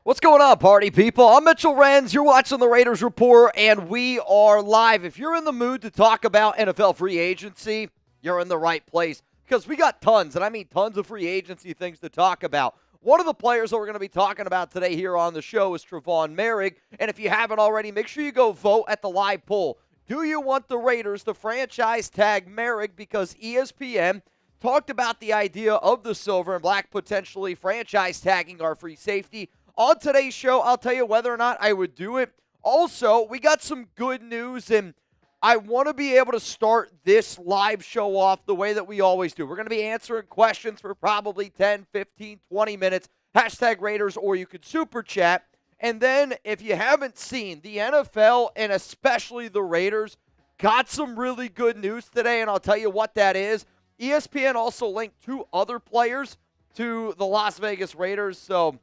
What's going on, party people? I'm Mitchell Renz. You're watching the Raiders Report, and we are live. If you're in the mood to talk about NFL free agency, you're in the right place because we got tons, and I mean tons of free agency things to talk about. One of the players that we're going to be talking about today here on the show is Trevon Merrick, and if you haven't already, make sure you go vote at the live poll. Do you want the Raiders to franchise tag Merrick because ESPN talked about the idea of the silver and black potentially franchise tagging our free safety? On today's show, I'll tell you whether or not I would do it. Also, we got some good news, and I want to be able to start this live show off the way that we always do. We're going to be answering questions for probably 10, 15, 20 minutes. Hashtag Raiders, or you could super chat. And then, if you haven't seen, the NFL and especially the Raiders got some really good news today, and I'll tell you what that is. ESPN also linked two other players to the Las Vegas Raiders, so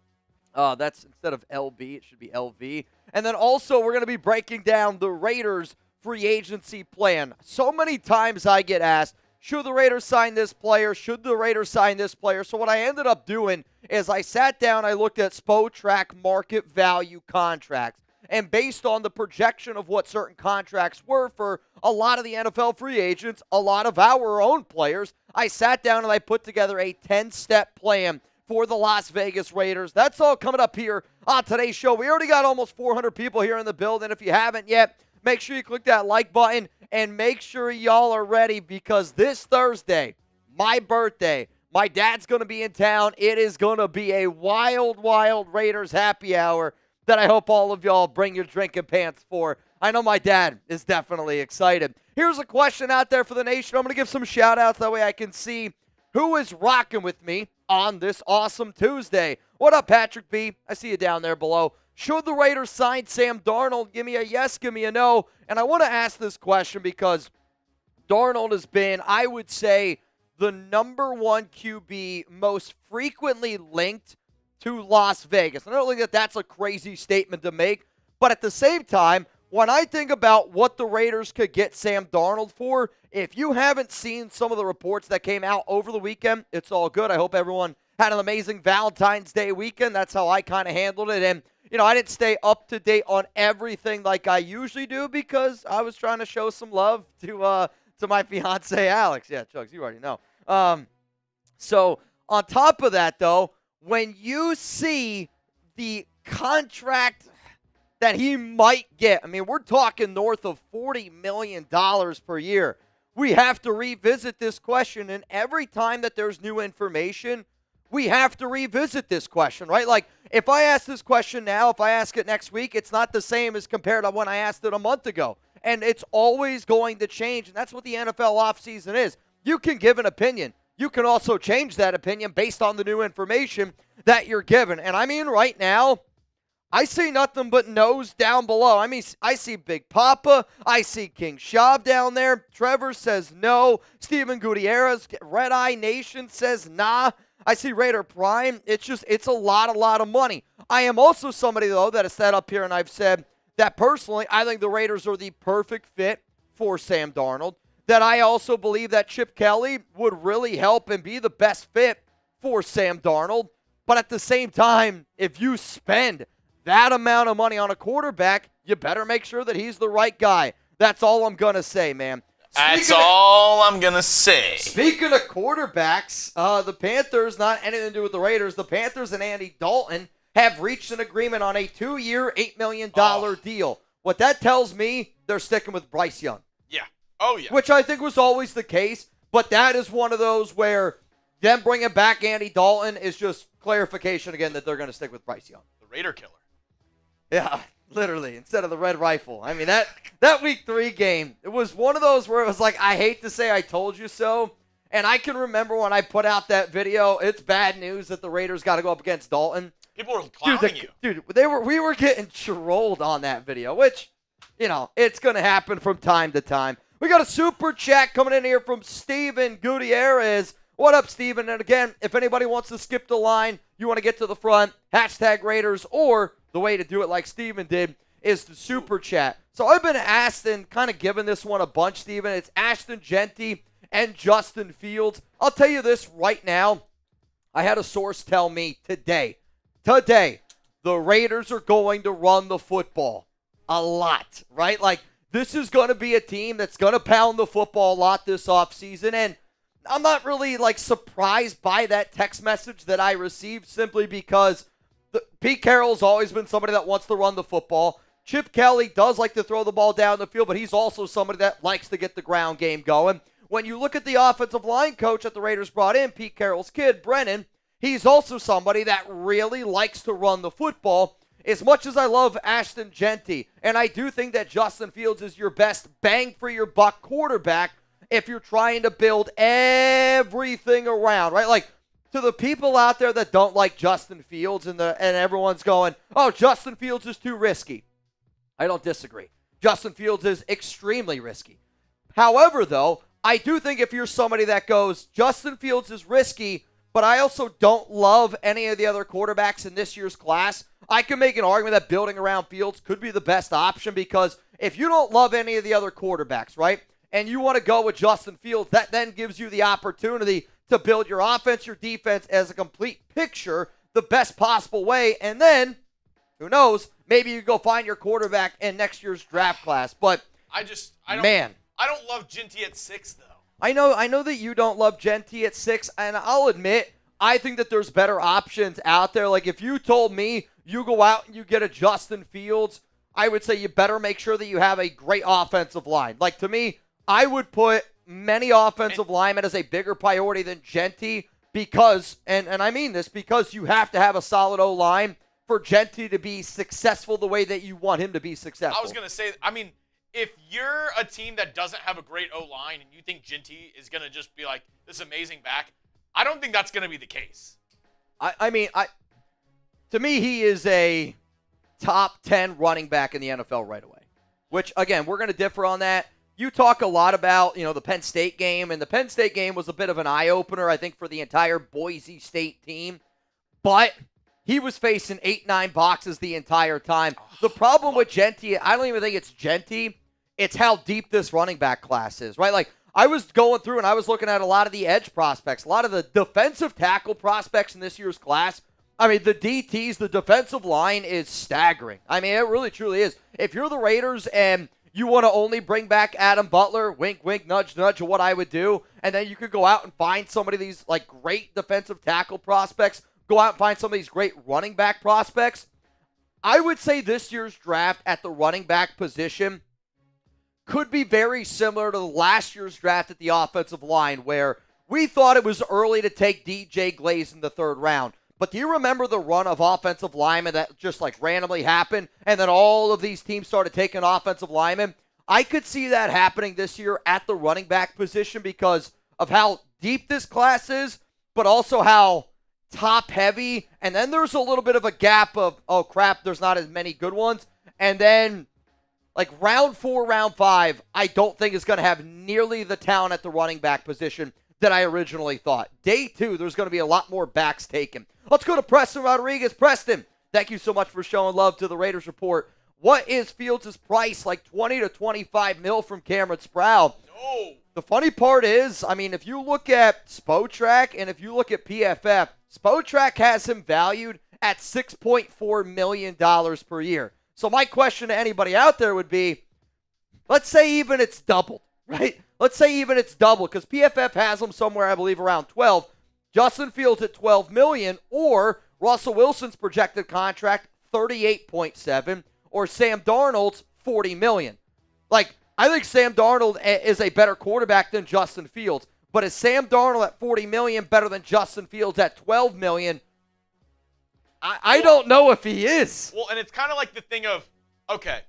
that's instead of LB, it should be LV. And then also we're going to be breaking down the Raiders free agency plan. So many times I get asked, should the Raiders sign this player? Should the Raiders sign this player? So what I ended up doing is I sat down, I looked at Spytek market value contracts. And based on the projection of what certain contracts were for a lot of the NFL free agents, a lot of our own players, I sat down and I put together a 10-step plan for the Las Vegas Raiders. That's all coming up here on today's show. We already got almost 400 people here in the building. If you haven't yet, make sure you click that like button and make sure y'all are ready because this Thursday, my birthday, my dad's going to be in town. It is going to be a wild, wild Raiders happy hour that I hope all of y'all bring your drinking pants for. I know my dad is definitely excited. Here's a question out there for the nation. I'm going to give some shout-outs. That way I can see who is rocking with me on this awesome Tuesday. What up, Patrick B? I see you down there below. Should the Raiders sign Sam Darnold? Give me a yes, give me a no. And I want to ask this question because Darnold has been, I would say, the number one QB most frequently linked to Las Vegas. And I don't think that that's a crazy statement to make. But at the same time, when I think about what the Raiders could get Sam Darnold for, if you haven't seen some of the reports that came out over the weekend, it's all good. I hope everyone had an amazing Valentine's Day weekend. That's how I kind of handled it. And, you know, I didn't stay up to date on everything like I usually do because I was trying to show some love to my fiance, Alex. Yeah, Chugs, you already know. So on top of that, though, when you see the contract that he might get, I mean, we're talking north of $40 million per year. We have to revisit this question, and every time that there's new information, we have to revisit this question, right? Like, if I ask this question now, if I ask it next week, it's not the same as compared to when I asked it a month ago, and it's always going to change, and that's what the NFL offseason is. You can give an opinion. You can also change that opinion based on the new information that you're given, and I mean, right now, I see nothing but no's down below. I mean, I see Big Papa. I see King Shab down there. Trevor says no. Steven Gutierrez, Red Eye Nation says nah. I see Raider Prime. It's a lot of money. I am also somebody, though, that has sat up here and I've said that personally, I think the Raiders are the perfect fit for Sam Darnold. That I also believe that Chip Kelly would really help and be the best fit for Sam Darnold. But at the same time, if you spend that amount of money on a quarterback, you better make sure that he's the right guy. That's all I'm going to say, man. Speaking of quarterbacks, the Panthers, not anything to do with the Raiders, the Panthers and Andy Dalton have reached an agreement on a 2-year, $8 million deal. What that tells me, they're sticking with Bryce Young. Yeah. Oh, yeah. Which I think was always the case, but that is one of those where them bringing back Andy Dalton is just clarification again that they're going to stick with Bryce Young. The Raider killer. Yeah, literally, instead of the red rifle. I mean, that week 3 game, it was one of those where it was like, I hate to say I told you so. And I can remember when I put out that video, it's bad news that the Raiders got to go up against Dalton. People were clowning you. Dude, we were getting trolled on that video, which, you know, it's going to happen from time to time. We got a super chat coming in here from Steven Gutierrez. What up, Steven? And again, if anybody wants to skip the line, you want to get to the front, hashtag Raiders, or the way to do it like Steven did is the super chat. So I've been asked and kind of given this one a bunch, Steven. It's Ashton Genty and Justin Fields. I'll tell you this right now. I had a source tell me today, the Raiders are going to run the football a lot, right? Like, this is going to be a team that's going to pound the football a lot this offseason, and I'm not really, like, surprised by that text message that I received simply because Pete Carroll's always been somebody that wants to run the football. Chip Kelly does like to throw the ball down the field, but he's also somebody that likes to get the ground game going. When you look at the offensive line coach that the Raiders brought in, Pete Carroll's kid, Brennan, he's also somebody that really likes to run the football. As much as I love Ashton Genty, and I do think that Justin Fields is your best bang for your buck quarterback if you're trying to build everything around, right? Like, to the people out there that don't like Justin Fields and everyone's going, oh, Justin Fields is too risky. I don't disagree. Justin Fields is extremely risky. However, though, I do think if you're somebody that goes, Justin Fields is risky, but I also don't love any of the other quarterbacks in this year's class, I can make an argument that building around Fields could be the best option because if you don't love any of the other quarterbacks, right, and you want to go with Justin Fields, that then gives you the opportunity to build your offense, your defense as a complete picture the best possible way, and then, who knows, maybe you go find your quarterback in next year's draft class. But I don't love Genty at 6, though. I know that you don't love Genty at 6, and I'll admit, I think that there's better options out there. Like, if you told me you go out and you get a Justin Fields, I would say you better make sure that you have a great offensive line. Like, to me, I would put many offensive linemen as a bigger priority than Genty because, and I mean this, because you have to have a solid O-line for Genty to be successful the way that you want him to be successful. I was going to say, I mean, if you're a team that doesn't have a great O-line and you think Genty is going to just be like this amazing back, I don't think that's going to be the case. I mean, to me, he is a top 10 running back in the NFL right away, which, again, we're going to differ on that. You talk a lot about, the Penn State game, and the Penn State game was a bit of an eye-opener, I think, for the entire Boise State team. But he was facing 8-9 boxes the entire time. The problem with Genty, I don't even think it's Genty. It's how deep this running back class is, right? Like, I was going through and I was looking at a lot of the edge prospects, a lot of the defensive tackle prospects in this year's class. I mean, the DTs, the defensive line is staggering. I mean, it really, truly is. If you're the Raiders and you want to only bring back Adam Butler, wink, wink, nudge, nudge, what I would do, and then you could go out and find somebody of these, like, great defensive tackle prospects, go out and find some of these great running back prospects, I would say this year's draft at the running back position could be very similar to last year's draft at the offensive line, where we thought it was early to take DJ Glaze in the 3rd round. But do you remember the run of offensive linemen that just like randomly happened, and then all of these teams started taking offensive linemen? I could see that happening this year at the running back position because of how deep this class is, but also how top heavy. And then there's a little bit of a gap of, oh crap, there's not as many good ones. And then like round 4, round 5, I don't think is going to have nearly the talent at the running back position that I originally thought. Day 2, there's going to be a lot more backs taken. Let's go to Preston Rodriguez. Preston, thank you so much for showing love to the Raiders Report. What is Fields' price? Like 20 to 25 mil from Cameron Sproul. No. The funny part is, I mean, if you look at Spytek and if you look at PFF, Spytek has him valued at $6.4 million per year. So my question to anybody out there would be, let's say even it's doubled, right? Let's say even it's doubled because PFF has him somewhere, I believe, around 12. Justin Fields at $12 million, or Russell Wilson's projected contract, $38.7, or Sam Darnold's $40 million. Like, I think Sam Darnold is a better quarterback than Justin Fields, but is Sam Darnold at $40 million better than Justin Fields at $12 million? I don't know if he is. Well, and it's kind of like the thing of, okay,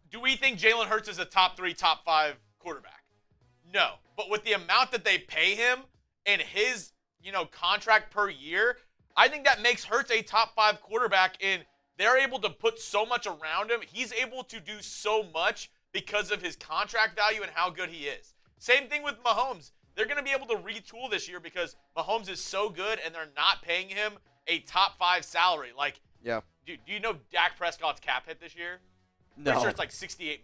do we think Jalen Hurts is a top 3, top 5 quarterback? No. But with the amount that they pay him and his, contract per year, I think that makes Hurts a top 5 quarterback, and they're able to put so much around him. He's able to do so much because of his contract value and how good he is. Same thing with Mahomes. They're going to be able to retool this year because Mahomes is so good and they're not paying him a top 5 salary. Like, yeah. Do you know Dak Prescott's cap hit this year? No. Pretty sure it's like $68 million.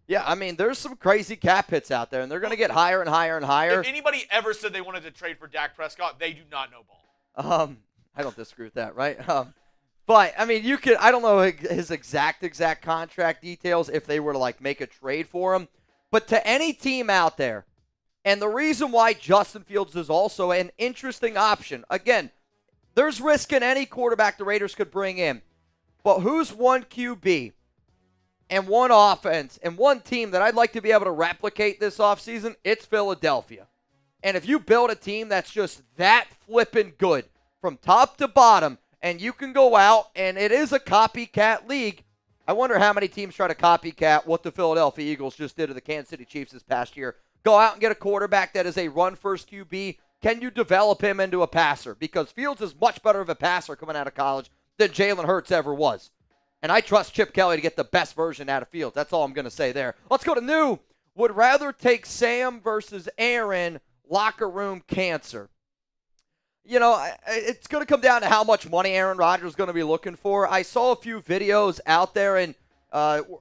Yeah, I mean, there's some crazy cap hits out there, and they're going to get higher and higher and higher. If anybody ever said they wanted to trade for Dak Prescott, they do not know ball. I don't disagree with that, right? But, I mean, I don't know his exact contract details if they were to, like, make a trade for him. But to any team out there, and the reason why Justin Fields is also an interesting option, again, there's risk in any quarterback the Raiders could bring in. But who's one QB and one offense and one team that I'd like to be able to replicate this offseason? It's Philadelphia. And if you build a team that's just that flippin' good from top to bottom, and you can go out, and it is a copycat league, I wonder how many teams try to copycat what the Philadelphia Eagles just did to the Kansas City Chiefs this past year. Go out and get a quarterback that is a run-first QB. Can you develop him into a passer? Because Fields is much better of a passer coming out of college than Jalen Hurts ever was. And I trust Chip Kelly to get the best version out of Fields. That's all I'm going to say there. Let's go to new. Would rather take Sam versus Aaron, locker room cancer. You know, it's going to come down to how much money Aaron Rodgers is going to be looking for. I saw a few videos out there, and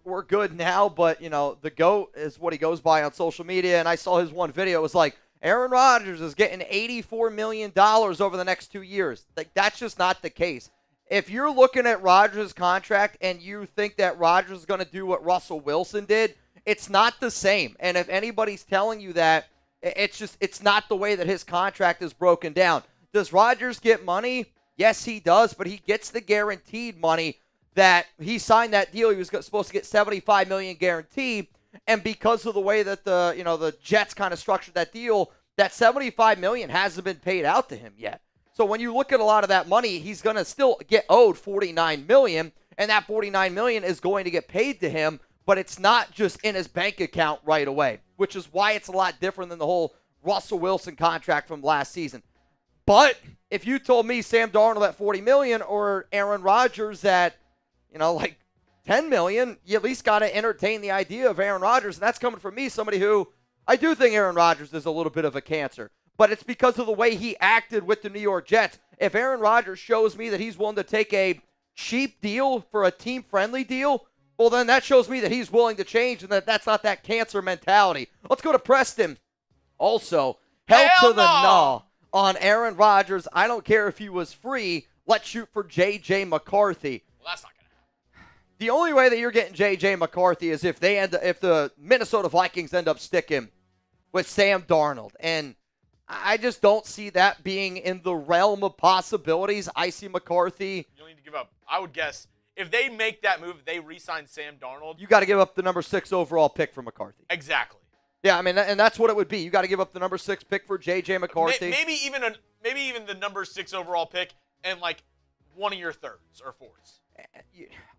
we're good now, but, you know, the GOAT is what he goes by on social media, and I saw his one video. It was like, Aaron Rodgers is getting $84 million over the next 2 years. Like, that's just not the case. If you're looking at Rodgers' contract and you think that Rodgers is going to do what Russell Wilson did, it's not the same. And if anybody's telling you that, it's not the way that his contract is broken down. Does Rodgers get money? Yes, he does, but he gets the guaranteed money that he signed that deal. He was supposed to get $75 million guaranteed, and because of the way that the Jets kind of structured that deal, that $75 million hasn't been paid out to him yet. So when you look at a lot of that money, he's going to still get owed $49 million, and that $49 million is going to get paid to him, but it's not just in his bank account right away, which is why it's a lot different than the whole Russell Wilson contract from last season. But if you told me Sam Darnold at $40 million or Aaron Rodgers at, like $10 million, you at least got to entertain the idea of Aaron Rodgers. And that's coming from me, somebody who I do think Aaron Rodgers is a little bit of a cancer. But it's because of the way he acted with the New York Jets. If Aaron Rodgers shows me that he's willing to take a cheap deal for a team-friendly deal, well, then that shows me that he's willing to change and that's not that cancer mentality. Let's go to Preston. Also, hell to the no on Aaron Rodgers. I don't care if he was free. Let's shoot for J.J. McCarthy. Well, that's not going to happen. The only way that you're getting J.J. McCarthy is if the Minnesota Vikings end up sticking with Sam Darnold. And I just don't see that being in the realm of possibilities. I see McCarthy. You'll need to give up. I would guess if they make that move, they re-sign Sam Darnold. You got to give up the number 6 overall pick for McCarthy. Exactly. Yeah, I mean, and that's what it would be. You got to give up the number 6 pick for J.J. McCarthy. Maybe even the number 6 overall pick and like one of your thirds or fourths.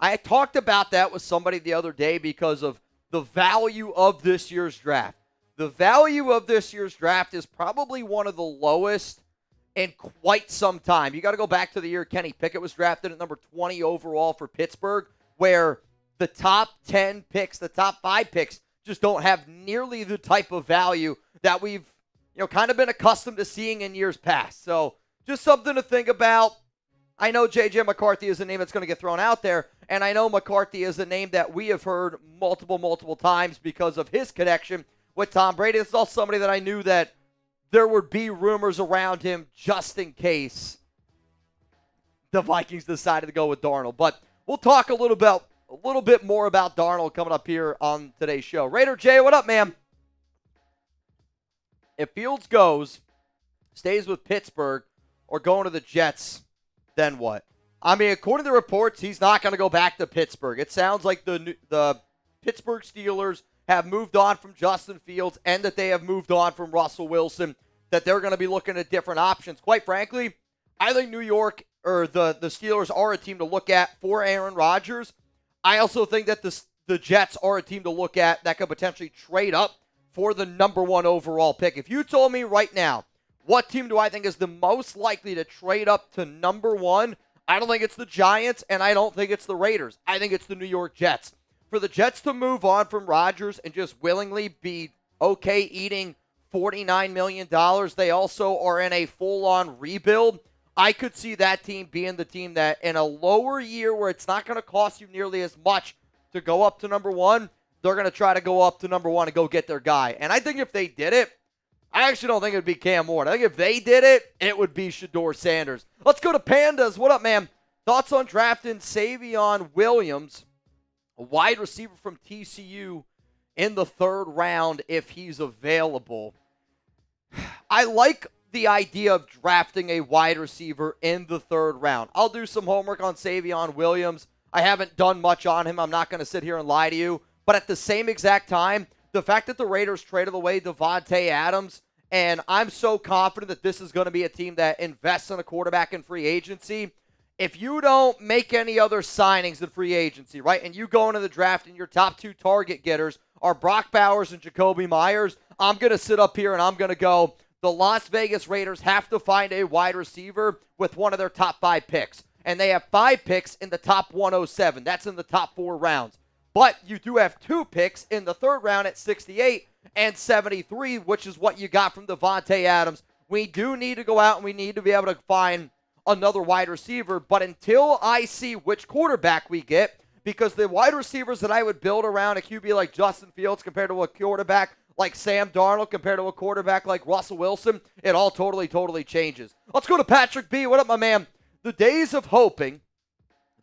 I talked about that with somebody the other day because of the value of this year's draft. The value of this year's draft is probably one of the lowest in quite some time. You got to go back to the year Kenny Pickett was drafted at number 20 overall for Pittsburgh, where the top 10 picks, the top 5 picks, just don't have nearly the type of value that we've kind of been accustomed to seeing in years past. So just something to think about. I know J.J. McCarthy is a name that's going to get thrown out there, and I know McCarthy is a name that we have heard multiple times because of his connection with Tom Brady. This is also somebody that I knew that there would be rumors around him just in case the Vikings decided to go with Darnold. But we'll talk a little bit more about Darnold coming up here on today's show. Raider Jay, what up, man? If Fields stays with Pittsburgh, or going to the Jets, then what? I mean, according to reports, he's not going to go back to Pittsburgh. It sounds like the Pittsburgh Steelers have moved on from Justin Fields and that they have moved on from Russell Wilson, that they're going to be looking at different options. Quite frankly, I think New York or the Steelers are a team to look at for Aaron Rodgers. I also think that the Jets are a team to look at that could potentially trade up for the number 1 overall pick. If you told me right now, what team do I think is the most likely to trade up to number 1, I don't think it's the Giants, and I don't think it's the Raiders. I think it's the New York Jets. For the Jets to move on from Rodgers and just willingly be okay eating $49 million, they also are in a full-on rebuild. I could see that team being the team that in a lower year where it's not going to cost you nearly as much to go up to number 1, they're going to try to go up to number 1 and go get their guy. And I think if they did it, I actually don't think it would be Cam Ward. I think if they did it, it would be Shedeur Sanders. Let's go to Pandas. What up, man? Thoughts on drafting Savion Williams, a wide receiver from TCU, in the 3rd round if he's available? I like the idea of drafting a wide receiver in the 3rd round. I'll do some homework on Savion Williams. I haven't done much on him. I'm not going to sit here and lie to you. But at the same exact time, the fact that the Raiders traded away Devontae Adams, and I'm so confident that this is going to be a team that invests in a quarterback in free agency. If you don't make any other signings in free agency, right, and you go into the draft and your top 2 target getters are Brock Bowers and Jacoby Myers, I'm going to sit up here and I'm going to go, the Las Vegas Raiders have to find a wide receiver with one of their top 5 picks. And they have 5 picks in the top 107. That's in the top 4 rounds. But you do have 2 picks in the 3rd round at 68 and 73, which is what you got from Devontae Adams. We do need to go out and we need to be able to find another wide receiver. But until I see which quarterback we get, because the wide receivers that I would build around a QB like Justin Fields compared to a quarterback like Sam Darnold compared to a quarterback like Russell Wilson, it all totally changes. Let's go to Patrick B. What up, my man? The days of hoping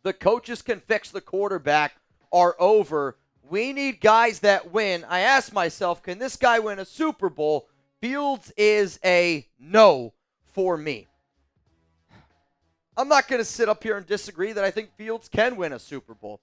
the coaches can fix the quarterback are over. We need guys that win. I asked myself, can this guy win a Super Bowl? Fields is a no for me. I'm not going to sit up here and disagree that I think Fields can win a Super Bowl.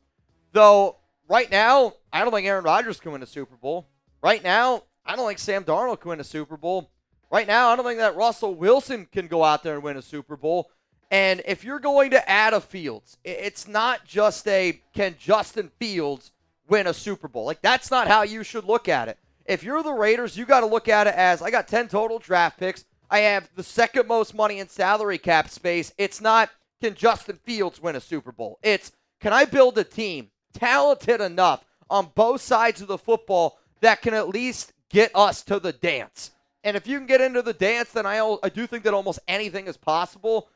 Though, right now, I don't think Aaron Rodgers can win a Super Bowl. Right now, I don't think Sam Darnold can win a Super Bowl. Right now, I don't think that Russell Wilson can go out there and win a Super Bowl. And if you're going to add a Fields, it's not just can Justin Fields win a Super Bowl? Like, that's not how you should look at it. If you're the Raiders, you got to look at it as, I got 10 total draft picks. I have the 2nd most money in salary cap space. It's not, can Justin Fields win a Super Bowl? It's, can I build a team talented enough on both sides of the football that can at least get us to the dance? And if you can get into the dance, then I do think that almost anything is possible.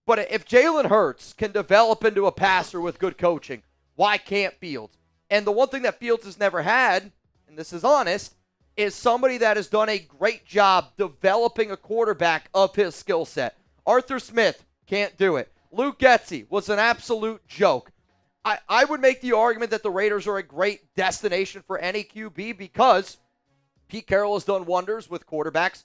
But if Jalen Hurts can develop into a passer with good coaching, why can't Fields? And the one thing that Fields has never had, and this is honest, is somebody that has done a great job developing a quarterback of his skill set. Arthur Smith can't do it. Luke Getsy was an absolute joke. I would make the argument that the Raiders are a great destination for any QB because Pete Carroll has done wonders with quarterbacks.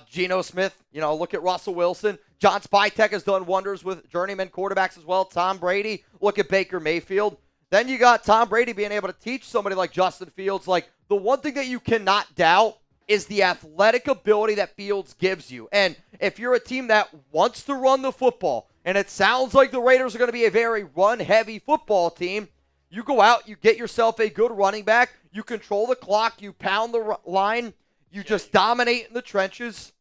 Geno Smith, look at Russell Wilson. John Spytek has done wonders with journeyman quarterbacks as well. Tom Brady, look at Baker Mayfield. Then you got Tom Brady being able to teach somebody like Justin Fields. Like, the one thing that you cannot doubt is the athletic ability that Fields gives you. And if you're a team that wants to run the football, and it sounds like the Raiders are going to be a very run-heavy football team, you go out, you get yourself a good running back, you control the clock, you pound the line, you just dominate in the trenches,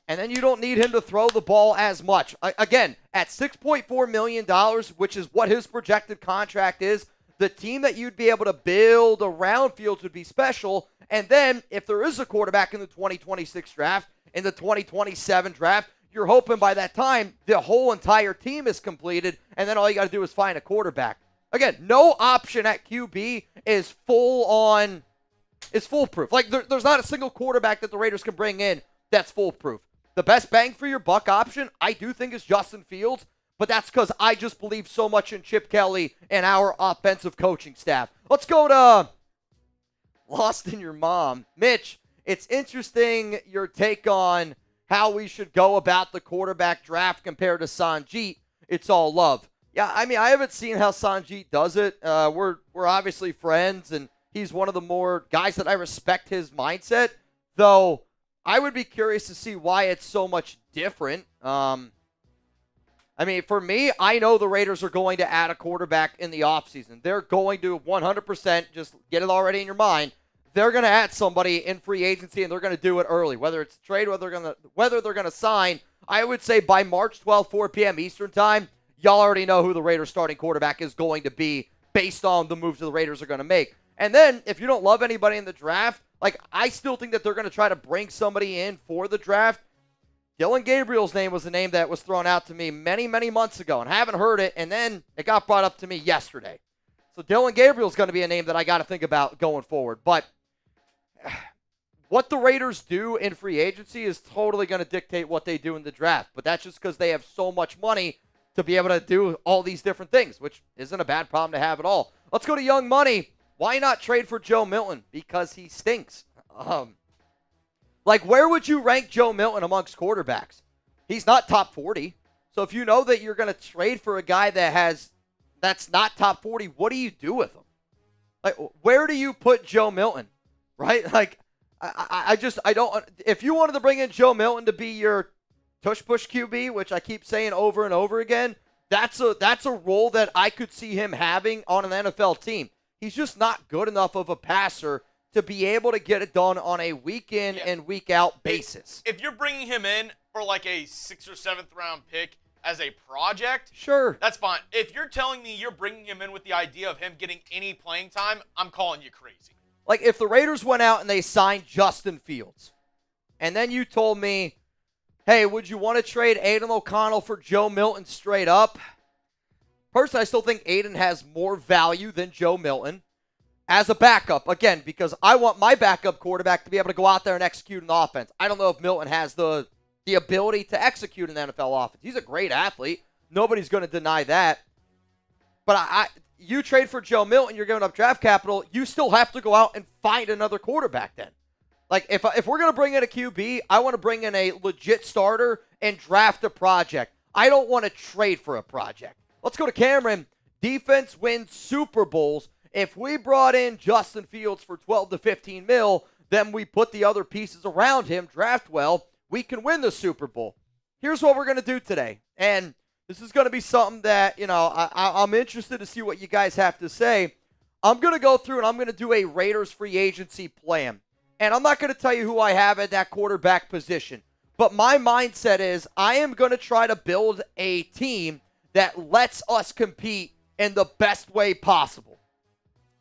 and then you don't need him to throw the ball as much. Again, at $6.4 million, which is what his projected contract is, the team that you'd be able to build around Fields would be special. And then if there is a quarterback in the 2026 draft, in the 2027 draft, you're hoping by that time the whole entire team is completed, and then all you got to do is find a quarterback. Again, no option at QB is foolproof. Like, there's not a single quarterback that the Raiders can bring in that's foolproof. The best bang for your buck option, I do think, is Justin Fields, but that's because I just believe so much in Chip Kelly and our offensive coaching staff. Let's go to Lost in Your Mom. Mitch, it's interesting your take on how we should go about the quarterback draft compared to Sanjit. It's all love. Yeah, I mean, I haven't seen how Sanjit does it. We're obviously friends, and he's one of the more guys that I respect his mindset, though I would be curious to see why it's so much different. I mean, for me, I know the Raiders are going to add a quarterback in the offseason. They're going to 100%, just get it already in your mind, they're going to add somebody in free agency, and they're going to do it early. Whether it's trade, whether they're going to sign, I would say by March 12th, 4 p.m. Eastern time, y'all already know who the Raiders starting quarterback is going to be based on the moves the Raiders are going to make. And then, if you don't love anybody in the draft, like, I still think that they're going to try to bring somebody in for the draft. Dylan Gabriel's name was a name that was thrown out to me many, many months ago, and I haven't heard it, and then it got brought up to me yesterday. So Dylan Gabriel's going to be a name that I got to think about going forward. But what the Raiders do in free agency is totally going to dictate what they do in the draft. But that's just because they have so much money to be able to do all these different things, which isn't a bad problem to have at all. Let's go to Young Money. Why not trade for Joe Milton? Because he stinks. Where would you rank Joe Milton amongst quarterbacks? He's not top 40. So if you know that you're going to trade for a guy that's not top 40, what do you do with him? Where do you put Joe Milton? Right? I don't. If you wanted to bring in Joe Milton to be your tush-push QB, which I keep saying over and over again, that's a role that I could see him having on an NFL team. He's just not good enough of a passer to be able to get it done on a week in and week out basis. If you're bringing him in for like a 6th or 7th round pick as a project, sure, that's fine. If you're telling me you're bringing him in with the idea of him getting any playing time, I'm calling you crazy. Like if the Raiders went out and they signed Justin Fields, and then you told me, hey, would you want to trade Aiden O'Connell for Joe Milton straight up? Personally, I still think Aiden has more value than Joe Milton as a backup. Again, because I want my backup quarterback to be able to go out there and execute an offense. I don't know if Milton has the ability to execute an NFL offense. He's a great athlete. Nobody's going to deny that. But you trade for Joe Milton, you're giving up draft capital. You still have to go out and find another quarterback then. Like, if we're going to bring in a QB, I want to bring in a legit starter and draft a project. I don't want to trade for a project. Let's go to Cameron. Defense wins Super Bowls. If we brought in Justin Fields for 12 to 15 mil, then we put the other pieces around him, draft well, we can win the Super Bowl. Here's what we're going to do today. And this is going to be something that, I'm interested to see what you guys have to say. I'm going to go through and I'm going to do a Raiders free agency plan. And I'm not going to tell you who I have at that quarterback position. But my mindset is I am going to try to build a team that lets us compete in the best way possible.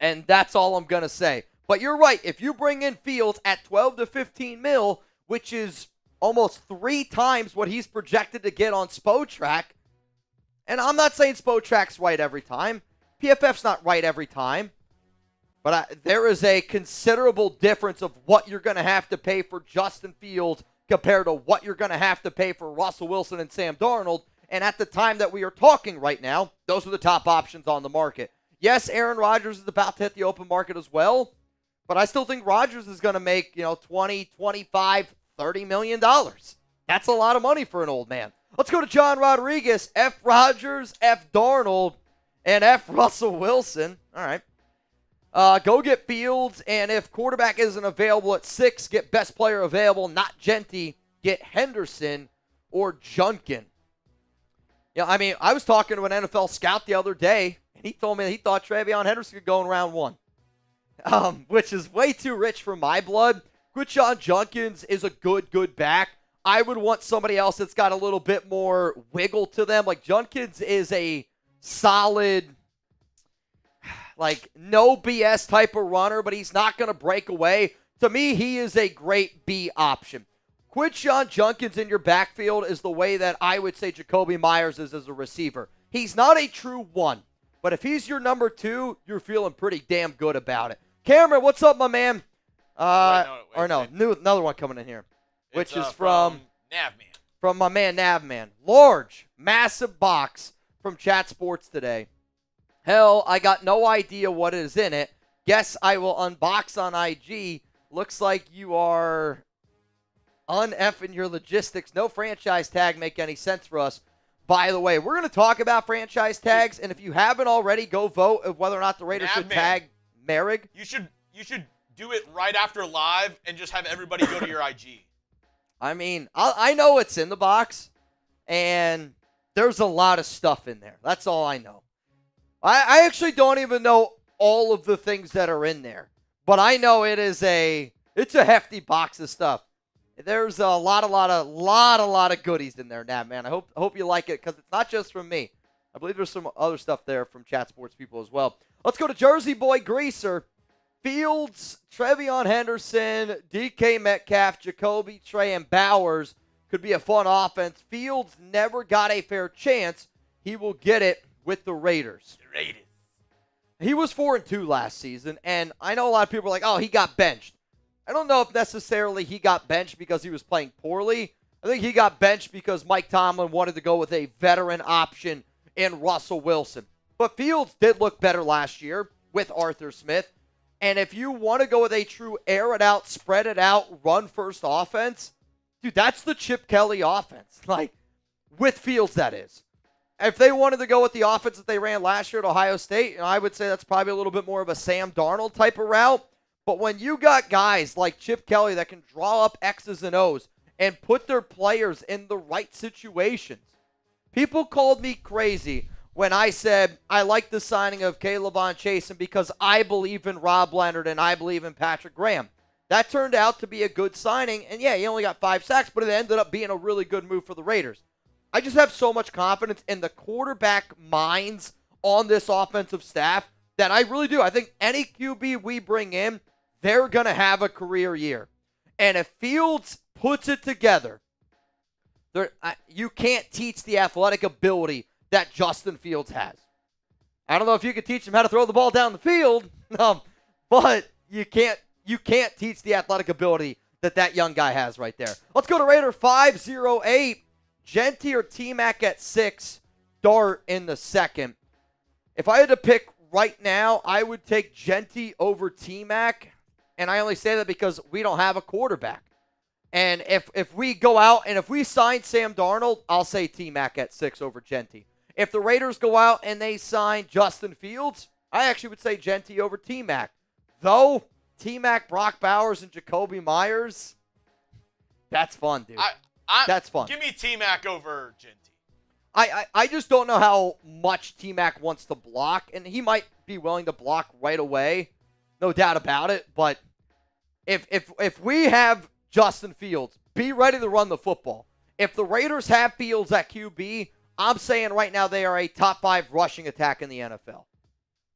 And that's all I'm going to say. But you're right. If you bring in Fields at 12 to 15 mil, which is almost 3 times what he's projected to get on Spotrac, and I'm not saying Spotrac's right every time. PFF's not right every time. But there is a considerable difference of what you're going to have to pay for Justin Fields compared to what you're going to have to pay for Russell Wilson and Sam Darnold. And at the time that we are talking right now, those are the top options on the market. Yes, Aaron Rodgers is about to hit the open market as well. But I still think Rodgers is going to make, 20, 25, $30 million. That's a lot of money for an old man. Let's go to John Rodriguez. F. Rodgers, F. Darnold, and F. Russell Wilson. All right. Go get Fields, and if quarterback isn't available at 6, get best player available, not Genty. Get Henderson or Junkin. I was talking to an NFL scout the other day, and he told me that he thought Travion Henderson could go in round 1, which is way too rich for my blood. Quinshon Judkins is a good back. I would want somebody else that's got a little bit more wiggle to them. Like, Judkins is a solid, no BS type of runner, but he's not going to break away. To me, he is a great B option. Quinshon Judkins in your backfield is the way that I would say Jacoby Myers is as a receiver. He's not a true 1, but if he's your number 2, you're feeling pretty damn good about it. Cameron, what's up, my man? Another one coming in here, which is from Navman. From my man Navman. Large, massive box from Chat Sports today. Hell, I got no idea what is in it. Guess I will unbox on IG. Looks like you are un-effing your logistics. No franchise tag make any sense for us. By the way, we're going to talk about franchise tags, and if you haven't already, go vote of whether or not the Raiders should tag Merrick. You should do it right after live and just have everybody go to your IG. I know it's in the box, and there's a lot of stuff in there. That's all I know. I actually don't even know all of the things that are in there, but I know it's a hefty box of stuff. There's a lot of goodies in there, man. I hope you like it because it's not just from me. I believe there's some other stuff there from Chat Sports people as well. Let's go to Jersey Boy Greaser. Fields, Travion Henderson, DK Metcalf, Jacoby, Trey, and Bowers could be a fun offense. Fields never got a fair chance. He will get it with the Raiders. The Raiders. He was 4-2 last season, and I know a lot of people are like, oh, he got benched. I don't know if necessarily he got benched because he was playing poorly. I think he got benched because Mike Tomlin wanted to go with a veteran option in Russell Wilson. But Fields did look better last year with Arthur Smith. And if you want to go with a true air it out, spread it out, run first offense, dude, that's the Chip Kelly offense. Like, with Fields, that is. If they wanted to go with the offense that they ran last year at Ohio State, I would say that's probably a little bit more of a Sam Darnold type of route. But when you got guys like Chip Kelly that can draw up X's and O's and put their players in the right situations, people called me crazy when I said I like the signing of K'Lavon Chasen because I believe in Rob Leonard and I believe in Patrick Graham. That turned out to be a good signing, and yeah, he only got 5 sacks, but it ended up being a really good move for the Raiders. I just have so much confidence in the quarterback minds on this offensive staff that I really do. I think any QB we bring in, they're going to have a career year. And if Fields puts it together, you can't teach the athletic ability that Justin Fields has. I don't know if you could teach him how to throw the ball down the field, but you can't teach the athletic ability that young guy has right there. Let's go to Raider 508. Genty or T-Mac at 6, Dart in the second. If I had to pick right now, I would take Genty over T-Mac, and I only say that because we don't have a quarterback. And if we go out and if we sign Sam Darnold, I'll say T-Mac at 6 over Genty. If the Raiders go out and they sign Justin Fields, I actually would say Genty over T-Mac. Though, T-Mac, Brock Bowers, and Jacoby Myers, that's fun, dude. That's fun. Give me T-Mac over Genty. I just don't know how much T-Mac wants to block, and he might be willing to block right away, no doubt about it. But if we have Justin Fields, be ready to run the football. If the Raiders have Fields at QB, I'm saying right now they are a top 5 rushing attack in the NFL.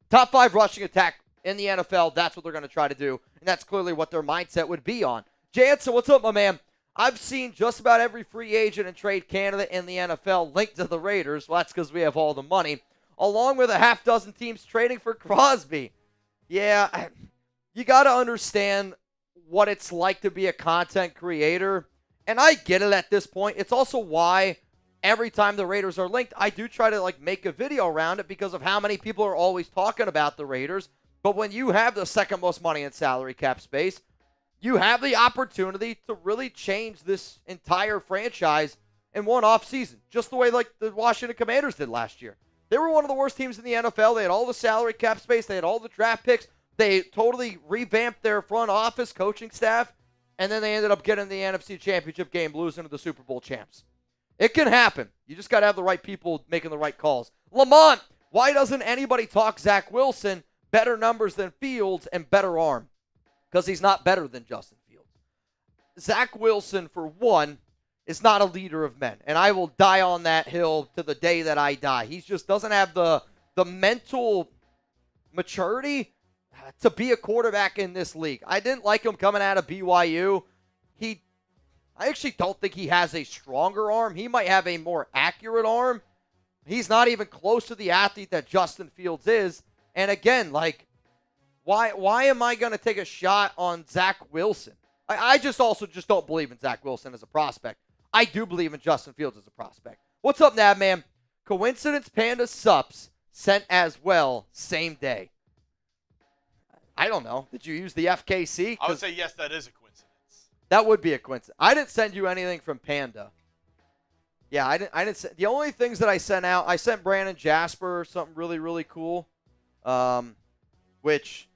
Top 5 rushing attack in the NFL, that's what they're going to try to do, and that's clearly what their mindset would be on. Jansen, what's up, my man? I've seen just about every free agent and trade candidate in the NFL linked to the Raiders. Well, that's because we have all the money, along with a half dozen teams trading for Crosby. Yeah, you got to understand what it's like to be a content creator, and I get it at this point. It's also why every time the Raiders are linked, I do try to make a video around it because of how many people are always talking about the Raiders. But when you have the second most money in salary cap space, you have the opportunity to really change this entire franchise in one offseason, just the way the Washington Commanders did last year. They were one of the worst teams in the NFL. They had all the salary cap space. They had all the draft picks. They totally revamped their front office coaching staff, and then they ended up getting the NFC Championship game, losing to the Super Bowl champs. It can happen. You just got to have the right people making the right calls. Lamont, why doesn't anybody talk Zach Wilson? Better numbers than Fields and better arm. Because he's not better than Justin Fields. Zach Wilson, for one, is not a leader of men. And I will die on that hill to the day that I die. He just doesn't have the mental maturity to be a quarterback in this league. I didn't like him coming out of BYU. I actually don't think he has a stronger arm. He might have a more accurate arm. He's not even close to the athlete that Justin Fields is. And again, why am I going to take a shot on Zach Wilson? I just don't believe in Zach Wilson as a prospect. I do believe in Justin Fields as a prospect. What's up, Navman? Coincidence Panda Sups sent as well, same day. I don't know. Did you use the FKC? I would say yes, that is a coincidence. That would be a coincidence. I didn't send you anything from Panda. Yeah, I didn't. The only things that I sent out, I sent Brandon Jasper something really, really cool, which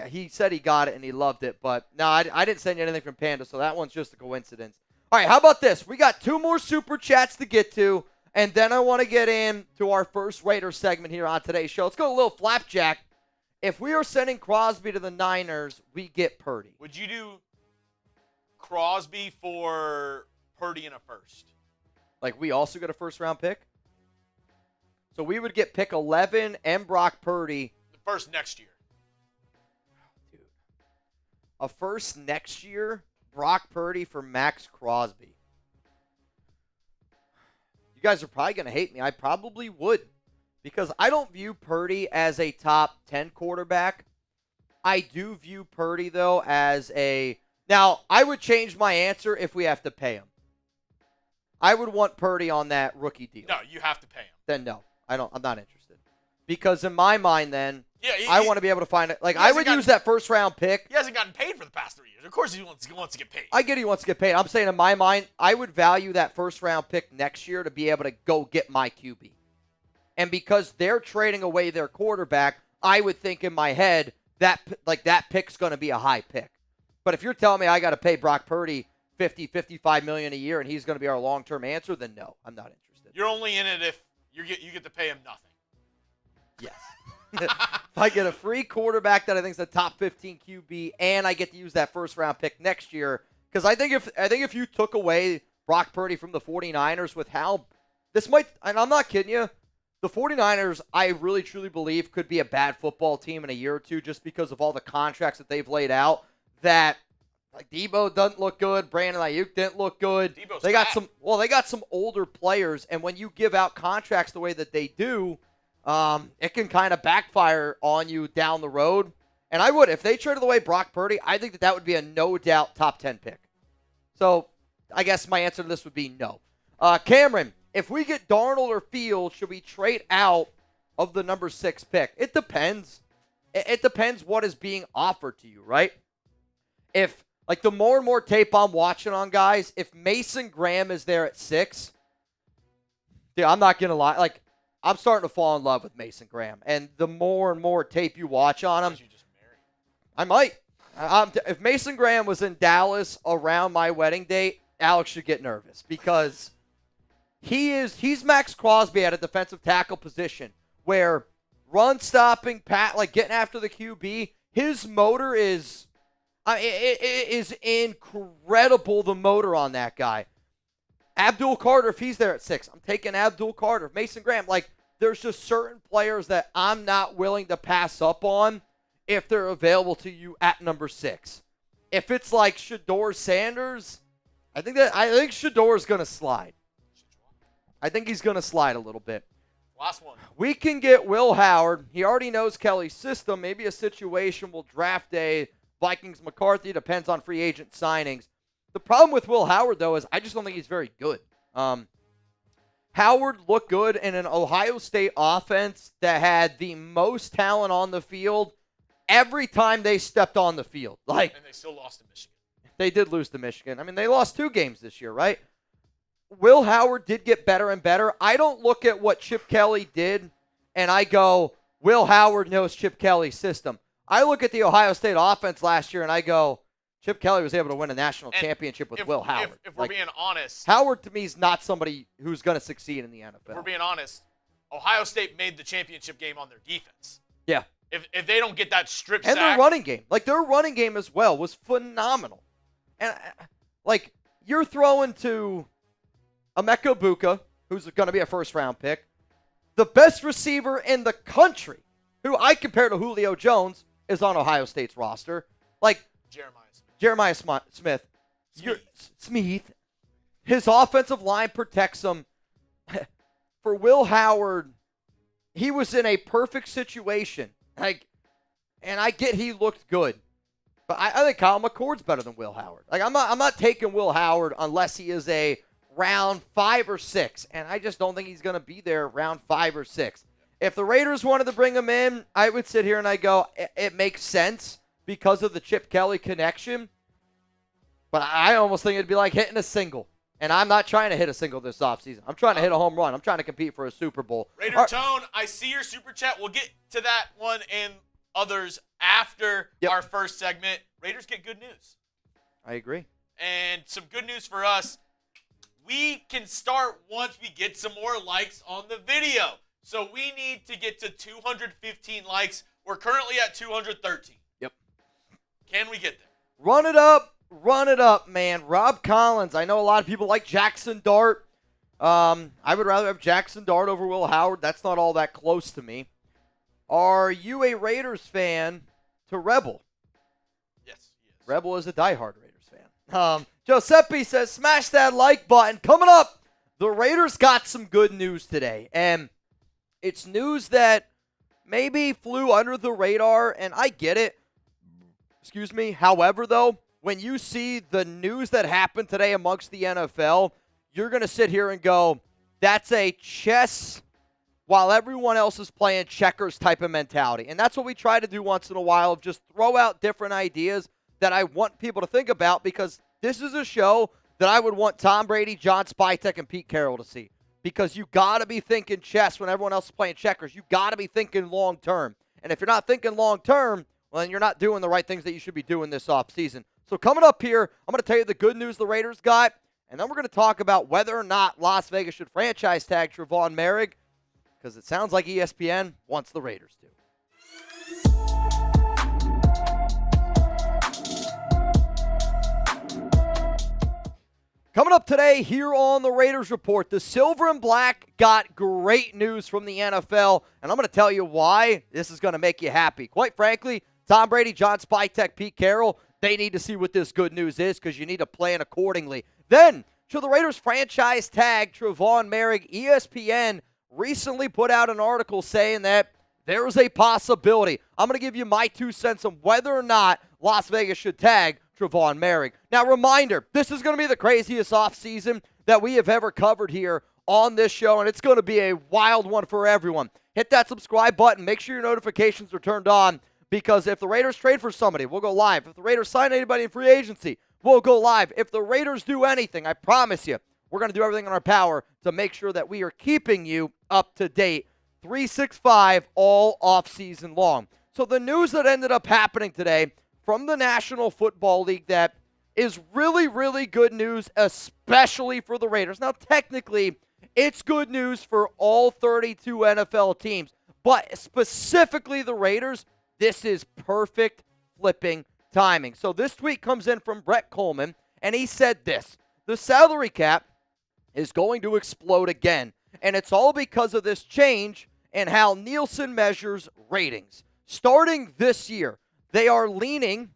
he said he got it and he loved it. But no, I didn't send you anything from Panda, so that one's just a coincidence. All right, how about this? We got 2 more super chats to get to, and then I want to get into our first Raider segment here on today's show. Let's go a little flapjack. If we are sending Crosby to the Niners, we get Purdy. Would you do Crosby for Purdy in a first? Like, we also get a first-round pick? So we would get pick 11 and Brock Purdy. The first next year. Dude. A first next year, Brock Purdy for Max Crosby. You guys are probably going to hate me. I probably would. Because I don't view Purdy as a top 10 quarterback. I do view Purdy, though, as a... Now, I would change my answer if we have to pay him. I would want Purdy on that rookie deal. No, you have to pay him. Then no, I'm not interested. Because in my mind, then Yeah, I want to be able to find it. Like I would use that first round pick. He hasn't gotten paid for the past 3 years. Of course, he wants to get paid. I get he wants to get paid. I'm saying in my mind, I would value that first round pick next year to be able to go get my QB. And because they're trading away their quarterback, I would think in my head that pick's going to be a high pick. But if you're telling me I got to pay Brock Purdy $55 million a year and he's going to be our long-term answer, then no, I'm not interested. You're only in it if you get to pay him nothing. Yes. If I get a free quarterback that I think is a top 15 QB and I get to use that first round pick next year, because I think if you took away Brock Purdy from the 49ers with how this might, and I'm not kidding you, the 49ers, I really truly believe could be a bad football team in a year or two just because of all the contracts that they've laid out. That like Debo doesn't look good, Brandon Ayuk didn't look good. They got some older players, and when you give out contracts the way that they do, it can kind of backfire on you down the road. And I would, if they traded away Brock Purdy, I think that would be a no-doubt top 10 pick. So I guess my answer to this would be no. Cameron, if we get Darnold or Fields, should we trade out of the number 6 pick? It depends. It depends what is being offered to you, right? If, like, the more and more tape I'm watching on guys, if Mason Graham is there at 6, dude, I'm not going to lie. Like, I'm starting to fall in love with Mason Graham. And the more and more tape you watch on him, I might. If Mason Graham was in Dallas around my wedding date, Alex should get nervous because he's Max Crosby at a defensive tackle position where run stopping, like getting after the QB, his motor is it is incredible, the motor on that guy. Abdul Carter, if he's there at 6, I'm taking Abdul Carter. Mason Graham, like, there's just certain players that I'm not willing to pass up on if they're available to you at number 6. If it's like Shedeur Sanders, I think Shedeur is going to slide. I think he's going to slide a little bit. Last one. We can get Will Howard. He already knows Kelly's system. Maybe a situational draft day. Vikings McCarthy, depends on free agent signings. The problem with Will Howard, though, is I just don't think he's very good. Howard looked good in an Ohio State offense that had the most talent on the field every time they stepped on the field. And they still lost to Michigan. They did lose to Michigan. I mean, they lost 2 games this year, right? Will Howard did get better and better. I don't look at what Chip Kelly did and I go, Will Howard knows Chip Kelly's system. I look at the Ohio State offense last year and I go, Chip Kelly was able to win a national championship with Will Howard. If we're being honest, Howard to me is not somebody who's going to succeed in the NFL. If we're being honest, Ohio State made the championship game on their defense. Yeah. If they don't get that strip sack. And their running game. Like, their running game as well was phenomenal. And, like, you're throwing to Emeka Buka, who's going to be a first-round pick, the best receiver in the country, who I compare to Julio Jones, is on Ohio State's roster. Like, Jeremiah Smith. Smith. His offensive line protects him. For Will Howard, he was in a perfect situation. Like, and I get he looked good. But I think Kyle McCord's better than Will Howard. Like, I'm not taking Will Howard unless he is a round 5 or 6. And I just don't think he's going to be there round 5 or 6. If the Raiders wanted to bring him in, I would sit here and I go, it makes sense because of the Chip Kelly connection. But I almost think it'd be like hitting a single. And I'm not trying to hit a single this offseason. I'm trying to hit a home run. I'm trying to compete for a Super Bowl. Raider Tone, I see your super chat. We'll get to that one and others after our first segment. Raiders get good news. I agree. And some good news for us. We can start once we get some more likes on the video. So we need to get to 215 likes. We're currently at 213. Yep. Can we get there? Run it up. Run it up, man. Rob Collins. I know a lot of people like Jackson Dart. I would rather have Jackson Dart over Will Howard. That's not all that close to me. Are you a Raiders fan to Rebel? Yes, he is. Rebel is a diehard Raiders fan. Giuseppe says, smash that like button. Coming up, the Raiders got some good news today. And it's news that maybe flew under the radar, and I get it. Excuse me. However, though, when you see the news that happened today amongst the NFL, you're going to sit here and go, that's a chess while everyone else is playing checkers type of mentality. And that's what we try to do once in a while, of just throw out different ideas that I want people to think about, because this is a show that I would want Tom Brady, John Spytek, and Pete Carroll to see. Because you got to be thinking chess when everyone else is playing checkers. You got to be thinking long term. And if you're not thinking long term, well, then you're not doing the right things that you should be doing this offseason. So coming up here, I'm going to tell you the good news the Raiders got, and then we're going to talk about whether or not Las Vegas should franchise tag Trevon Merrick, because it sounds like ESPN wants the Raiders to. Coming up today here on the Raiders Report, the Silver and Black got great news from the NFL, and I'm going to tell you why this is going to make you happy. Quite frankly, Tom Brady, John Spytek, Pete Carroll, they need to see what this good news is, because you need to plan accordingly. Then, should the Raiders franchise tag Trevon Merrick? ESPN recently put out an article saying that there is a possibility. I'm going to give you my 2 cents on whether or not Las Vegas should tag Trevon Merrick. Now, reminder, this is going to be the craziest offseason that we have ever covered here on this show, and it's going to be a wild one for everyone. Hit that subscribe button. Make sure your notifications are turned on, because if the Raiders trade for somebody, we'll go live. If the Raiders sign anybody in free agency, we'll go live. If the Raiders do anything, I promise you, we're going to do everything in our power to make sure that we are keeping you up to date 365 all offseason long. So the news that ended up happening today from the National Football League that is really, really good news, especially for the Raiders. Now, technically, it's good news for all 32 NFL teams, but specifically the Raiders, this is perfect flipping timing. So this tweet comes in from Brett Coleman, and he said this: the salary cap is going to explode again, and it's all because of this change in how Nielsen measures ratings. Starting this year, they are leaning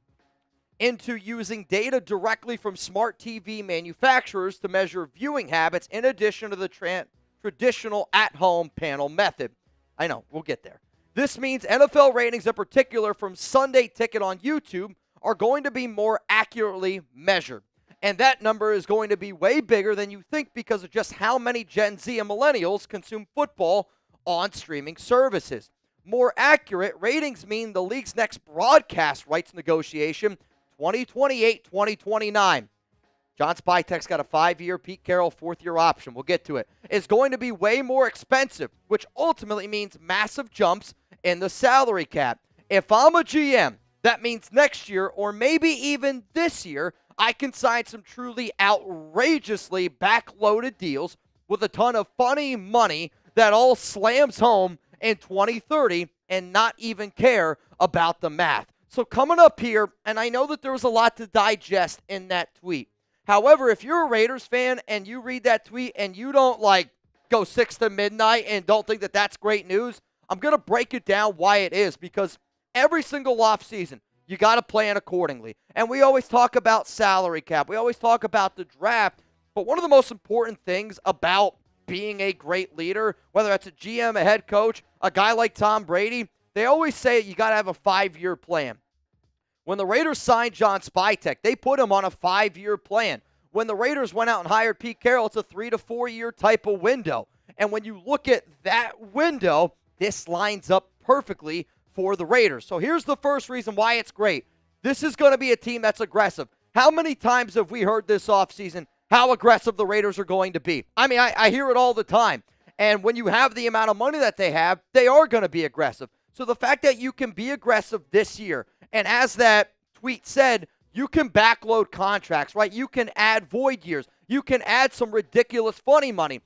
into using data directly from smart TV manufacturers to measure viewing habits in addition to the traditional at-home panel method. I know, we'll get there. This means NFL ratings, in particular from Sunday Ticket on YouTube, are going to be more accurately measured. And that number is going to be way bigger than you think, because of just how many Gen Z and millennials consume football on streaming services. More accurate ratings mean the league's next broadcast rights negotiation, 2028-2029. John Spytek's got a 5-year, Pete Carroll 4th-year option. We'll get to it. It's going to be way more expensive, which ultimately means massive jumps in the salary cap. If I'm a GM, that means next year, or maybe even this year, I can sign some truly outrageously backloaded deals with a ton of funny money that all slams home in 2030 and not even care about the math. So coming up here, and I know that there was a lot to digest in that tweet. However, if you're a Raiders fan and you read that tweet and you don't go 6 to midnight and don't think that that's great news, I'm going to break it down why it is, because every single offseason, you got to plan accordingly. And we always talk about salary cap. We always talk about the draft. But one of the most important things about being a great leader, whether that's a GM, a head coach, a guy like Tom Brady, they always say you got to have a 5-year plan. When the Raiders signed John Spytek, they put him on a 5-year plan. When the Raiders went out and hired Pete Carroll, it's a 3 to 4 year type of window. And when you look at that window, this lines up perfectly for the Raiders. So here's the first reason why it's great. This is going to be a team that's aggressive. How many times have we heard this offseason how aggressive the Raiders are going to be? I mean, I hear it all the time. And when you have the amount of money that they have, they are going to be aggressive. So the fact that you can be aggressive this year, and as that tweet said, you can backload contracts, right? You can add void years. You can add some ridiculous funny money.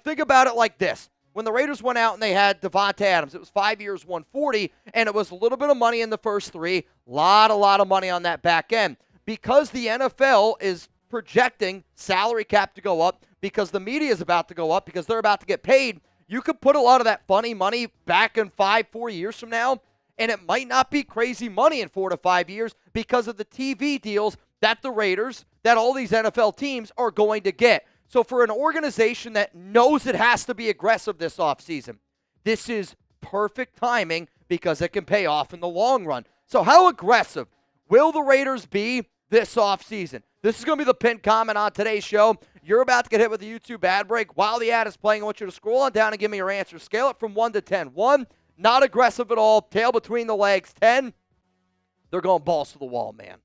Think about it like this. When the Raiders went out and they had Devontae Adams, it was 5 years, 140, and it was a little bit of money in the first 3, a lot of money on that back end. Because the NFL is projecting salary cap to go up, because the media is about to go up, because they're about to get paid, you could put a lot of that funny money back in 4 years from now, and it might not be crazy money in 4 to 5 years because of the TV deals that the Raiders, that all these NFL teams are going to get. So for an organization that knows it has to be aggressive this offseason, this is perfect timing, because it can pay off in the long run. So how aggressive will the Raiders be this offseason. This is going to be the pinned comment on today's show. You're about to get hit with a YouTube ad break. While the ad is playing, I want you to scroll on down and give me your answer. Scale it from 1 to 10. 1, not aggressive at all, tail between the legs. 10, they're going balls to the wall, man.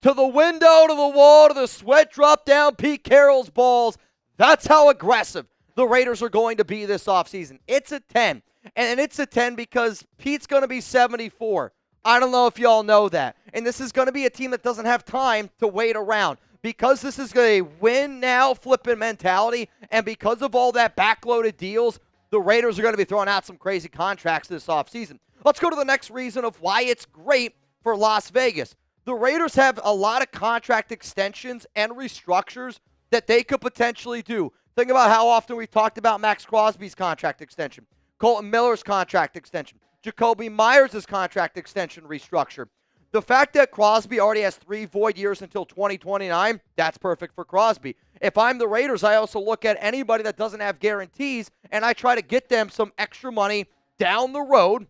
To the window, to the wall, to the sweat drop down Pete Carroll's balls. That's how aggressive the Raiders are going to be this offseason. It's a 10. And it's a 10 because Pete's going to be 74. I don't know if y'all know that. And this is going to be a team that doesn't have time to wait around. Because this is a win-now flipping mentality, and because of all that backloaded deals, the Raiders are going to be throwing out some crazy contracts this offseason. Let's go to the next reason of why it's great for Las Vegas. The Raiders have a lot of contract extensions and restructures that they could potentially do. Think about how often we've talked about Max Crosby's contract extension, Colton Miller's contract extension, Jacoby Myers' contract extension restructure. The fact that Crosby already has 3 void years until 2029, that's perfect for Crosby. If I'm the Raiders, I also look at anybody that doesn't have guarantees, and I try to get them some extra money down the road,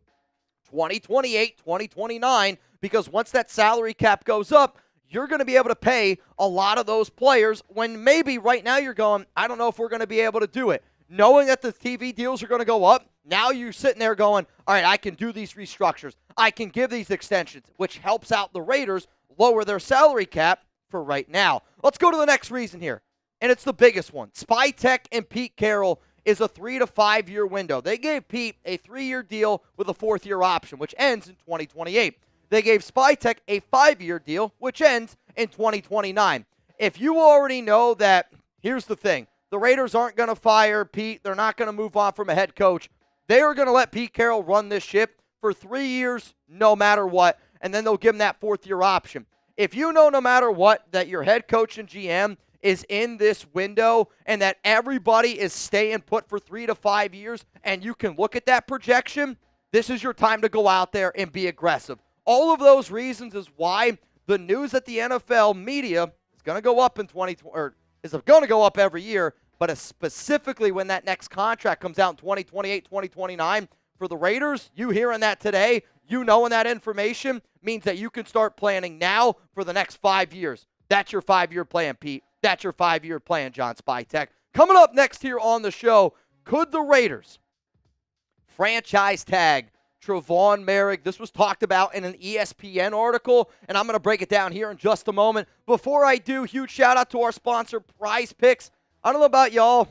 2028, 2029, because once that salary cap goes up, you're going to be able to pay a lot of those players when maybe right now you're going, I don't know if we're going to be able to do it. Knowing that the TV deals are going to go up, now you're sitting there going, all right, I can do these restructures. I can give these extensions, which helps out the Raiders lower their salary cap for right now. Let's go to the next reason here, and it's the biggest one. Spytek and Pete Carroll is a 3 to 5 year window. They gave Pete a 3-year deal with a 4th-year option, which ends in 2028. They gave Spytek a 5-year deal, which ends in 2029. If you already know that, here's the thing. The Raiders aren't going to fire Pete. They're not going to move on from a head coach. They are going to let Pete Carroll run this ship for 3 years, no matter what, and then they'll give him that 4th-year option. If you know no matter what that your head coach and GM is in this window and that everybody is staying put for 3 to 5 years and you can look at that projection, this is your time to go out there and be aggressive. All of those reasons is why the news at the NFL media is going to go up in 2020, or is going to go up every year, but specifically when that next contract comes out in 2028, 2029 for the Raiders, you hearing that today, you knowing that information means that you can start planning now for the next 5 years. That's your 5-year plan, Pete. That's your 5-year plan, John Spytek. Coming up next here on the show, could the Raiders franchise tag Trevon Merrick? This was talked about in an ESPN article, and I'm going to break it down here in just a moment. Before I do, huge shout-out to our sponsor, Prize Picks. I don't know about y'all.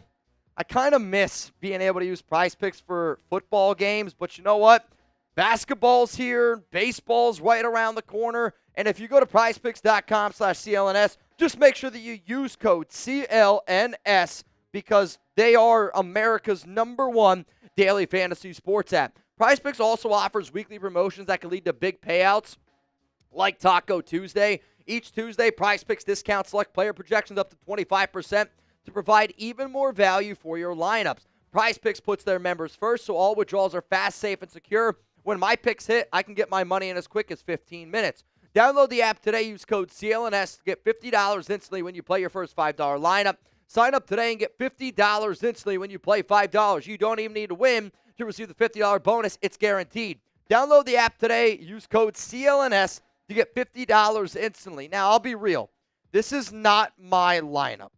I kind of miss being able to use Prize Picks for football games, but you know what? Basketball's here. Baseball's right around the corner. And if you go to prizepicks.com/CLNS, just make sure that you use code CLNS because they are America's #1 daily fantasy sports app. PrizePicks also offers weekly promotions that can lead to big payouts like Taco Tuesday. Each Tuesday, PrizePicks discounts select player projections up to 25% to provide even more value for your lineups. PrizePicks puts their members first, so all withdrawals are fast, safe, and secure. When my picks hit, I can get my money in as quick as 15 minutes. Download the app today. Use code CLNS to get $50 instantly when you play your first $5 lineup. Sign up today and get $50 instantly when you play $5. You don't even need to win to receive the $50 bonus. It's guaranteed. Download the app today. Use code CLNS to get $50 instantly. Now, I'll be real. This is not my lineup.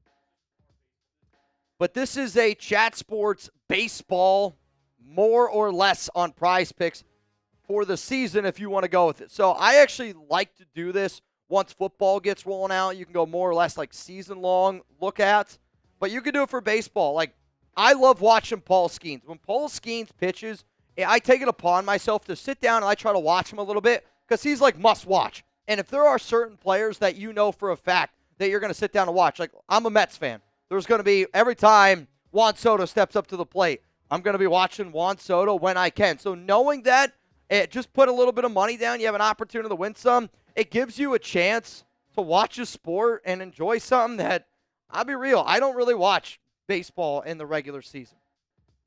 But this is a Chat Sports baseball, more or less on Prize Picks for the season if you want to go with it. So I actually like to do this once football gets rolling out. You can go more or less like season-long look-ats. But you can do it for baseball. Like, I love watching Paul Skeens. When Paul Skeens pitches, I take it upon myself to sit down and I try to watch him a little bit because he's like must-watch. And if there are certain players that you know for a fact that you're going to sit down and watch, like I'm a Mets fan. There's going to be, every time Juan Soto steps up to the plate, I'm going to be watching Juan Soto when I can. So knowing that, just put a little bit of money down, you have an opportunity to win some, it gives you a chance to watch a sport and enjoy something that, I'll be real, I don't really watch baseball in the regular season.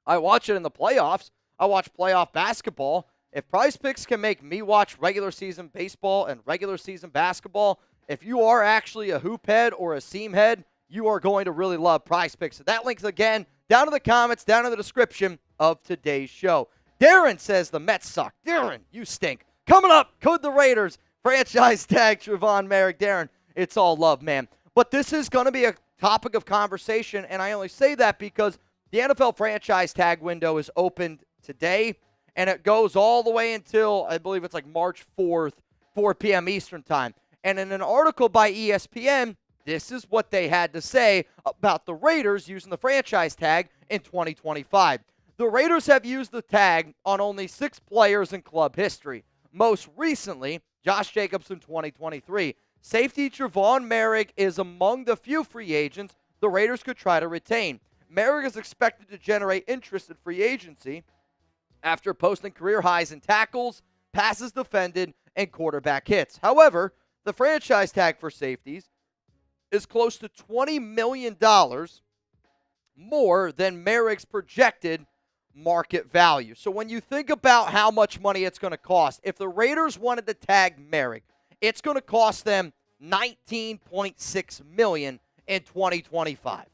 I watch it in the playoffs. I watch playoff basketball. If Prize Picks can make me watch regular season baseball and regular season basketball, if you are actually a hoop head or a seam head, you are going to really love Prize Picks. So that link's again down in the comments, down in the description of today's show. Darren says the Mets suck. Darren, you stink. Coming up, could the Raiders Franchise tag Trevon Merrick. Darren, it's all love, man. But this is going to be a topic of conversation, and I only say that because the NFL franchise tag window is opened today, and it goes all the way until, I believe it's like March 4th, 4 p.m. Eastern time. And in an article by ESPN, this is what they had to say about the Raiders using the franchise tag in 2025. The Raiders have used the tag on only 6 players in club history. Most recently, Josh Jacobs in 2023. Safety Trevon Merrick is among the few free agents the Raiders could try to retain. Merrick is expected to generate interest in free agency after posting career highs in tackles, passes defended, and quarterback hits. However, the franchise tag for safeties is close to $20 million more than Merrick's projected market value. So when you think about how much money it's going to cost, if the Raiders wanted to tag Merrick, it's going to cost them $19.6 million in 2025.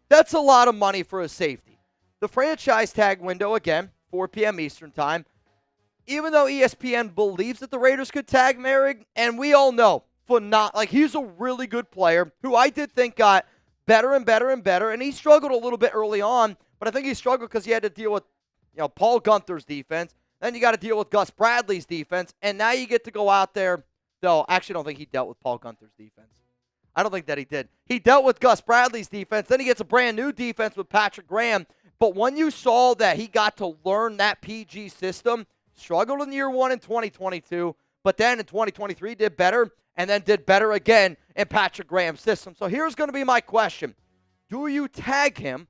That's a lot of money for a safety. The franchise tag window, again, 4 p.m. Eastern time, even though ESPN believes that the Raiders could tag Merrick, and we all know, he's a really good player who I did think got better and better and better, and he struggled a little bit early on, but I think he struggled because he had to deal with Paul Gunther's defense, then you got to deal with Gus Bradley's defense, and now you get to go out there. Though, I actually don't think he dealt with Paul Gunther's defense. I don't think that he did. He dealt with Gus Bradley's defense. Then he gets a brand new defense with Patrick Graham. But when you saw that he got to learn that PG system, struggled in year 1 in 2022, but then in 2023 did better, and then did better again in Patrick Graham's system. So here's going to be my question. Do you tag him,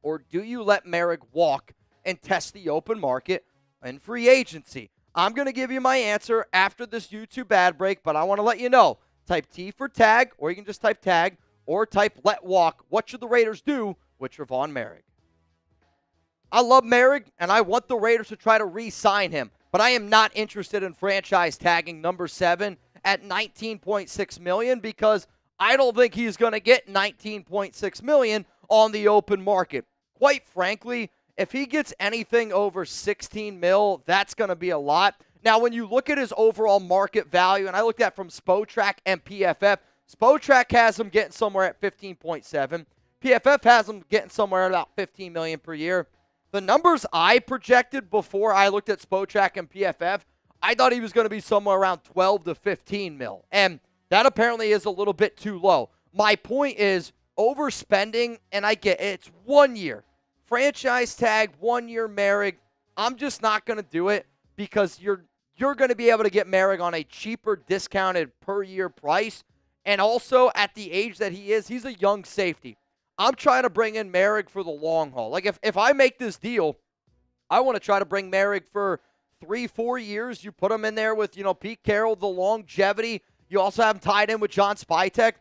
or do you let Merrick walk and test the open market in free agency? I'm going to give you my answer after this YouTube ad break, but I want to let you know. Type T for tag, or you can just type tag, or type let walk. What should the Raiders do with Trevon Merrick? I love Merrick, and I want the Raiders to try to re-sign him, but I am not interested in franchise tagging number 7 at $19.6 million because I don't think he's going to get $19.6 million on the open market. Quite frankly, if he gets anything over $16 million, that's going to be a lot. Now, when you look at his overall market value, and I looked at from Spotrac and PFF, Spotrac has him getting somewhere at 15.7. PFF has him getting somewhere at about $15 million per year. The numbers I projected before I looked at Spotrac and PFF, I thought he was going to be somewhere around 12 to 15 mil. And that apparently is a little bit too low. My point is overspending, and I get it. It's 1 year. Franchise tag, 1 year Merrick. I'm just not going to do it because you're going to be able to get Merrick on a cheaper, discounted per year price. And also at the age that he is, he's a young safety. I'm trying to bring in Merrick for the long haul. Like if I make this deal, I want to try to bring Merrick for 3-4 years. You put him in there with, Pete Carroll, the longevity. You also have him tied in with John Spytek.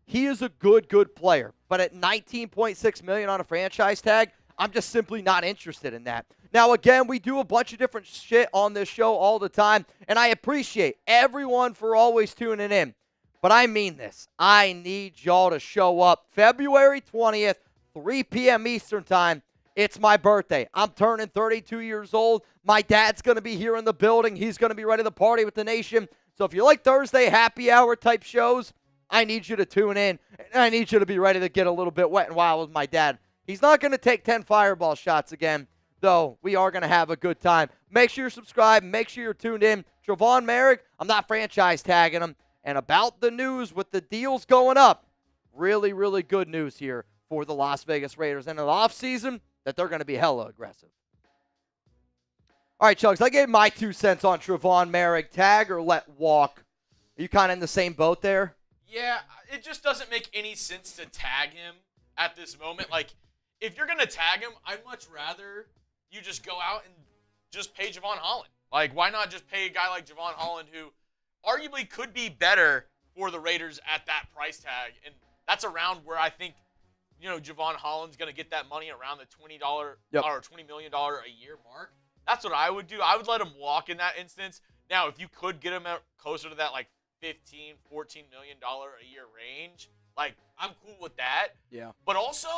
He is a good player. But at $19.6 million on a franchise tag, I'm just simply not interested in that. Now, again, we do a bunch of different shit on this show all the time, and I appreciate everyone for always tuning in. But I mean this. I need y'all to show up February 20th, 3 p.m. Eastern time. It's my birthday. I'm turning 32 years old. My dad's going to be here in the building. He's going to be ready to party with the nation. So if you like Thursday happy hour type shows, I need you to tune in, and I need you to be ready to get a little bit wet and wild with my dad. He's not going to take 10 fireball shots again, though we are going to have a good time. Make sure you're subscribed. Make sure you're tuned in. Trevon Merrick, I'm not franchise tagging him. And about the news with the deals going up, really, really good news here for the Las Vegas Raiders. And in the offseason, that they're going to be hella aggressive. All right, Chugs, I gave my 2 cents on Trevon Merrick. Tag or let walk? Are you kind of in the same boat there? Yeah, it just doesn't make any sense to tag him at this moment. Like, if you're going to tag him, I'd much rather you just go out and just pay Javon Holland. Like, why not just pay a guy like Javon Holland who arguably could be better for the Raiders at that price tag? And that's around where I think, Javon Holland's going to get that money around the $20 or $20 million a year mark. That's what I would do. I would let him walk in that instance. Now, if you could get him closer to that, like, $15, $14 million a year range, like, I'm cool with that. Yeah. But also,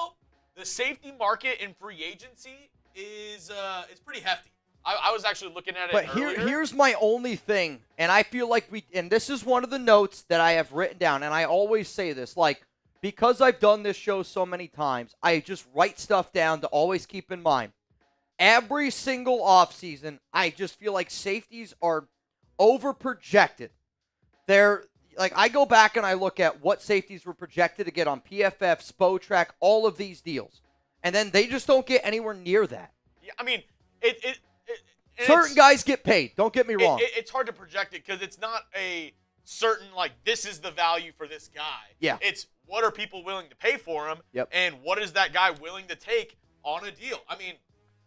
the safety market in free agency is it's pretty hefty. I was actually looking at it But earlier. here's my only thing, and I feel like and this is one of the notes that I have written down, and I always say this, like, because I've done this show so many times, I just write stuff down to always keep in mind. Every single offseason, I just feel like safeties are over-projected. They're, like, I go back and I look at what safeties were projected to get on PFF, Spotrac, all of these deals. And then they just don't get anywhere near that. Yeah, I mean, certain guys get paid. Don't get me wrong. It's hard to project it because it's not a certain, like, this is the value for this guy. Yeah. It's what are people willing to pay for him, Yep. and what is that guy willing to take on a deal. I mean,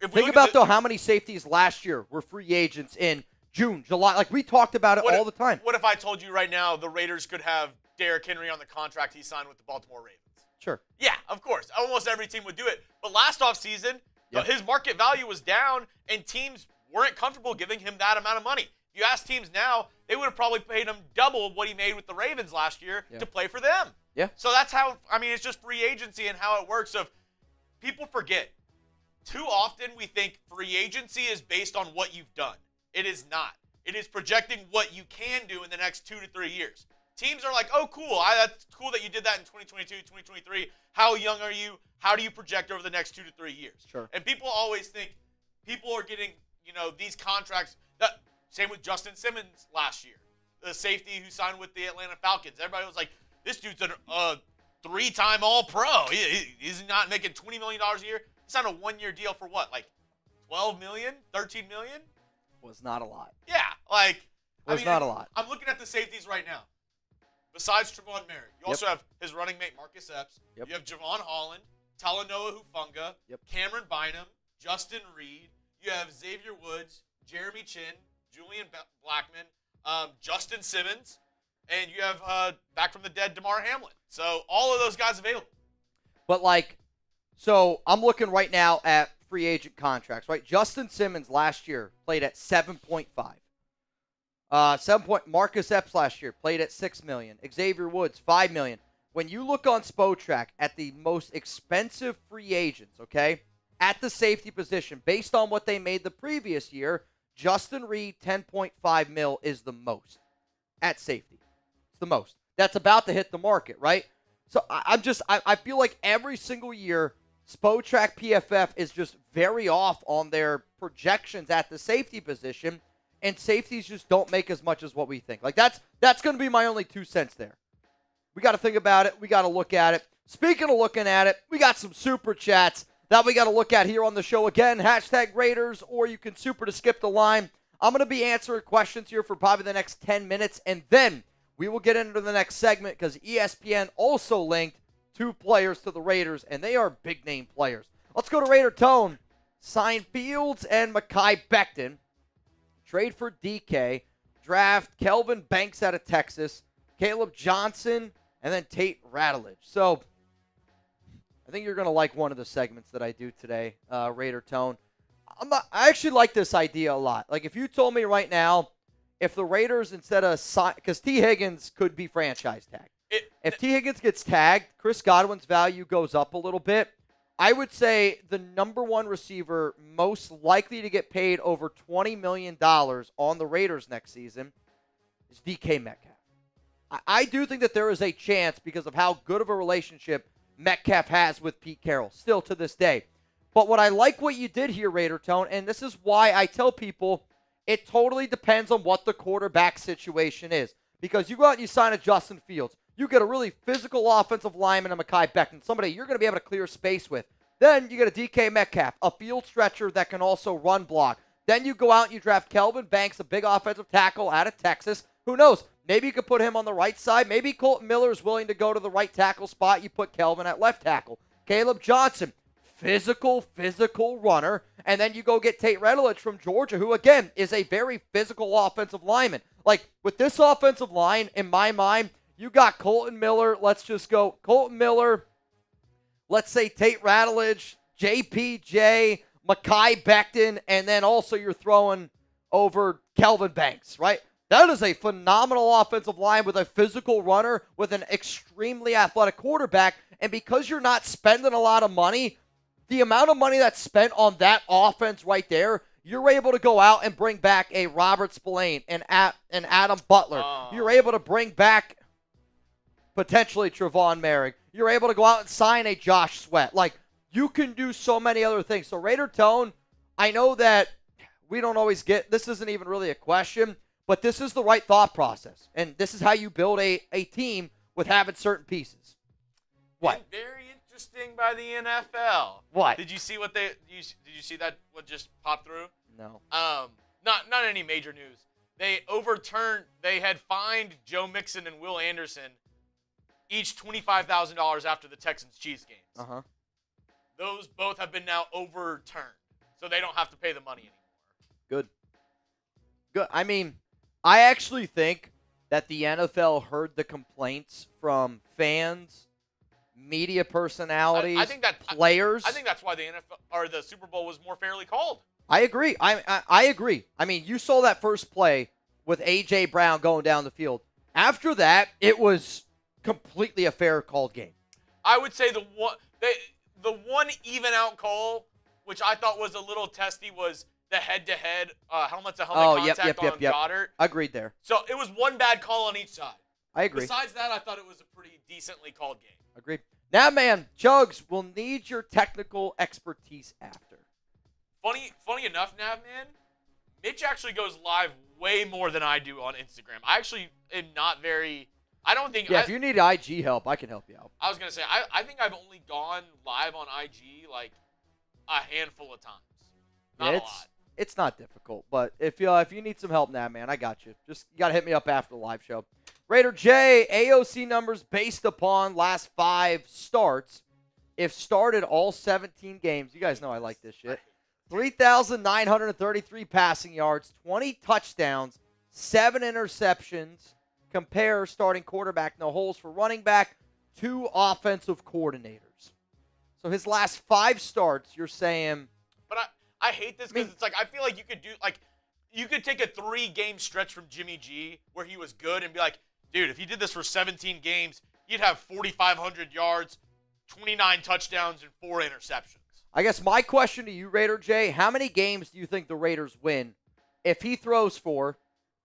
if we think about, though, how many safeties last year were free agents in June, July. Like, we talked about it all the time. What if I told you right now the Raiders could have Derrick Henry on the contract he signed with the Baltimore Ravens? Sure. Yeah, of course. Almost every team would do it. But last offseason, Yep. his market value was down, and teams weren't comfortable giving him that amount of money. If you ask teams now, they would have probably paid him double what he made with the Ravens last year to play for them. Yeah. So that's how, I mean, it's just free agency and how it works. So people forget. Too often we think free agency is based on what you've done. It is not. It is projecting what you can do in the next 2 to 3 years. Teams are like, oh, cool. That's cool that you did that in 2022, 2023. How young are you? How do you project over the next 2 to 3 years? Sure. And people always think people are getting, these contracts. Same with Justin Simmons last year, the safety who signed with the Atlanta Falcons. Everybody was like, this dude's a 3-time All-Pro. He's not making $20 million a year. He signed a 1-year deal for what, like $12 million, $13 million? Was not a lot. Yeah, like. Not a lot. I'm looking at the safeties right now. Besides Trevon Merritt, you also have his running mate Marcus Epps. Yep. You have Javon Holland, Talanoa Hufanga, Cameron Bynum, Justin Reed. You have Xavier Woods, Jeremy Chin, Julian Blackman, Justin Simmons, and you have back from the dead DeMar Hamlin. So all of those guys available. But, like, so I'm looking right now at free agent contracts, right? Justin Simmons last year played at 7.5. Marcus Epps last year played at $6 million. Xavier Woods, $5 million. When you look on Spotrac at the most expensive free agents, okay, at the safety position, based on what they made the previous year, Justin Reed, $10.5 million is the most at safety. It's the most. That's about to hit the market, right? So I feel like every single year, Spotrac PFF is just very off on their projections at the safety position, and safeties just don't make as much as what we think. Like, that's going to be my only 2 cents there. We got to think about it. We got to look at it. Speaking of looking at it, we got some super chats that we got to look at here on the show. Again, hashtag Raiders, or you can super to skip the line. I'm going to be answering questions here for probably the next 10 minutes, and then we will get into the next segment because ESPN also linked 2 players to the Raiders, and they are big-name players. Let's go to Raider Tone. Sign Fields and Mekhi Becton. Trade for DK. Draft Kelvin Banks out of Texas. Caleb Johnson, and then Tate Ratledge. So I think you're going to like one of the segments that I do today, Raider Tone. I actually like this idea a lot. Like, if you told me right now, if the Raiders, instead of because T. Higgins could be franchise tagged. If T. Higgins gets tagged, Chris Godwin's value goes up a little bit. I would say the number 1 receiver most likely to get paid over $20 million on the Raiders next season is DK Metcalf. I do think that there is a chance because of how good of a relationship Metcalf has with Pete Carroll, still to this day. But what I like what you did here, Raider Tone, and this is why I tell people it totally depends on what the quarterback situation is. Because you go out and you sign a Justin Fields. You get a really physical offensive lineman in Mekhi Becton, somebody you're going to be able to clear space with. Then you get a DK Metcalf, a field stretcher that can also run block. Then you go out and you draft Kelvin Banks, a big offensive tackle out of Texas. Who knows? Maybe you could put him on the right side. Maybe Colton Miller is willing to go to the right tackle spot. You put Kelvin at left tackle. Caleb Johnson, physical runner. And then you go get Tate Ratledge from Georgia, who, again, is a very physical offensive lineman. Like, with this offensive line, in my mind, you got Colton Miller. Let's just go Colton Miller. Let's say Tate Ratledge, JPJ, Mekhi Becton, and then also you're throwing over Kelvin Banks, right? That is a phenomenal offensive line with a physical runner with an extremely athletic quarterback. And because you're not spending a lot of money, the amount of money that's spent on that offense right there, You're able to go out and bring back a Robert Spillane and Adam Butler. You're able to bring back potentially Trevon Merrick. You're able to go out and sign a Josh Sweat. Like, you can do so many other things. So Raider Tone, I know that we don't always get, this isn't even really a question, but this is the right thought process. And this is how you build a team with having certain pieces. What? And very interesting by the NFL. What? Did you see what did you see that what just popped through? No. Not any major news. They had fined Joe Mixon and Will Anderson each $25,000 after the Texans-Chiefs games. Uh-huh. Those both have been now overturned, so they don't have to pay the money anymore. Good. I mean, I actually think that the NFL heard the complaints from fans, media personalities, players. I think that's why the NFL or the Super Bowl was more fairly called. I agree. I agree. I mean, you saw that first play with A.J. Brown going down the field. After that, it was completely a fair called game. I would say the one even out call, which I thought was a little testy, was the head-to-head helmet-to-helmet contact on Goddard. Agreed there. So it was one bad call on each side. I agree. Besides that, I thought it was a pretty decently called game. Agreed. Now, man, Jugs, we'll need your technical expertise after. Funny enough, Nav, man, Mitch actually goes live way more than I do on Instagram. I actually am not very... I don't think... Yeah, if you need IG help, I can help you out. I was going to say, I think I've only gone live on IG like a handful of times. Not a lot. It's not difficult, but if you need some help now, man, I got you. Just you got to hit me up after the live show. Raider J, AOC numbers based upon last 5 starts. If started all 17 games, you guys know I like this shit. 3,933 passing yards, 20 touchdowns, 7 interceptions. Compare starting quarterback, no holes for running back, 2 offensive coordinators. So his last 5 starts, you're saying... But I hate this because it's like, I feel like you could take a 3-game stretch from Jimmy G where he was good and be like, dude, if he did this for 17 games, he'd have 4,500 yards, 29 touchdowns, and 4 interceptions. I guess my question to you, Raider J, how many games do you think the Raiders win if he throws for?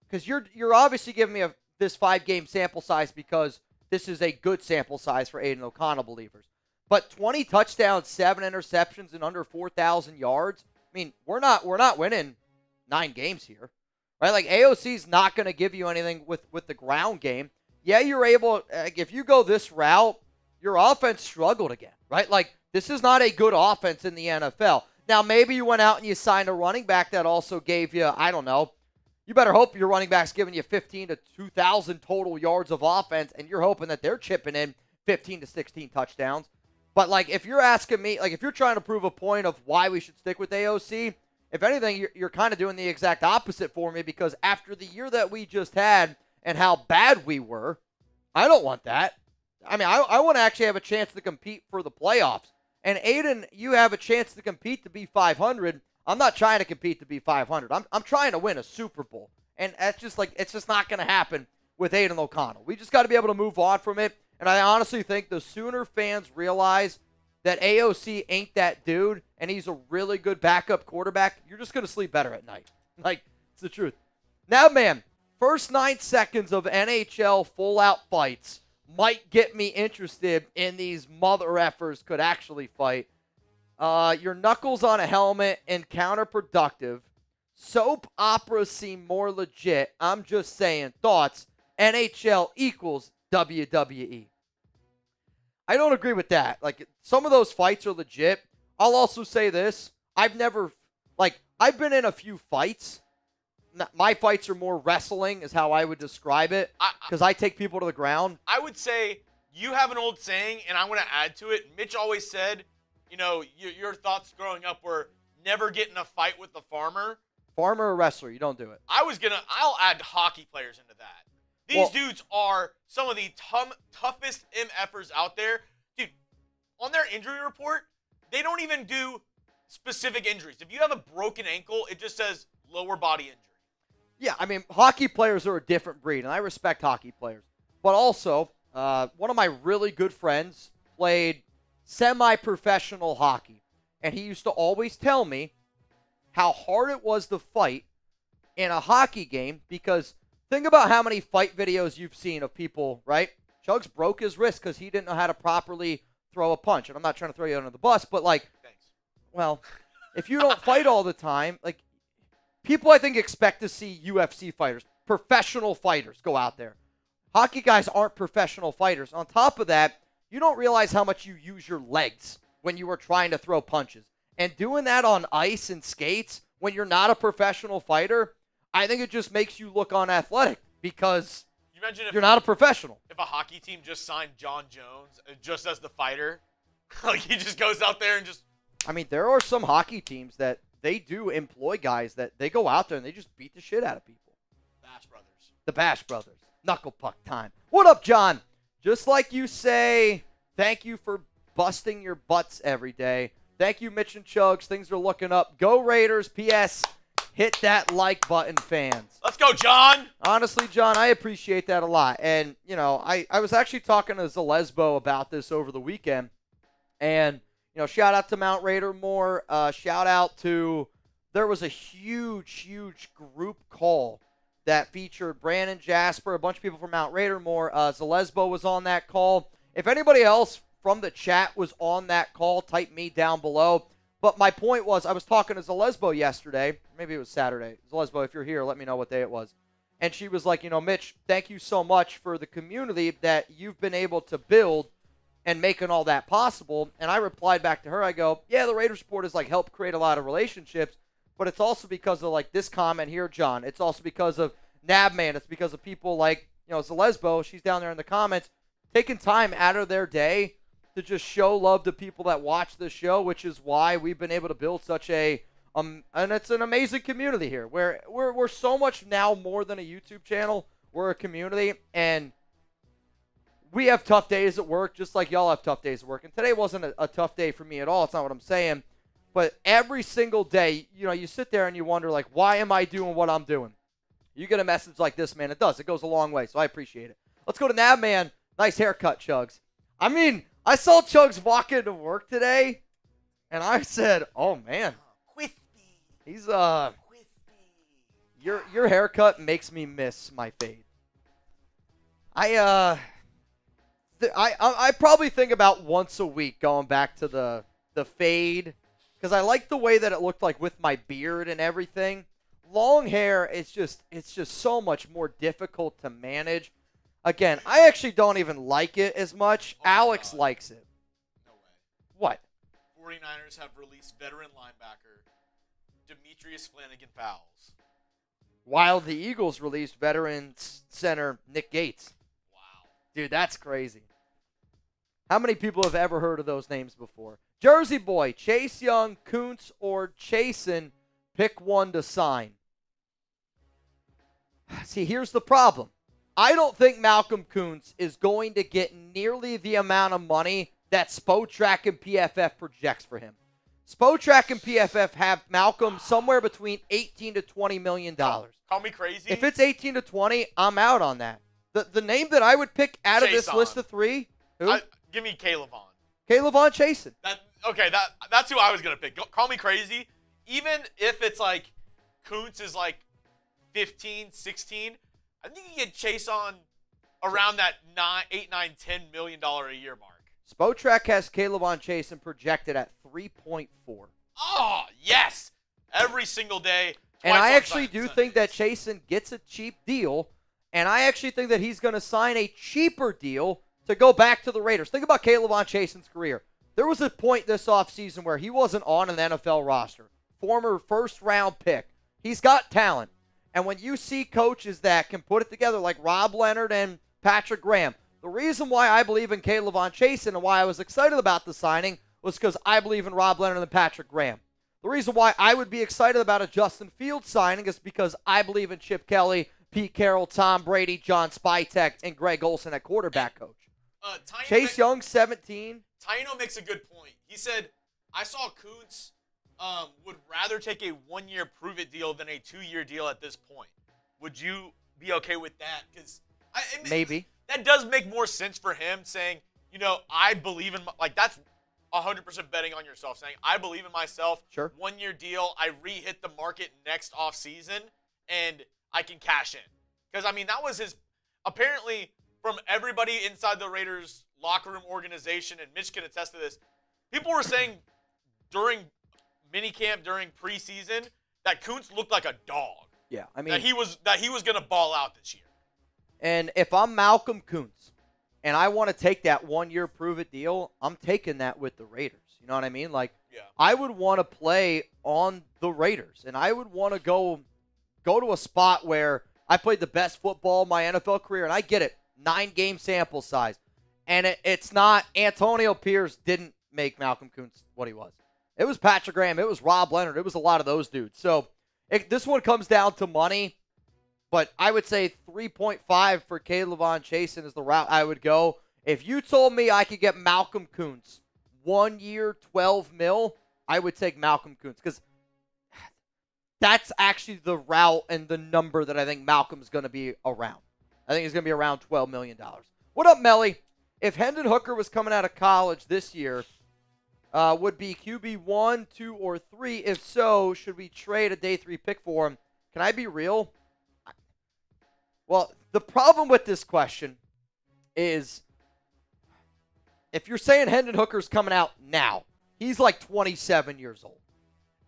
Because you're obviously giving me this 5-game sample size because this is a good sample size for Aiden O'Connell believers. But 20 touchdowns, 7 interceptions, and under 4,000 yards. I mean, we're not winning 9 games here, right? Like AOC's not going to give you anything with the ground game. Yeah, you're able. If you go this route, your offense struggled again, right? Like this is not a good offense in the NFL. Now maybe you went out and you signed a running back that also gave you, I don't know. You better hope your running back's giving you 15 to 2,000 total yards of offense, and you're hoping that they're chipping in 15 to 16 touchdowns. But, like, if you're asking me, like, if you're trying to prove a point of why we should stick with AOC, if anything, you're kind of doing the exact opposite for me because after the year that we just had and how bad we were, I don't want that. I mean, I want to actually have a chance to compete for the playoffs. And, Aiden, you have a chance to compete to be 500. I'm not trying to compete to be 500. I'm trying to win a Super Bowl. And that's just, like, it's just not going to happen with Aiden O'Connell. We just got to be able to move on from it. And I honestly think the sooner fans realize that AOC ain't that dude and he's a really good backup quarterback, you're just going to sleep better at night. Like, it's the truth. Now, man, first 9 seconds of NHL full-out fights might get me interested in these mother effers could actually fight. Your knuckles on a helmet and counterproductive. Soap operas seem more legit. I'm just saying. Thoughts? NHL equals WWE. I don't agree with that. Like, some of those fights are legit. I'll also say this. I've been in a few fights. My fights are more wrestling is how I would describe it because I take people to the ground. I would say you have an old saying, and I'm going to add to it. Mitch always said, you know, your thoughts growing up were never get in a fight with the farmer. Farmer or wrestler, you don't do it. I'll add hockey players into that. These dudes are some of the toughest MFers out there. Dude, on their injury report, they don't even do specific injuries. If you have a broken ankle, it just says lower body injury. Yeah, I mean, hockey players are a different breed, and I respect hockey players. But also, one of my really good friends played semi-professional hockey, and he used to always tell me how hard it was to fight in a hockey game, because think about how many fight videos you've seen of people, right? Chugs broke his wrist because he didn't know how to properly throw a punch. And I'm not trying to throw you under the bus, but like, Thanks. well, if you don't fight all the time, like, people I think expect to see UFC fighters, professional fighters go out there. Hockey guys aren't professional fighters. On top of that, you don't realize how much you use your legs when you are trying to throw punches. And doing that on ice and skates when you're not a professional fighter, I think it just makes you look unathletic because you're not a professional. If a hockey team just signed John Jones just as the fighter, like he just goes out there and just... I mean, there are some hockey teams that they do employ guys that they go out there and they just beat the shit out of people. Bash Brothers. The Bash Brothers. Knuckle puck time. What up, John? Just like you say, thank you for busting your butts every day. Thank you, Mitch and Chugs. Things are looking up. Go Raiders. P.S. Hit that like button, fans. Let's go, John. Honestly, John, I appreciate that a lot. And, you know, I was actually talking to Zalesbo about this over the weekend. And, you know, shout out to Mount Raider Moore. Shout out to, there was a huge group call that featured Brandon Jasper, a bunch of people from Mount Raider Moore. Zalesbo was on that call. If anybody else from the chat was on that call, type me down below. But my point was, I was talking to Zalesbo yesterday. Maybe it was Saturday. Zalesbo, if you're here, let me know what day it was. And she was like, you know, Mitch, thank you so much for the community that you've been able to build and making all that possible. And I replied back to her, I go, yeah, the Raiders Report has, like, helped create a lot of relationships, but it's also because of, like, this comment here, John. It's also because of Nabman. It's because of people like, you know, Zalesbo, she's down there in the comments, taking time out of their day to just show love to people that watch this show, which is why we've been able to build such a and it's an amazing community here. Where we're so much now more than a YouTube channel. We're a community, and we have tough days at work, just like y'all have tough days at work. And today wasn't a tough day for me at all. It's not what I'm saying. But every single day, you know, you sit there and you wonder, like, why am I doing what I'm doing? You get a message like this, man. It does. It goes a long way, so I appreciate it. Let's go to Nabman. Nice haircut, Chugs. I mean, I saw Chugs walk into work today, and I said, oh, man. Crispy. He's, your haircut makes me miss my fade. I probably think about once a week going back to the fade, because I like the way that it looked like with my beard and everything. Long hair, it's just so much more difficult to manage. Again, I actually don't even like it as much. Oh, Alex likes it. No way. What? 49ers have released veteran linebacker Demetrius Flanagan-Fowles. While the Eagles released veteran center Nick Gates. Wow. Dude, that's crazy. How many people have ever heard of those names before? Jersey Boy, Chase Young, Kuntz, or Chasen, pick one to sign. See, here's the problem. I don't think Malcolm Kuntz is going to get nearly the amount of money that Spotrac and PFF projects for him. Spotrac and PFF have Malcolm somewhere between $18 to $20 million. Call me crazy. If it's 18 to 20, I'm out on that. The name that I would pick out of this list of three, who? Give me Caleb Vaughn. Caleb Vaughn Chasen. That's who I was going to pick. Call me crazy. Even if it's like Kuntz is like 15, 16, I think you get Chase on around that $8, $9, $10 million a year mark. Spotrac has Caleb Vaughn Chasen projected at 3.4. Oh, yes. Every single day. And I actually do think that Chasen gets a cheap deal, and I actually think that he's going to sign a cheaper deal to go back to the Raiders. Think about Caleb Vaughn Chasen's career. There was a point this offseason where he wasn't on an NFL roster. Former first-round pick. He's got talent. And when you see coaches that can put it together like Rob Leonard and Patrick Graham, the reason why I believe in Caleb Vaughn Chasen and why I was excited about the signing was because I believe in Rob Leonard and Patrick Graham. The reason why I would be excited about a Justin Fields signing is because I believe in Chip Kelly, Pete Carroll, Tom Brady, John Spytek, and Greg Olsen at quarterback coach. Chase Young, 17. Taino makes a good point. He said, I saw Kuntz would rather take a one-year prove-it deal than a two-year deal at this point. Would you be okay with that? Because maybe. That does make more sense for him saying, you know, I believe in, like, that's 100% betting on yourself, saying, I believe in myself. Sure. 1-year deal. I re-hit the market next offseason, and I can cash in. Because, I mean, that was his – apparently, from everybody inside the Raiders locker room organization, and Mitch can attest to this, people were saying during minicamp, during preseason, that Kuntz looked like a dog. Yeah, I mean – that he was going to ball out this year. And if I'm Malcolm Kuntz and I want to take that 1-year prove-it deal, I'm taking that with the Raiders. You know what I mean? Like, yeah. I would want to play on the Raiders, and I would want to go to a spot where I played the best football of my NFL career, and I get it, 9-game sample size. And it's not – Antonio Pierce didn't make Malcolm Kuntz what he was. It was Patrick Graham. It was Rob Leonard. It was a lot of those dudes. So this one comes down to money. But I would say 3.5 for K'Lavon Chasen is the route I would go. If you told me I could get Malcolm Kuntz 1 year, $12 million, I would take Malcolm Kuntz because that's actually the route and the number that I think Malcolm's going to be around. I think he's going to be around $12 million. What up, Melly? If Hendon Hooker was coming out of college this year, would be QB 1, 2, or 3? If so, should we trade a day 3 pick for him? Can I be real? Well, the problem with this question is if you're saying Hendon Hooker's coming out now, he's like 27 years old.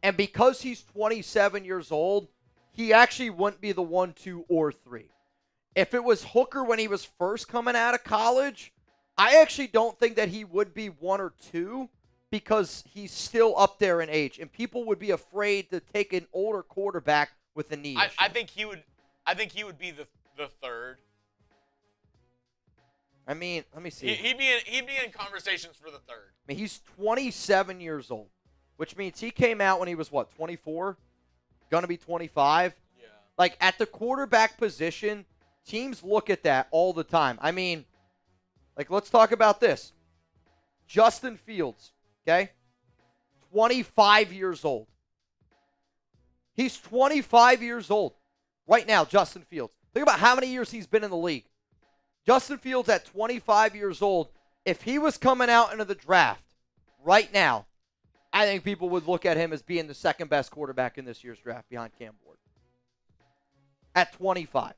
And because he's 27 years old, he actually wouldn't be the 1, 2, or 3. If it was Hooker when he was first coming out of college, I actually don't think that he would be 1 or 2 because he's still up there in age. And people would be afraid to take an older quarterback with a knee issue. I think he would be the third. I mean, let me see. He'd be in conversations for the third. I mean, he's 27 years old, which means he came out when he was, 24? Gonna be 25? Yeah. Like, at the quarterback position, teams look at that all the time. I mean, like, let's talk about this. Justin Fields, okay? 25 years old. He's 25 years old right now, Justin Fields. Think about how many years he's been in the league. Justin Fields at 25 years old, if he was coming out into the draft right now, I think people would look at him as being the second best quarterback in this year's draft behind Cam Ward. At 25.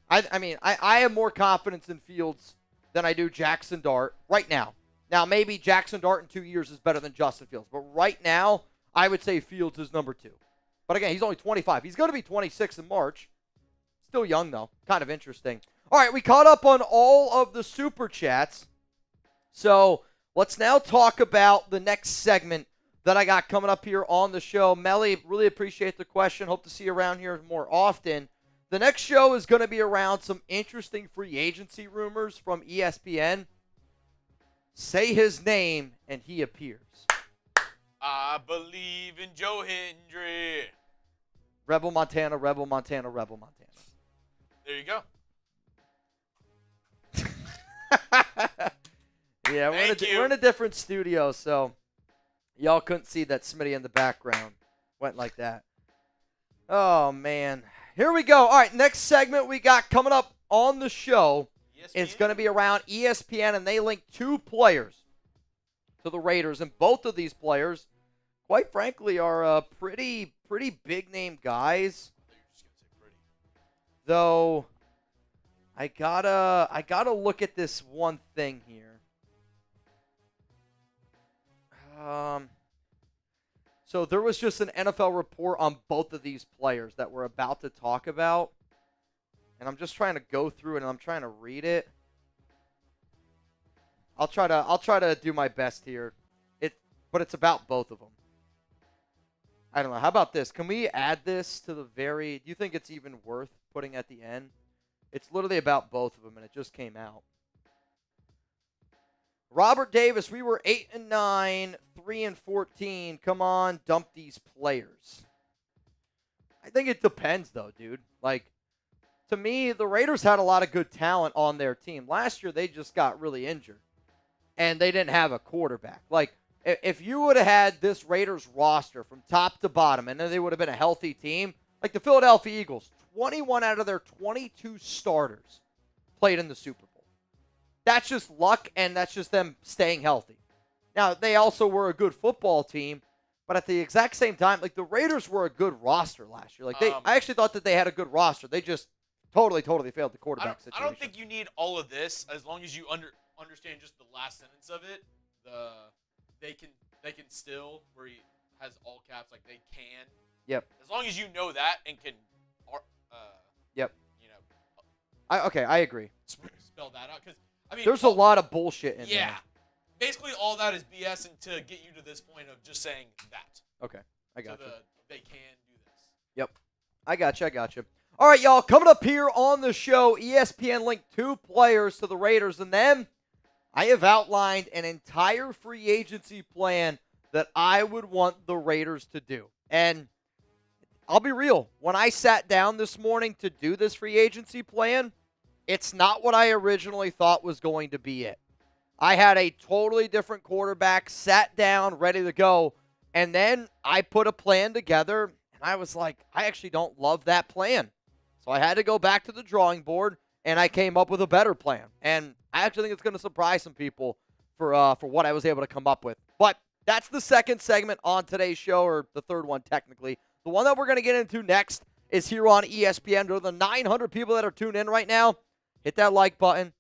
I mean, I have more confidence in Fields than I do Jackson Dart right now. Now, maybe Jackson Dart in 2 years is better than Justin Fields. But right now, I would say Fields is number 2. But again, he's only 25. He's going to be 26 in March. Still young, though. Kind of interesting. All right, we caught up on all of the Super Chats. So let's now talk about the next segment that I got coming up here on the show. Melly, really appreciate the question. Hope to see you around here more often. The next show is going to be around some interesting free agency rumors from ESPN. Say his name, and he appears. I believe in Joe Hendry. Rebel Montana, Rebel Montana, Rebel Montana. There you go. Yeah, we're in a different studio, so y'all couldn't see that Smitty in the background. Went like that. Oh, man. Here we go. All right, next segment we got coming up on the show is going to be around ESPN, and they link 2 players to the Raiders, and both of these players, quite frankly, are pretty big-name guys. Though I gotta look at this one thing here. So there was just an NFL report on both of these players that we're about to talk about, and I'm just trying to go through it and I'm trying to read it. I'll try to do my best here. But it's about both of them. I don't know. How about this? Can we add this to the do you think it's even worth putting at the end? It's literally about both of them, and it just came out. Robert Davis, we were 8-9, 3-14. Come on, dump these players. I think it depends, though, dude. Like, to me, the Raiders had a lot of good talent on their team. Last year, they just got really injured, and they didn't have a quarterback. Like, if you would have had this Raiders roster from top to bottom, and then they would have been a healthy team, like the Philadelphia Eagles, 21 out of their 22 starters played in the Super Bowl. That's just luck, and that's just them staying healthy. Now, they also were a good football team, but at the exact same time, like the Raiders were a good roster last year. Like I actually thought that they had a good roster. They just totally failed the quarterback situation. I don't think you need all of this as long as you understand just the last sentence of it. They can still, where he has all caps, like they can. Yep. As long as you know that and can, yep. You know. I agree. Spell that out, because I mean, there's a lot of bullshit in there. Yeah. Basically, all that is BS, and to get you to this point of just saying that. Okay, I got you. They can do this. Yep, I got you. All right, y'all, coming up here on the show, ESPN linked 2 players to the Raiders, and then I have outlined an entire free agency plan that I would want the Raiders to do. And I'll be real, when I sat down this morning to do this free agency plan, it's not what I originally thought was going to be it. I had a totally different quarterback, sat down, ready to go, and then I put a plan together, and I was like, I actually don't love that plan. So I had to go back to the drawing board, and I came up with a better plan. And I actually think it's going to surprise some people for what I was able to come up with. But that's the second segment on today's show, or the third one technically. The one that we're going to get into next is here on ESPN. To the 900 people that are tuned in right now, hit that like button.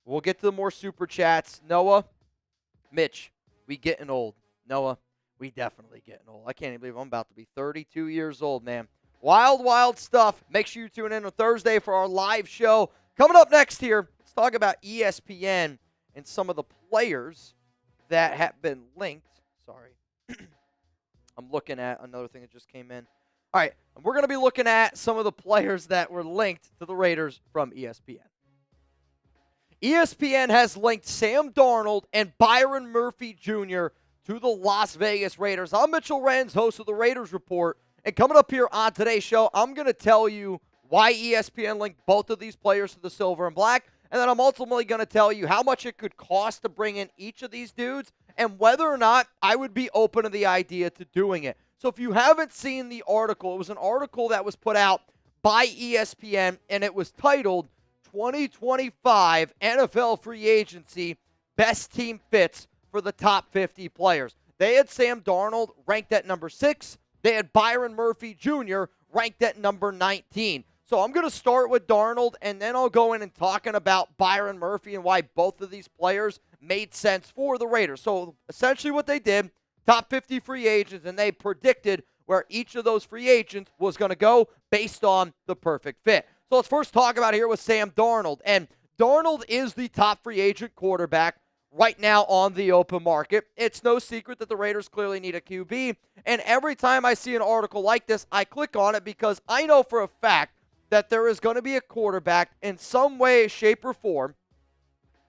We'll get to the more super chats. Noah, Mitch, we getting old. Noah, we definitely getting old. I can't even believe I'm about to be 32 years old, man. Wild stuff. Make sure you tune in on Thursday for our live show. Coming up next here, let's talk about ESPN and some of the players that have been linked. Sorry. I'm looking at another thing that just came in. All right, we're going to be looking at some of the players that were linked to the Raiders from ESPN. ESPN has linked Sam Darnold and Byron Murphy Jr. to the Las Vegas Raiders. I'm Mitchell Renz, host of the Raiders Report, and coming up here on today's show, I'm going to tell you why ESPN linked both of these players to the silver and black, and then I'm ultimately going to tell you how much it could cost to bring in each of these dudes and whether or not I would be open to the idea to doing it. So if you haven't seen the article, it was an article that was put out by ESPN, and it was titled 2025 NFL Free Agency Best Team Fits for the Top 50 Players. They had Sam Darnold ranked at number 6. They had Byron Murphy Jr. ranked at number 19. So I'm going to start with Darnold, and then I'll go in and talking about Byron Murphy and why both of these players made sense for the Raiders. So essentially what they did, top 50 free agents, and they predicted where each of those free agents was going to go based on the perfect fit. So let's first talk about here with Sam Darnold. And Darnold is the top free agent quarterback right now on the open market. It's no secret that the Raiders clearly need a QB. And every time I see an article like this, I click on it because I know for a fact that there is going to be a quarterback in some way, shape, or form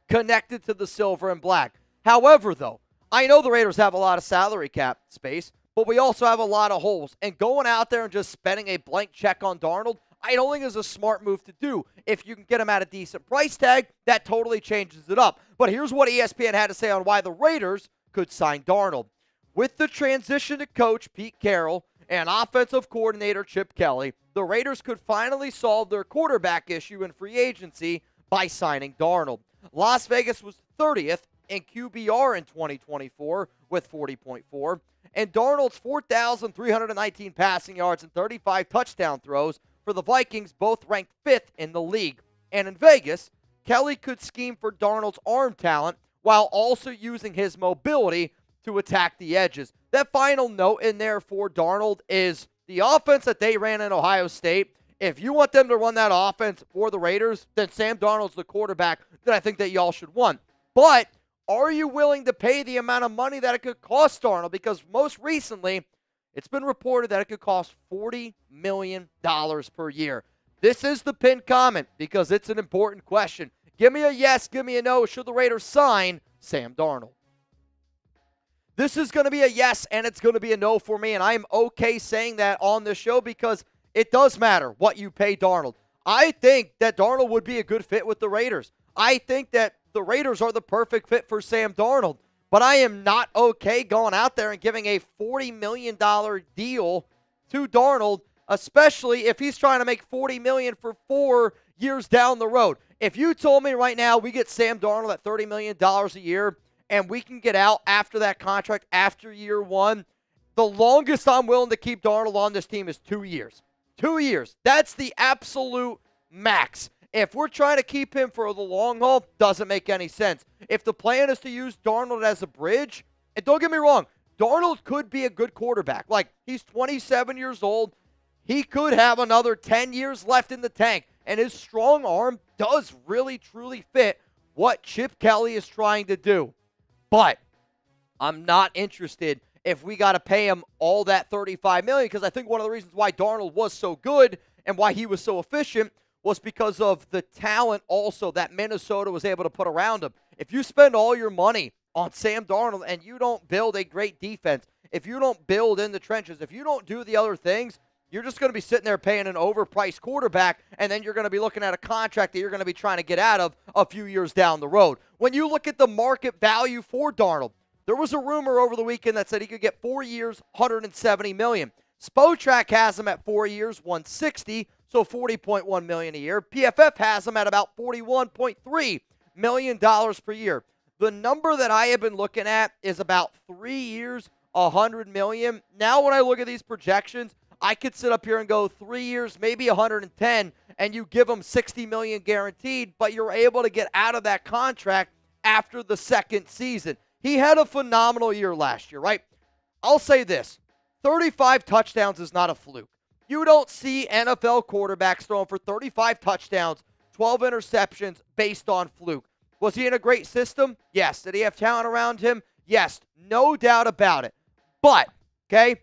connected to the silver and black. However, though, I know the Raiders have a lot of salary cap space, but we also have a lot of holes. And going out there and just spending a blank check on Darnold, I don't think is a smart move to do. If you can get him at a decent price tag, that totally changes it up. But here's what ESPN had to say on why the Raiders could sign Darnold. With the transition to coach Pete Carroll and offensive coordinator Chip Kelly, the Raiders could finally solve their quarterback issue in free agency by signing Darnold. Las Vegas was 30th in QBR in 2024 with 40.4, and Darnold's 4,319 passing yards and 35 touchdown throws for the Vikings both ranked 5th in the league. And in Vegas, Kelly could scheme for Darnold's arm talent while also using his mobility to attack the edges. That final note in there for Darnold is the offense that they ran in Ohio State. If you want them to run that offense for the Raiders, then Sam Darnold's the quarterback that I think that y'all should want. But are you willing to pay the amount of money that it could cost Darnold? Because most recently, it's been reported that it could cost $40 million per year. This is the pinned comment because it's an important question. Give me a yes, give me a no. Should the Raiders sign Sam Darnold? This is going to be a yes, and it's going to be a no for me, and I am okay saying that on this show because it does matter what you pay Darnold. I think that Darnold would be a good fit with the Raiders. I think that the Raiders are the perfect fit for Sam Darnold. But I am not okay going out there and giving a $40 million deal to Darnold, especially if he's trying to make $40 million for 4 years down the road. If you told me right now we get Sam Darnold at $30 million a year and we can get out after that contract, after year one, the longest I'm willing to keep Darnold on this team is 2 years. 2 years. That's the absolute max. If we're trying to keep him for the long haul, doesn't make any sense. If the plan is to use Darnold as a bridge, and don't get me wrong, Darnold could be a good quarterback. Like, he's 27 years old. He could have another 10 years left in the tank, and his strong arm does really, truly fit what Chip Kelly is trying to do. But I'm not interested if we got to pay him all that $35 million, because I think one of the reasons why Darnold was so good and why he was so efficient was because of the talent also that Minnesota was able to put around him. If you spend all your money on Sam Darnold and you don't build a great defense, if you don't build in the trenches, if you don't do the other things, you're just going to be sitting there paying an overpriced quarterback, and then you're going to be looking at a contract that you're going to be trying to get out of a few years down the road. When you look at the market value for Darnold, there was a rumor over the weekend that said he could get 4 years, $170 million. Spytek has him at 4 years, $160, so $40.1 million a year. PFF has him at about $41.3 million per year. The number that I have been looking at is about 3 years, $100 million. Now when I look at these projections, I could sit up here and go 3 years, maybe 110, and you give him $60 million guaranteed, but you're able to get out of that contract after the second season. He had a phenomenal year last year, right? I'll say this. 35 touchdowns is not a fluke. You don't see NFL quarterbacks throwing for 35 touchdowns, 12 interceptions based on fluke. Was he in a great system? Yes. Did he have talent around him? Yes. No doubt about it. But, okay,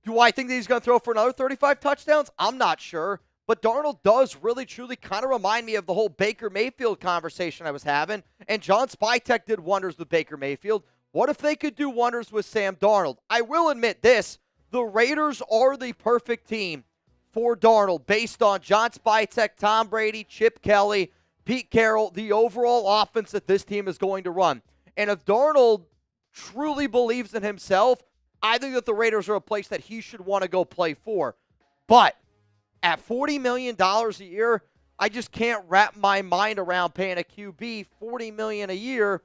do I think that he's going to throw for another 35 touchdowns? I'm not sure. But Darnold does really, truly kind of remind me of the whole Baker Mayfield conversation I was having. And John Spytek did wonders with Baker Mayfield. What if they could do wonders with Sam Darnold? I will admit this. The Raiders are the perfect team for Darnold based on John Spytek, Tom Brady, Chip Kelly, Pete Carroll, the overall offense that this team is going to run. And if Darnold truly believes in himself, I think that the Raiders are a place that he should want to go play for. But at $40 million a year, I just can't wrap my mind around paying a QB $40 million a year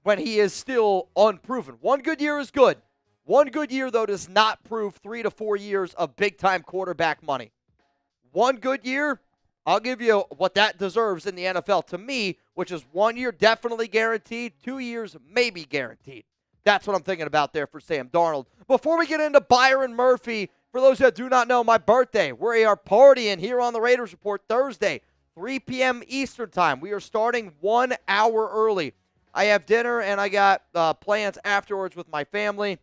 when he is still unproven. One good year is good. One good year, though, does not prove 3 to 4 years of big-time quarterback money. One good year, I'll give you what that deserves in the NFL to me, which is 1 year definitely guaranteed, 2 years maybe guaranteed. That's what I'm thinking about there for Sam Darnold. Before we get into Byron Murphy, for those that do not know, my birthday, we are partying here on the Raiders Report Thursday, 3 p.m. Eastern Time. We are starting 1 hour early. I have dinner, and I got plans afterwards with my family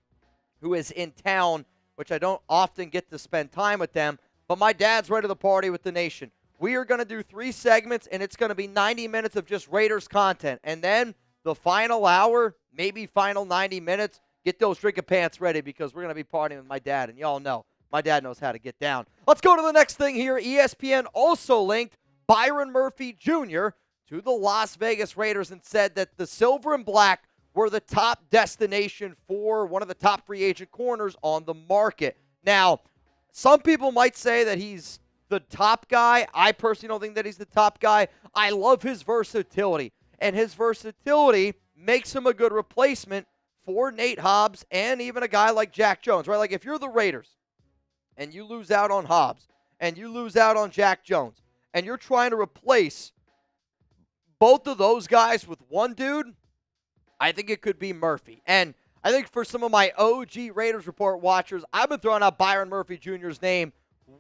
who is in town, which I don't often get to spend time with them, but my dad's ready to party with the nation. We are going to do 3 segments, and it's going to be 90 minutes of just Raiders content. And then the final hour, maybe final 90 minutes, get those drinking pants ready because we're going to be partying with my dad, and y'all know my dad knows how to get down. Let's go to the next thing here. ESPN also linked Byron Murphy Jr. to the Las Vegas Raiders and said that the silver and black were the top destination for one of the top free agent corners on the market. Now, some people might say that he's the top guy. I personally don't think that he's the top guy. I love his versatility, and his versatility makes him a good replacement for Nate Hobbs and even a guy like Jack Jones, right? Like if you're the Raiders and you lose out on Hobbs and you lose out on Jack Jones and you're trying to replace both of those guys with one dude, I think it could be Murphy. And I think for some of my OG Raiders Report watchers, I've been throwing out Byron Murphy Jr.'s name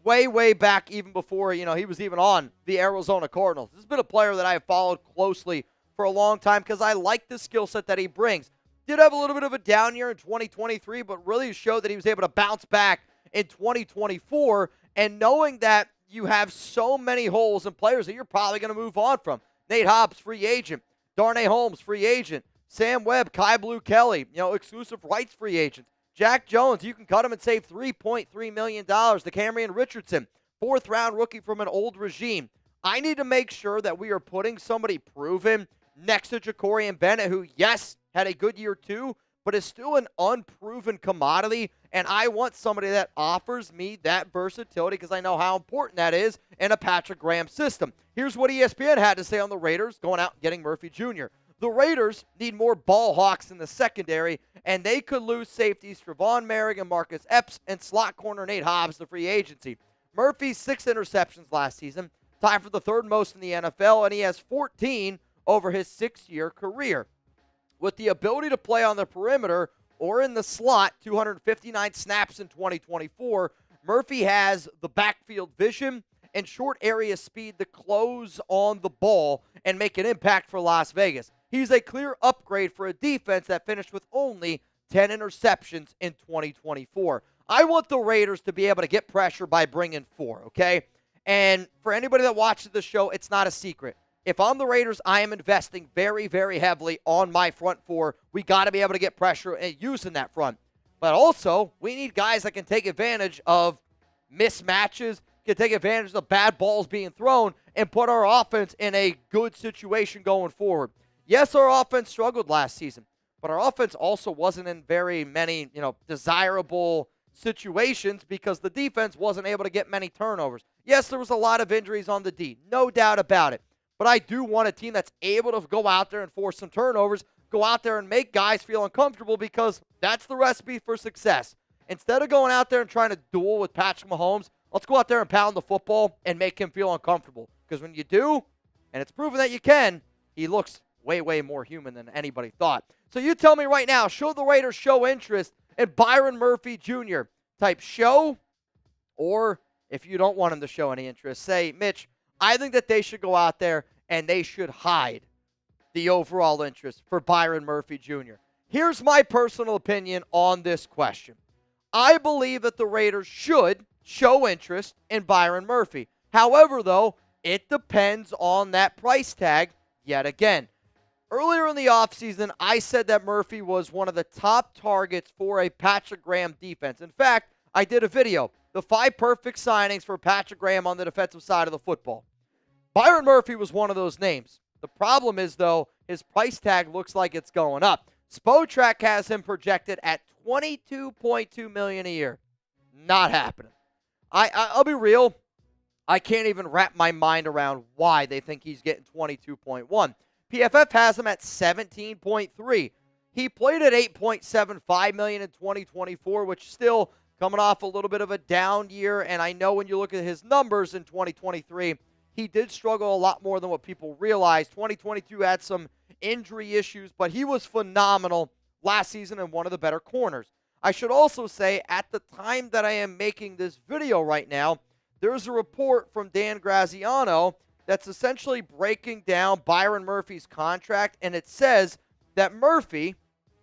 way, way back even before, he was even on the Arizona Cardinals. This has been a player that I have followed closely for a long time because I like the skill set that he brings. Did have a little bit of a down year in 2023, but really showed that he was able to bounce back in 2024. And knowing that you have so many holes and players that you're probably going to move on from. Nate Hobbs, free agent. Darnay Holmes, free agent. Sam Webb, Kai Blue Kelly, exclusive rights free agents. Jack Jones, you can cut him and save $3.3 million. The Cameron Richardson, 4th-round rookie from an old regime. I need to make sure that we are putting somebody proven next to Jacorian Bennett, who, yes, had a good year too, but is still an unproven commodity, and I want somebody that offers me that versatility because I know how important that is in a Patrick Graham system. Here's what ESPN had to say on the Raiders going out and getting Murphy Jr. The Raiders need more ball hawks in the secondary, and they could lose safeties Trevon Merrick and Marcus Epps and slot corner Nate Hobbs to free agency. Murphy's 6 interceptions last season, tied for the third most in the NFL, and he has 14 over his 6-year career. With the ability to play on the perimeter or in the slot, 259 snaps in 2024, Murphy has the backfield vision and short area speed to close on the ball and make an impact for Las Vegas. He's a clear upgrade for a defense that finished with only 10 interceptions in 2024. I want the Raiders to be able to get pressure by bringing 4, okay? And for anybody that watches the show, it's not a secret. If I'm the Raiders, I am investing very, very heavily on my front 4. We got to be able to get pressure and using that front. But also, we need guys that can take advantage of mismatches, can take advantage of bad balls being thrown, and put our offense in a good situation going forward. Yes, our offense struggled last season, but our offense also wasn't in very many, desirable situations because the defense wasn't able to get many turnovers. Yes, there was a lot of injuries on the D, no doubt about it. But I do want a team that's able to go out there and force some turnovers, go out there and make guys feel uncomfortable, because that's the recipe for success. Instead of going out there and trying to duel with Patrick Mahomes, let's go out there and pound the football and make him feel uncomfortable. Because when you do, and it's proven that you can, he looks way, way more human than anybody thought. So you tell me right now, should the Raiders show interest in Byron Murphy Jr. type show? Or if you don't want him to show any interest, say, Mitch, I think that they should go out there and they should hide the overall interest for Byron Murphy Jr. Here's my personal opinion on this question. I believe that the Raiders should show interest in Byron Murphy. However, though, it depends on that price tag yet again. Earlier in the offseason, I said that Murphy was one of the top targets for a Patrick Graham defense. In fact, I did a video, the 5 perfect signings for Patrick Graham on the defensive side of the football. Byron Murphy was one of those names. The problem is, though, his price tag looks like it's going up. Spytek has him projected at $22.2 million a year. Not happening. I'll be real. I can't even wrap my mind around why they think he's getting 22.1. PFF has him at 17.3. He played at $8.75 million in 2024, which still coming off a little bit of a down year. And I know when you look at his numbers in 2023, he did struggle a lot more than what people realize. 2022 had some injury issues, but he was phenomenal last season and one of the better corners. I should also say, at the time that I am making this video right now, there's a report from Dan Graziano that's essentially breaking down Byron Murphy's contract, and it says that Murphy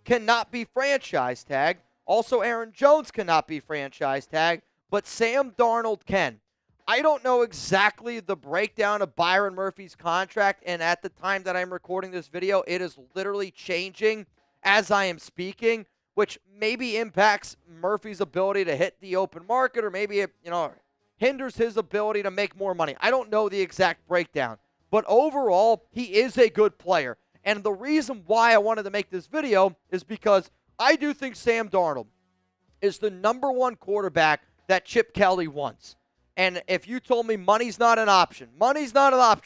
cannot be franchise tagged. Also, Aaron Jones cannot be franchise tagged, but Sam Darnold can. I don't know exactly the breakdown of Byron Murphy's contract, and at the time that I'm recording this video, it is literally changing as I am speaking, which maybe impacts Murphy's ability to hit the open market, or maybe it, hinders his ability to make more money. I don't know the exact breakdown, but overall, he is a good player. And the reason why I wanted to make this video is because I do think Sam Darnold is the #1 quarterback that Chip Kelly wants. And if you told me money's not an option,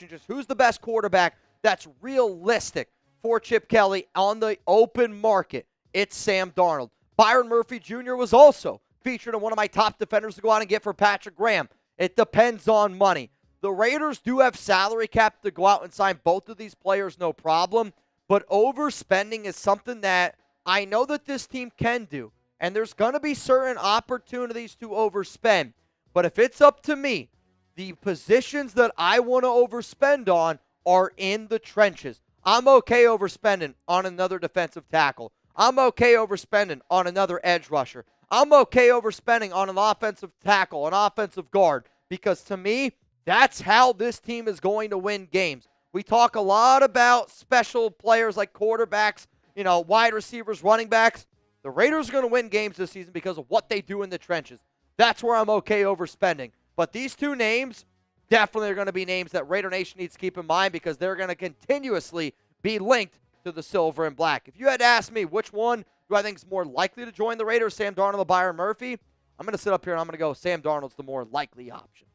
just who's the best quarterback that's realistic for Chip Kelly on the open market, it's Sam Darnold. Byron Murphy Jr. was also featured in one of my top defenders to go out and get for Patrick Graham. It depends on money. The Raiders do have salary cap to go out and sign both of these players, no problem. But overspending is something that I know that this team can do. And there's going to be certain opportunities to overspend. But if it's up to me, the positions that I want to overspend on are in the trenches. I'm okay overspending on another defensive tackle. I'm okay overspending on another edge rusher. I'm okay overspending on an offensive tackle, an offensive guard, because to me, that's how this team is going to win games. We talk a lot about special players like quarterbacks, wide receivers, running backs. The Raiders are going to win games this season because of what they do in the trenches. That's where I'm okay overspending. But these two names definitely are going to be names that Raider Nation needs to keep in mind, because they're going to continuously be linked to the silver and black. If you had to ask me which one do I think is more likely to join the Raiders, Sam Darnold or Byron Murphy, I'm going to sit up here and I'm going to go Sam Darnold's the more likely option.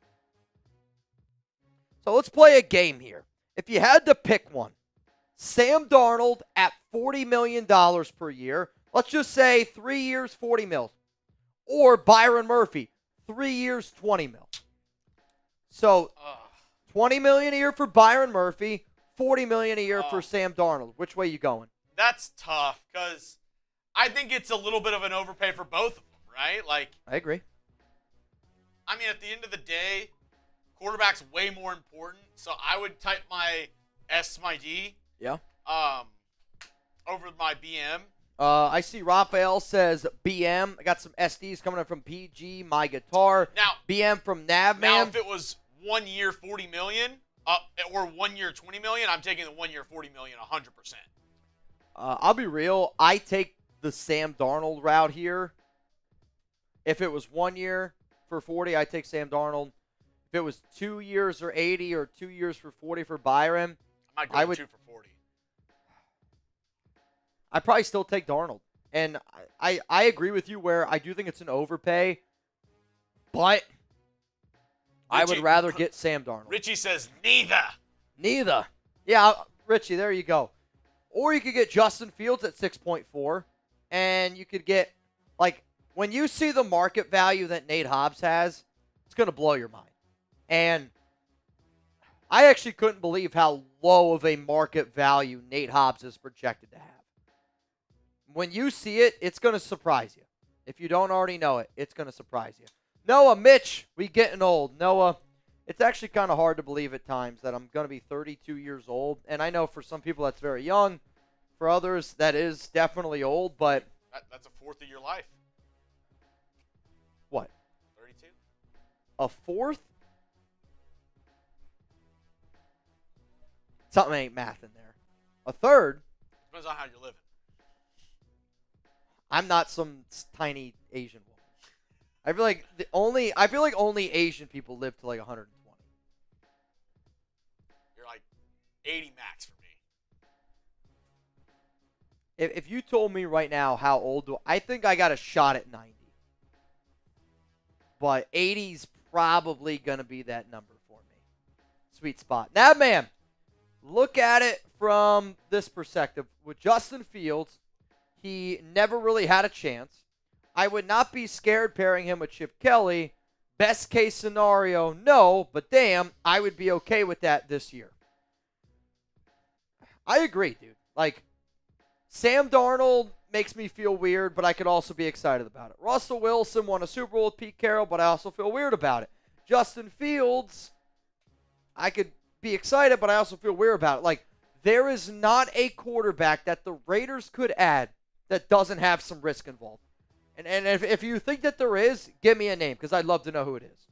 So let's play a game here. If you had to pick one, Sam Darnold at $40 million per year. Let's just say 3 years, 40 mil. Or Byron Murphy, 3 years, 20 mil. So, $20 million a year for Byron Murphy, $40 million a year for Sam Darnold. Which way you going? That's tough because I think it's a little bit of an overpay for both of them, right? Like, I agree. I mean, at the end of the day, quarterback's way more important. So I would type my S to my D. Yeah. Over my BM. I see Raphael says BM. I got some SDs coming in from PG, My Guitar. Now, BM from Navman. Now, if it was 1 year, $40 million, or 1 year, $20 million, I'm taking the 1 year, $40 million, 100%. I'll be real. I take the Sam Darnold route here. If it was 1 year for 40, I take Sam Darnold. If it was 2 years or 80 or 2 years for 40 for Byron, I would 2 for 40. I'd probably still take Darnold. And I agree with you where I do think it's an overpay, but I would rather get Sam Darnold. Richie says neither. Neither. Yeah, Richie, there you go. Or you could get Justin Fields at 6.4, and you could get, like, when you see the market value that Nate Hobbs has, it's going to blow your mind. And I actually couldn't believe how low of a market value Nate Hobbs is projected to have. When you see it, it's going to surprise you. If you don't already know it, it's going to surprise you. Noah, Mitch, we getting old. Noah, it's actually kind of hard to believe at times that I'm going to be 32 years old. And I know for some people that's very young. For others, that is definitely old, but... That's a fourth of your life. What? 32. A fourth? Something ain't math in there. A third? Depends on how you're living. I'm not some tiny Asian woman. I feel like only Asian people live to like 120. You're like 80 max for me. If you told me right now how old I think I got a shot at 90. But 80's probably going to be that number for me. Sweet spot. Now, man, look at it from this perspective. With Justin Fields, he never really had a chance. I would not be scared pairing him with Chip Kelly. Best case scenario, no, but damn, I would be okay with that this year. I agree, dude. Like, Sam Darnold makes me feel weird, but I could also be excited about it. Russell Wilson won a Super Bowl with Pete Carroll, but I also feel weird about it. Justin Fields, I could be excited, but I also feel weird about it. Like, there is not a quarterback that the Raiders could add that doesn't have some risk involved. And if you think that there is, give me a name, because I'd love to know who it is.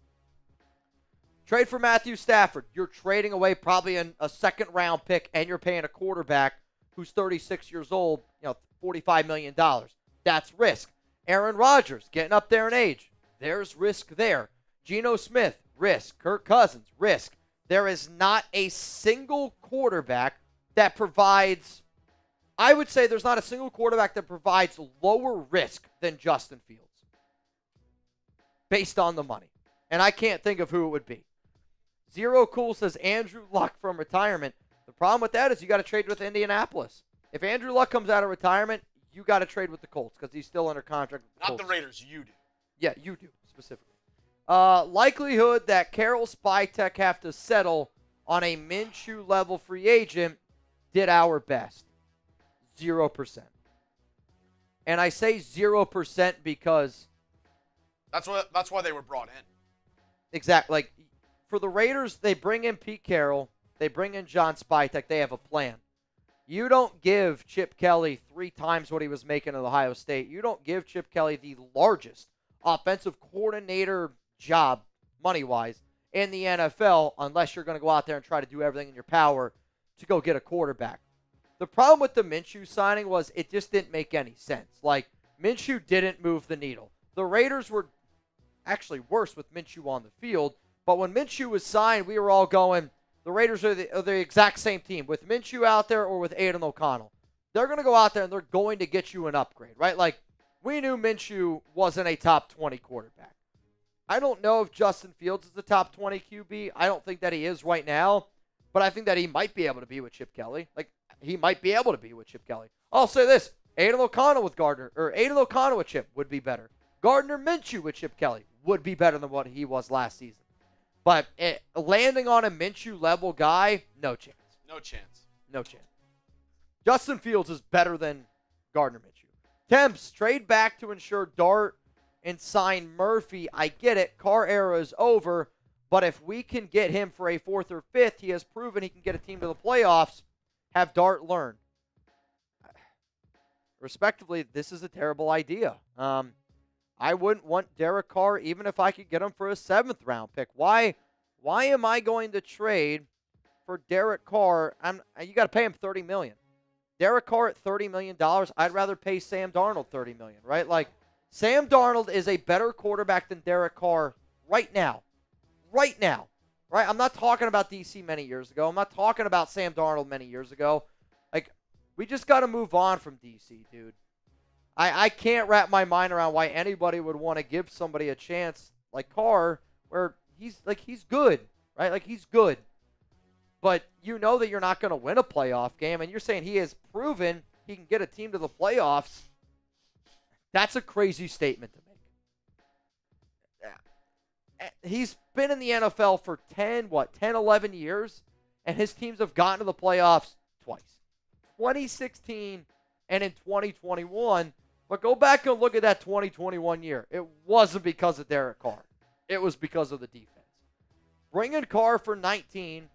Trade for Matthew Stafford. You're trading away probably a second-round pick, and you're paying a quarterback who's 36 years old, $45 million. That's risk. Aaron Rodgers, getting up there in age. There's risk there. Geno Smith, risk. Kirk Cousins, risk. There is not a single quarterback that provides, I would say there's not a single quarterback that provides lower risk than Justin Fields based on the money. And I can't think of who it would be. Zero Cool says Andrew Luck from retirement. The problem with that is you got to trade with Indianapolis. If Andrew Luck comes out of retirement, you got to trade with the Colts because he's still under contract with the Colts. Not the Raiders, you do. Yeah, you do, specifically. Likelihood that Carroll Spytek have to settle on a Minshew-level free agent, did our best. 0%. And I say 0% because... That's why they were brought in. Exactly. Like, for the Raiders, they bring in Pete Carroll. They bring in John Spytek. They have a plan. You don't give Chip Kelly 3 times what he was making at Ohio State. You don't give Chip Kelly the largest offensive coordinator job, money-wise, in the NFL unless you're going to go out there and try to do everything in your power to go get a quarterback. The problem with the Minshew signing was it just didn't make any sense. Like, Minshew didn't move the needle. The Raiders were actually worse with Minshew on the field, but when Minshew was signed, we were all going, the Raiders are the exact same team. With Minshew out there or with Aiden O'Connell, they're going to go out there and they're going to get you an upgrade, right? Like, we knew Minshew wasn't a top 20 quarterback. I don't know if Justin Fields is the top 20 QB. I don't think that he is right now. but I think that he might be able to be with Chip Kelly. Like, he might be able to be with Chip Kelly. I'll say this. Aiden O'Connell with Gardner, or Aiden O'Connell with Chip would be better. Gardner Minshew with Chip Kelly would be better than what he was last season. But landing on a Minshew-level guy, no chance. No chance. No chance. Justin Fields is better than Gardner Minshew. Temps, trade back to ensure Dart and sign Murphy. I get it. Carr era is over. But if we can get him for a 4th or 5th, he has proven he can get a team to the playoffs. Have Dart learn. Respectively, this is a terrible idea. I wouldn't want Derek Carr even if I could get him for a 7th round pick. Why am I going to trade for Derek Carr? You got to pay him $30 million. Derek Carr at $30 million, I'd rather pay Sam Darnold $30 million, right? Like, Sam Darnold is a better quarterback than Derek Carr right now. Right now. Right? I'm not talking about DC many years ago. I'm not talking about Sam Darnold many years ago. Like, we just got to move on from DC, dude. I can't wrap my mind around why anybody would want to give somebody a chance like Carr where he's good, right? Like, he's good. But you know that you're not going to win a playoff game, and you're saying he has proven he can get a team to the playoffs. That's a crazy statement to make. He's been in the NFL for 11 years, and his teams have gotten to the playoffs twice. 2016 and in 2021. But go back and look at that 2021 year. It wasn't because of Derek Carr. It was because of the defense. Bringing Carr for $19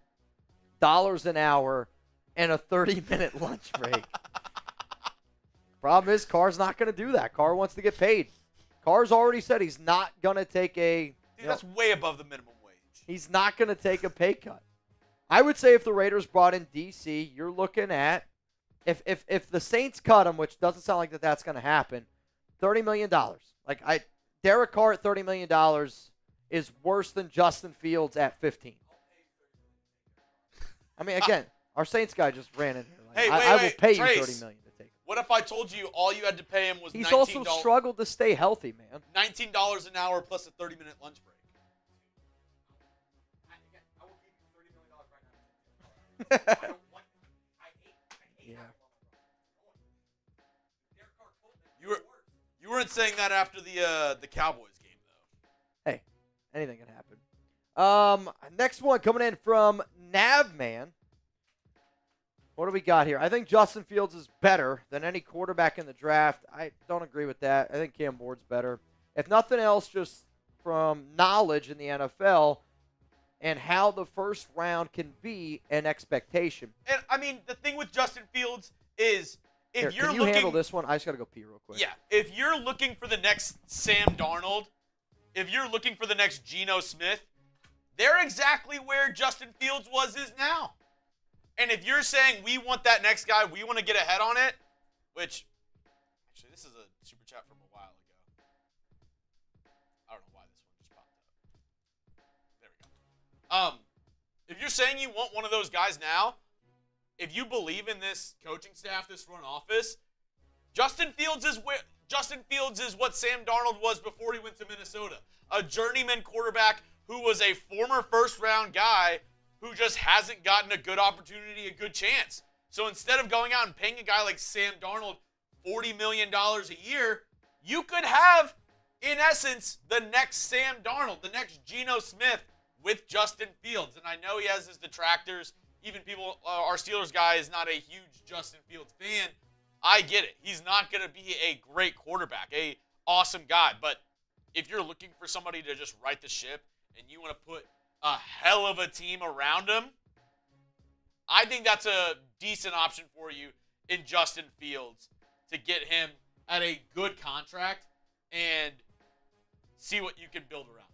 an hour and a 30-minute lunch break. Problem is, Carr's not going to do that. Carr wants to get paid. Carr's already said he's not going to take a... Dude, that's way above the minimum wage. He's not going to take a pay cut. I would say if the Raiders brought in DC, you're looking at... If the Saints cut him, which doesn't sound like that's going to happen, $30 million. Derek Carr at $30 million is worse than Justin Fields at 15. I mean, again, our Saints guy just ran in here. I will pay Trace, you $30 million to take him. What if I told you all you had to pay him was $19? He's also struggled to stay healthy, man. $19 an hour plus a 30-minute lunch break. I will give you $30 million right now. You weren't saying that after the Cowboys game, though. Hey, anything can happen. Next one coming in from Navman. What do we got here? I think Justin Fields is better than any quarterback in the draft. I don't agree with that. I think Cam Ward's better. If nothing else, just from knowledge in the NFL and how the first round can be an expectation. And, I mean, the thing with Justin Fields is... Can you handle this one? I just got to go pee real quick. Yeah. If you're looking for the next Sam Darnold, if you're looking for the next Geno Smith, they're exactly where Justin Fields is now. And if you're saying we want that next guy, we want to get ahead on it, which, actually, this is a super chat from a while ago. I don't know why this one just popped up. There we go. If you're saying you want one of those guys now, if you believe in this coaching staff, this front office, Justin Fields is what Sam Darnold was before he went to Minnesota. A journeyman quarterback who was a former first-round guy who just hasn't gotten a good opportunity, a good chance. So instead of going out and paying a guy like Sam Darnold $40 million a year, you could have, in essence, the next Sam Darnold, the next Geno Smith with Justin Fields. And I know he has his detractors. Even people, our Steelers guy is not a huge Justin Fields fan. I get it. He's not going to be a great quarterback, a awesome guy. But if you're looking for somebody to just right the ship and you want to put a hell of a team around him, I think that's a decent option for you in Justin Fields to get him at a good contract and see what you can build around.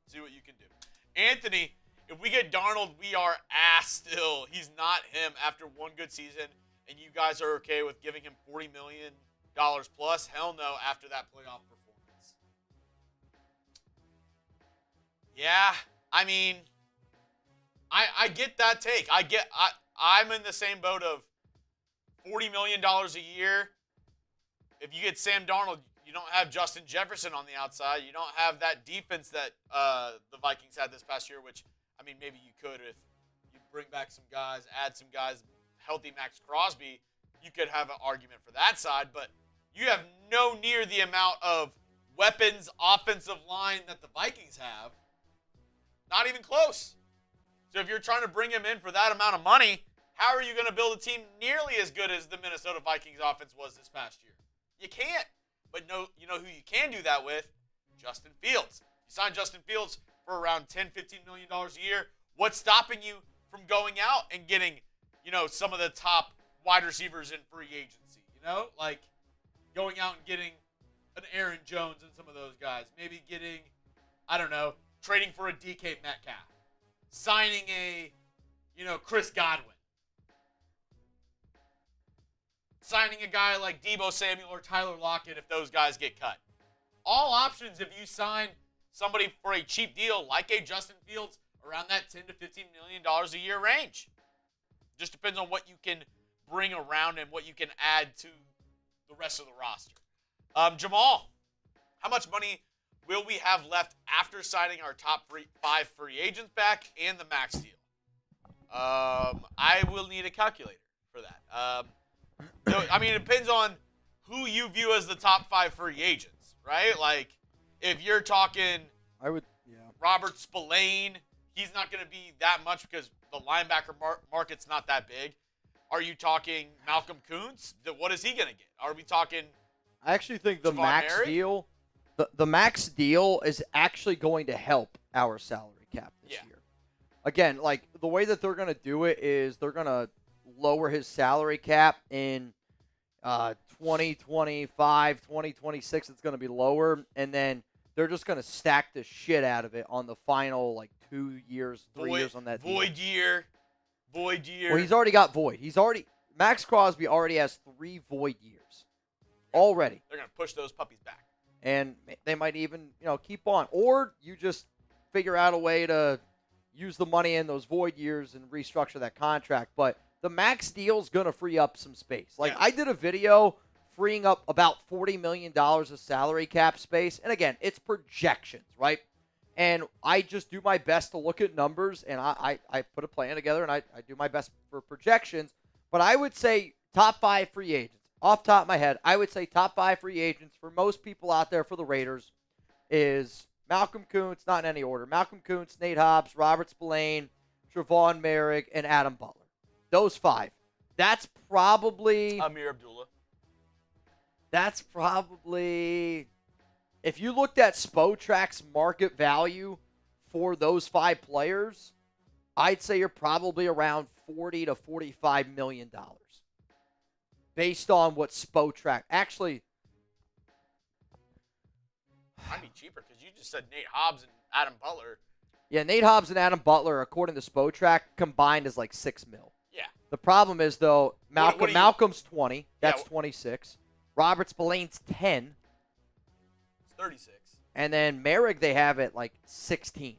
See what you can do. Anthony, if we get Darnold, we are ass still. He's not him after one good season, and you guys are okay with giving him $40 million plus? Hell no after that playoff performance. Yeah, I mean, I get that take. I'm in the same boat of $40 million a year. If you get Sam Darnold, you don't have Justin Jefferson on the outside. You don't have that defense that the Vikings had this past year, which I mean, maybe you could if you bring back some guys, add some guys, healthy Max Crosby, you could have an argument for that side, but you have no near the amount of weapons, offensive line that the Vikings have. Not even close. So if you're trying to bring him in for that amount of money, how are you going to build a team nearly as good as the Minnesota Vikings offense was this past year? You can't. But no, you know who you can do that with? Justin Fields. You sign Justin Fields for around $10, $15 million a year. What's stopping you from going out and getting, some of the top wide receivers in free agency? Like going out and getting an Aaron Jones and some of those guys. Maybe getting, trading for a DK Metcalf. Signing a, Chris Godwin. Signing a guy like Deebo Samuel or Tyler Lockett if those guys get cut. All options if you sign somebody for a cheap deal like a Justin Fields around that $10 to $15 million a year range. Just depends on what you can bring around and what you can add to the rest of the roster. Jamal, how much money will we have left after signing our top 5 free agents back and the max deal? I will need a calculator for that. It depends on who you view as the top 5 free agents, right? Like, if you're talking Robert Spillane, he's not going to be that much because the linebacker market's not that big. Are you talking Malcolm Kuntz? What is he going to get? Are we talking I actually think the Javon max Merrick? deal, the max deal is actually going to help our salary cap this year. Again, like the way that they're going to do it is they're going to lower his salary cap in 2025, 2026. It's going to be lower, and then they're just going to stack the shit out of it on the final 2 years, 3 years on that deal. Void year. Well, he's already got void. Max Crosby already has 3 void years already. They're going to push those puppies back. And they might even, keep on. Or you just figure out a way to use the money in those void years and restructure that contract. But the max deal is going to free up some space. I did a video freeing up about $40 million of salary cap space. And again, it's projections, right? And I just do my best to look at numbers, and I put a plan together, and I do my best for projections. But I would say top 5 free agents. Off the top of my head, I would say top 5 free agents for most people out there for the Raiders is Malcolm Kuntz, not in any order. Malcolm Kuntz, Nate Hobbs, Robert Spillane, Javon Merrick, and Adam Butler. Those 5. That's probably Amir Abdullah. That's probably, if you looked at Spotrack's market value for those 5 players, I'd say you're probably around $40 to $45 million. Based on what Spotrack actually might be cheaper because you just said Nate Hobbs and Adam Butler. Yeah, Nate Hobbs and Adam Butler, according to Spotrack, combined is like $6 million. Yeah. The problem is though, Malcolm's 20. That's 26. Robert Spillane's 10. It's 36. And then Merrick they have at like 16.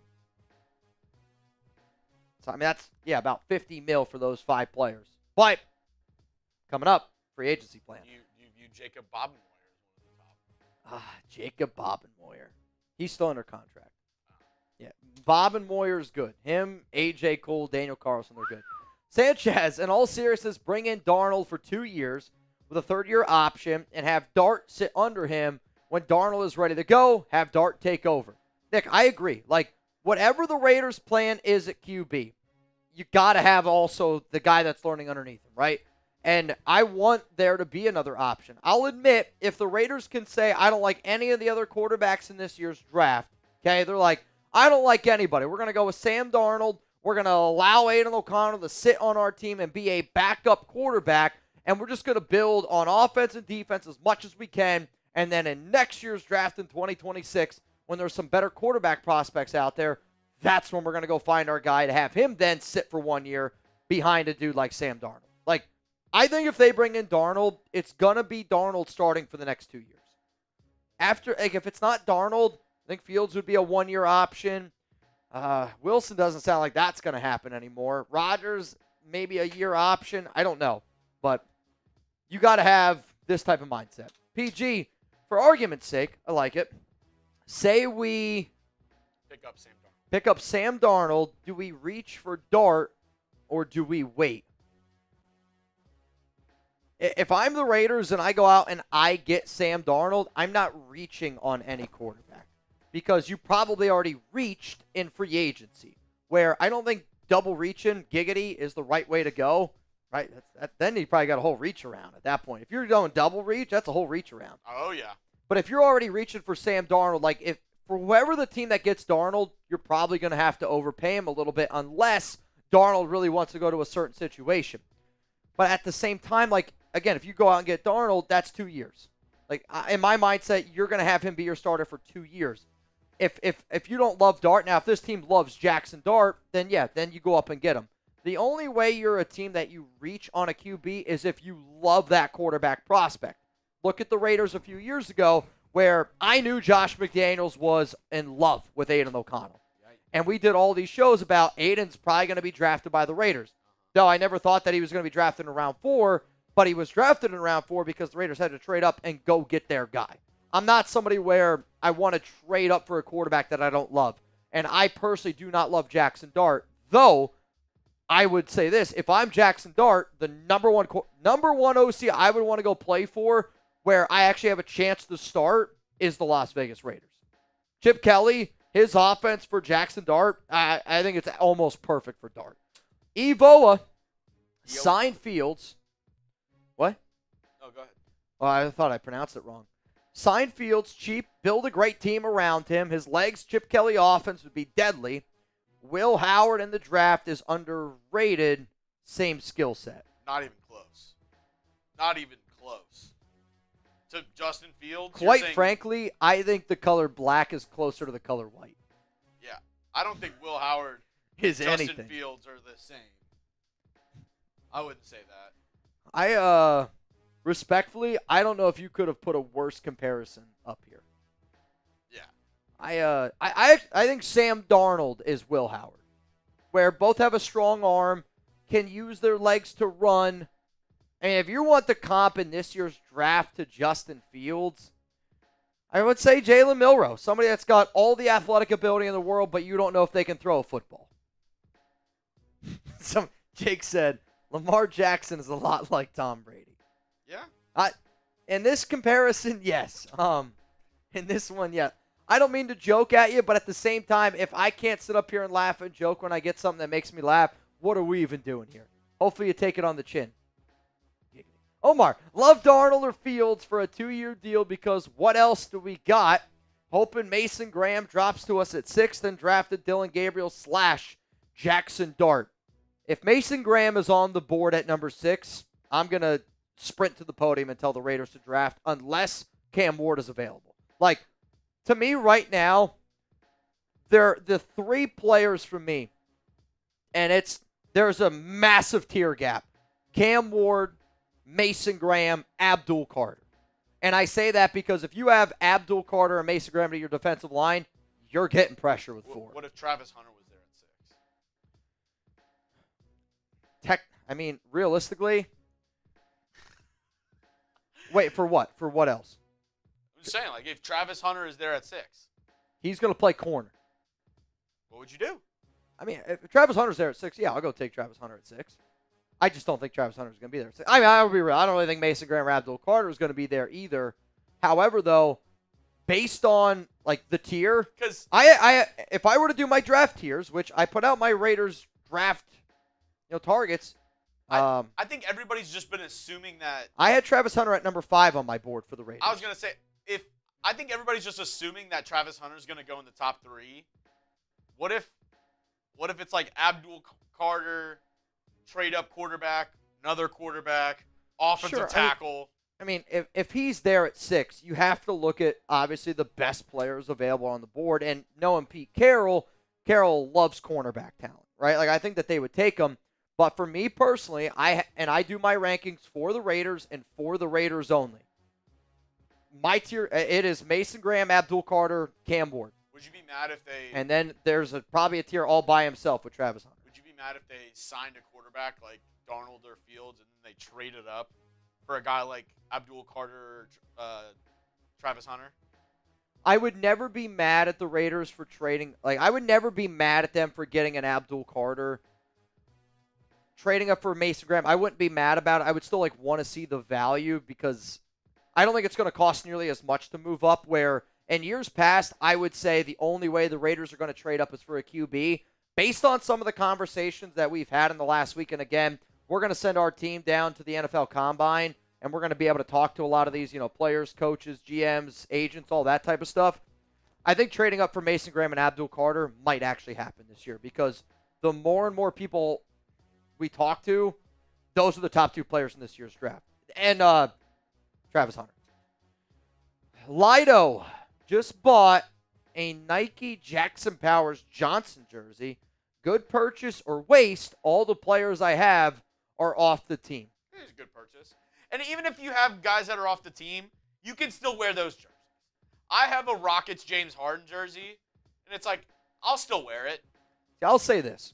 So that's about $50 million for those 5 players. But coming up. Free agency plan. You view Jacob Bobenmoyer as one of the top. Jacob Bobenmoyer. He's still under contract. Yeah, Bobenmoyer's good. Him, A.J. Cole, Daniel Carlson, they're good. Sanchez, in all seriousness, bring in Darnold for 2 years with a 3rd-year option and have Dart sit under him when Darnold is ready to go. Have Dart take over. Nick, I agree. Whatever the Raiders' plan is at QB, you got to have also the guy that's learning underneath him, right? And I want there to be another option. I'll admit, if the Raiders can say, I don't like any of the other quarterbacks in this year's draft, okay, they're like, I don't like anybody. We're going to go with Sam Darnold. We're going to allow Aiden O'Connell to sit on our team and be a backup quarterback, and we're just going to build on offense and defense as much as we can, and then in next year's draft in 2026, when there's some better quarterback prospects out there, that's when we're going to go find our guy to have him then sit for 1 year behind a dude like Sam Darnold. I think if they bring in Darnold, it's going to be Darnold starting for the next 2 years. After, if it's not Darnold, I think Fields would be a 1-year option. Wilson doesn't sound like that's going to happen anymore. Rodgers, maybe a year option. I don't know. But you got to have this type of mindset. PG, for argument's sake, I like it. Say we pick up Sam Darnold. pick up Sam Darnold. Do we reach for Dart or do we wait? If I'm the Raiders and I go out and I get Sam Darnold, I'm not reaching on any quarterback because you probably already reached in free agency, where I don't think double reaching giggity is the right way to go, right? Then you probably got a whole reach around at that point. If you're going double reach, that's a whole reach around. Oh, yeah. But if you're already reaching for Sam Darnold, like if for whoever the team that gets Darnold, you're probably going to have to overpay him a little bit unless Darnold really wants to go to a certain situation. But at the same time, like, again, if you go out and get Darnold, that's 2 years. Like, in my mindset, you're going to have him be your starter for 2 years. If you don't love Dart, now if this team loves Jackson Dart, then yeah, then you go up and get him. The only way you're a team that you reach on a QB is if you love that quarterback prospect. Look at the Raiders a few years ago where I knew Josh McDaniels was in love with Aiden O'Connell. And we did all these shows about Aiden's probably going to be drafted by the Raiders. Though I never thought that he was going to be drafted in round 4, but he was drafted in round 4 because the Raiders had to trade up and go get their guy. I'm not somebody where I want to trade up for a quarterback that I don't love. And I personally do not love Jackson Dart. Though, I would say this. If I'm Jackson Dart, the number one OC I would want to go play for, where I actually have a chance to start, is the Las Vegas Raiders. Chip Kelly, his offense for Jackson Dart, I think it's almost perfect for Dart. Evoa, signed Fields. What? Oh, go ahead. Oh, I thought I pronounced it wrong. Sign Fields cheap, build a great team around him. His legs, Chip Kelly offense would be deadly. Will Howard in the draft is underrated. Same skill set. Not even close. Not even close. To Justin Fields? Quite frankly, I think the color black is closer to the color white. Yeah. I don't think Will Howard is and Justin anything. Fields are the same. I wouldn't say that. Respectfully, I don't know if you could have put a worse comparison up here. Yeah. I think Sam Darnold is Will Howard, where both have a strong arm, can use their legs to run. And if you want the comp in this year's draft to Justin Fields, I would say Jalen Milroe, somebody that's got all the athletic ability in the world, but you don't know if they can throw a football. Jake said, Lamar Jackson is a lot like Tom Brady. Yeah. In this comparison, yes. In this one, yeah. I don't mean to joke at you, but at the same time, if I can't sit up here and laugh and joke when I get something that makes me laugh, what are we even doing here? Hopefully you take it on the chin. Omar, love Darnold or Fields for a 2-year deal because what else do we got? Hoping Mason Graham drops to us at 6th and drafted Dylan Gabriel / Jackson Dart. If Mason Graham is on the board at number 6, I'm going to sprint to the podium and tell the Raiders to draft unless Cam Ward is available. Like, to me right now, they're the 3 players for me, and there's a massive tier gap. Cam Ward, Mason Graham, Abdul Carter. And I say that because if you have Abdul Carter and Mason Graham to your defensive line, you're getting pressure with 4. What if Travis Hunter was there at 6? Realistically, wait, for what? For what else? I'm just saying, like, if Travis Hunter is there at 6, he's going to play corner. what would you do? I mean, if Travis Hunter's there at 6, yeah, I'll go take Travis Hunter at 6. I just don't think Travis Hunter's going to be there at 6. I mean, I'll be real. I don't really think Mason Graham or Abdul Carter is going to be there either. However, though, based on, like, the tier, because if I were to do my draft tiers, which I put out my Raiders draft targets. I think everybody's just been assuming that. I had Travis Hunter at number 5 on my board for the Raiders. I was going to say, I think everybody's just assuming that Travis Hunter's going to go in the top 3. What if it's like Abdul Carter, trade up quarterback, another quarterback, offensive tackle? I mean, if he's there at 6, you have to look at, obviously, the best players available on the board. And knowing Pete Carroll loves cornerback talent, right? Like, I think that they would take him. But for me personally, I do my rankings for the Raiders and for the Raiders only. My tier, it is Mason Graham, Abdul Carter, Cam Ward. Would you be mad if they... And then there's probably a tier all by himself with Travis Hunter. Would you be mad if they signed a quarterback like Darnold or Fields and then they traded up for a guy like Abdul Carter or Travis Hunter? I would never be mad at the Raiders for trading. Like, I would never be mad at them for getting an Abdul Carter. Trading up for Mason Graham, I wouldn't be mad about it. I would still want to see the value because I don't think it's going to cost nearly as much to move up, where in years past, I would say the only way the Raiders are going to trade up is for a QB. Based on some of the conversations that we've had in the last week, and again, we're going to send our team down to the NFL Combine, and we're going to be able to talk to a lot of these, players, coaches, GMs, agents, all that type of stuff. I think trading up for Mason Graham and Abdul Carter might actually happen this year because the more and more people we talk to, those are the top 2 players in this year's draft. And Travis Hunter. Lido just bought a Nike Jackson Powers Johnson jersey. Good purchase or waste? All the players I have are off the team. It is a good purchase. And even if you have guys that are off the team, you can still wear those jerseys. I have a Rockets James Harden jersey, and it's like, I'll still wear it. I'll say this.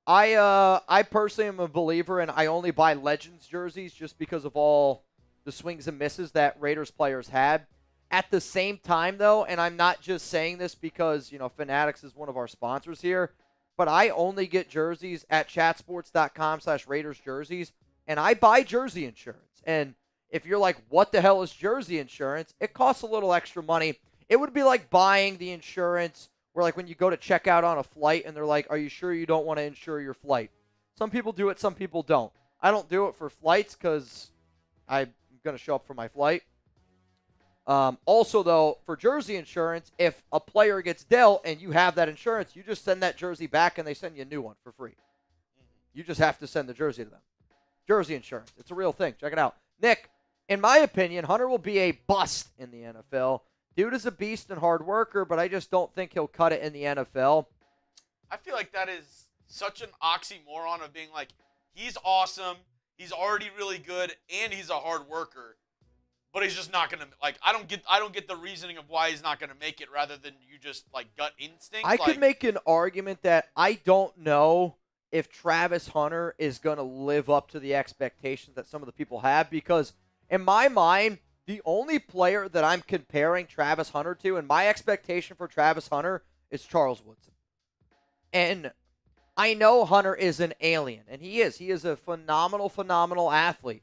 I personally am a believer, and I only buy Legends jerseys just because of all the swings and misses that Raiders players had. At the same time, though, and I'm not just saying this because, Fanatics is one of our sponsors here, but I only get jerseys at chatsports.com/Raiders jerseys, and I buy jersey insurance. And if you're like, what the hell is jersey insurance? It costs a little extra money. It would be like buying the insurance where, when you go to check out on a flight and they're like, are you sure you don't want to insure your flight? Some people do it, some people don't. I don't do it for flights because I'm going to show up for my flight. Also, though, for jersey insurance, if a player gets dealt and you have that insurance, you just send that jersey back and they send you a new one for free. You just have to send the jersey to them. Jersey insurance. It's a real thing. Check it out. Nick, in my opinion, Hunter will be a bust in the NFL. Dude is a beast and hard worker, but I just don't think he'll cut it in the NFL. I feel like that is such an oxymoron of being like, he's awesome, he's already really good, and he's a hard worker, but he's just not going to, I don't get the reasoning of why he's not going to make it rather than you just, gut instinct. I could make an argument that I don't know if Travis Hunter is going to live up to the expectations that some of the people have because, in my mind, the only player that I'm comparing Travis Hunter to, and my expectation for Travis Hunter, is Charles Woodson. And I know Hunter is an alien, and he is. He is a phenomenal, phenomenal athlete.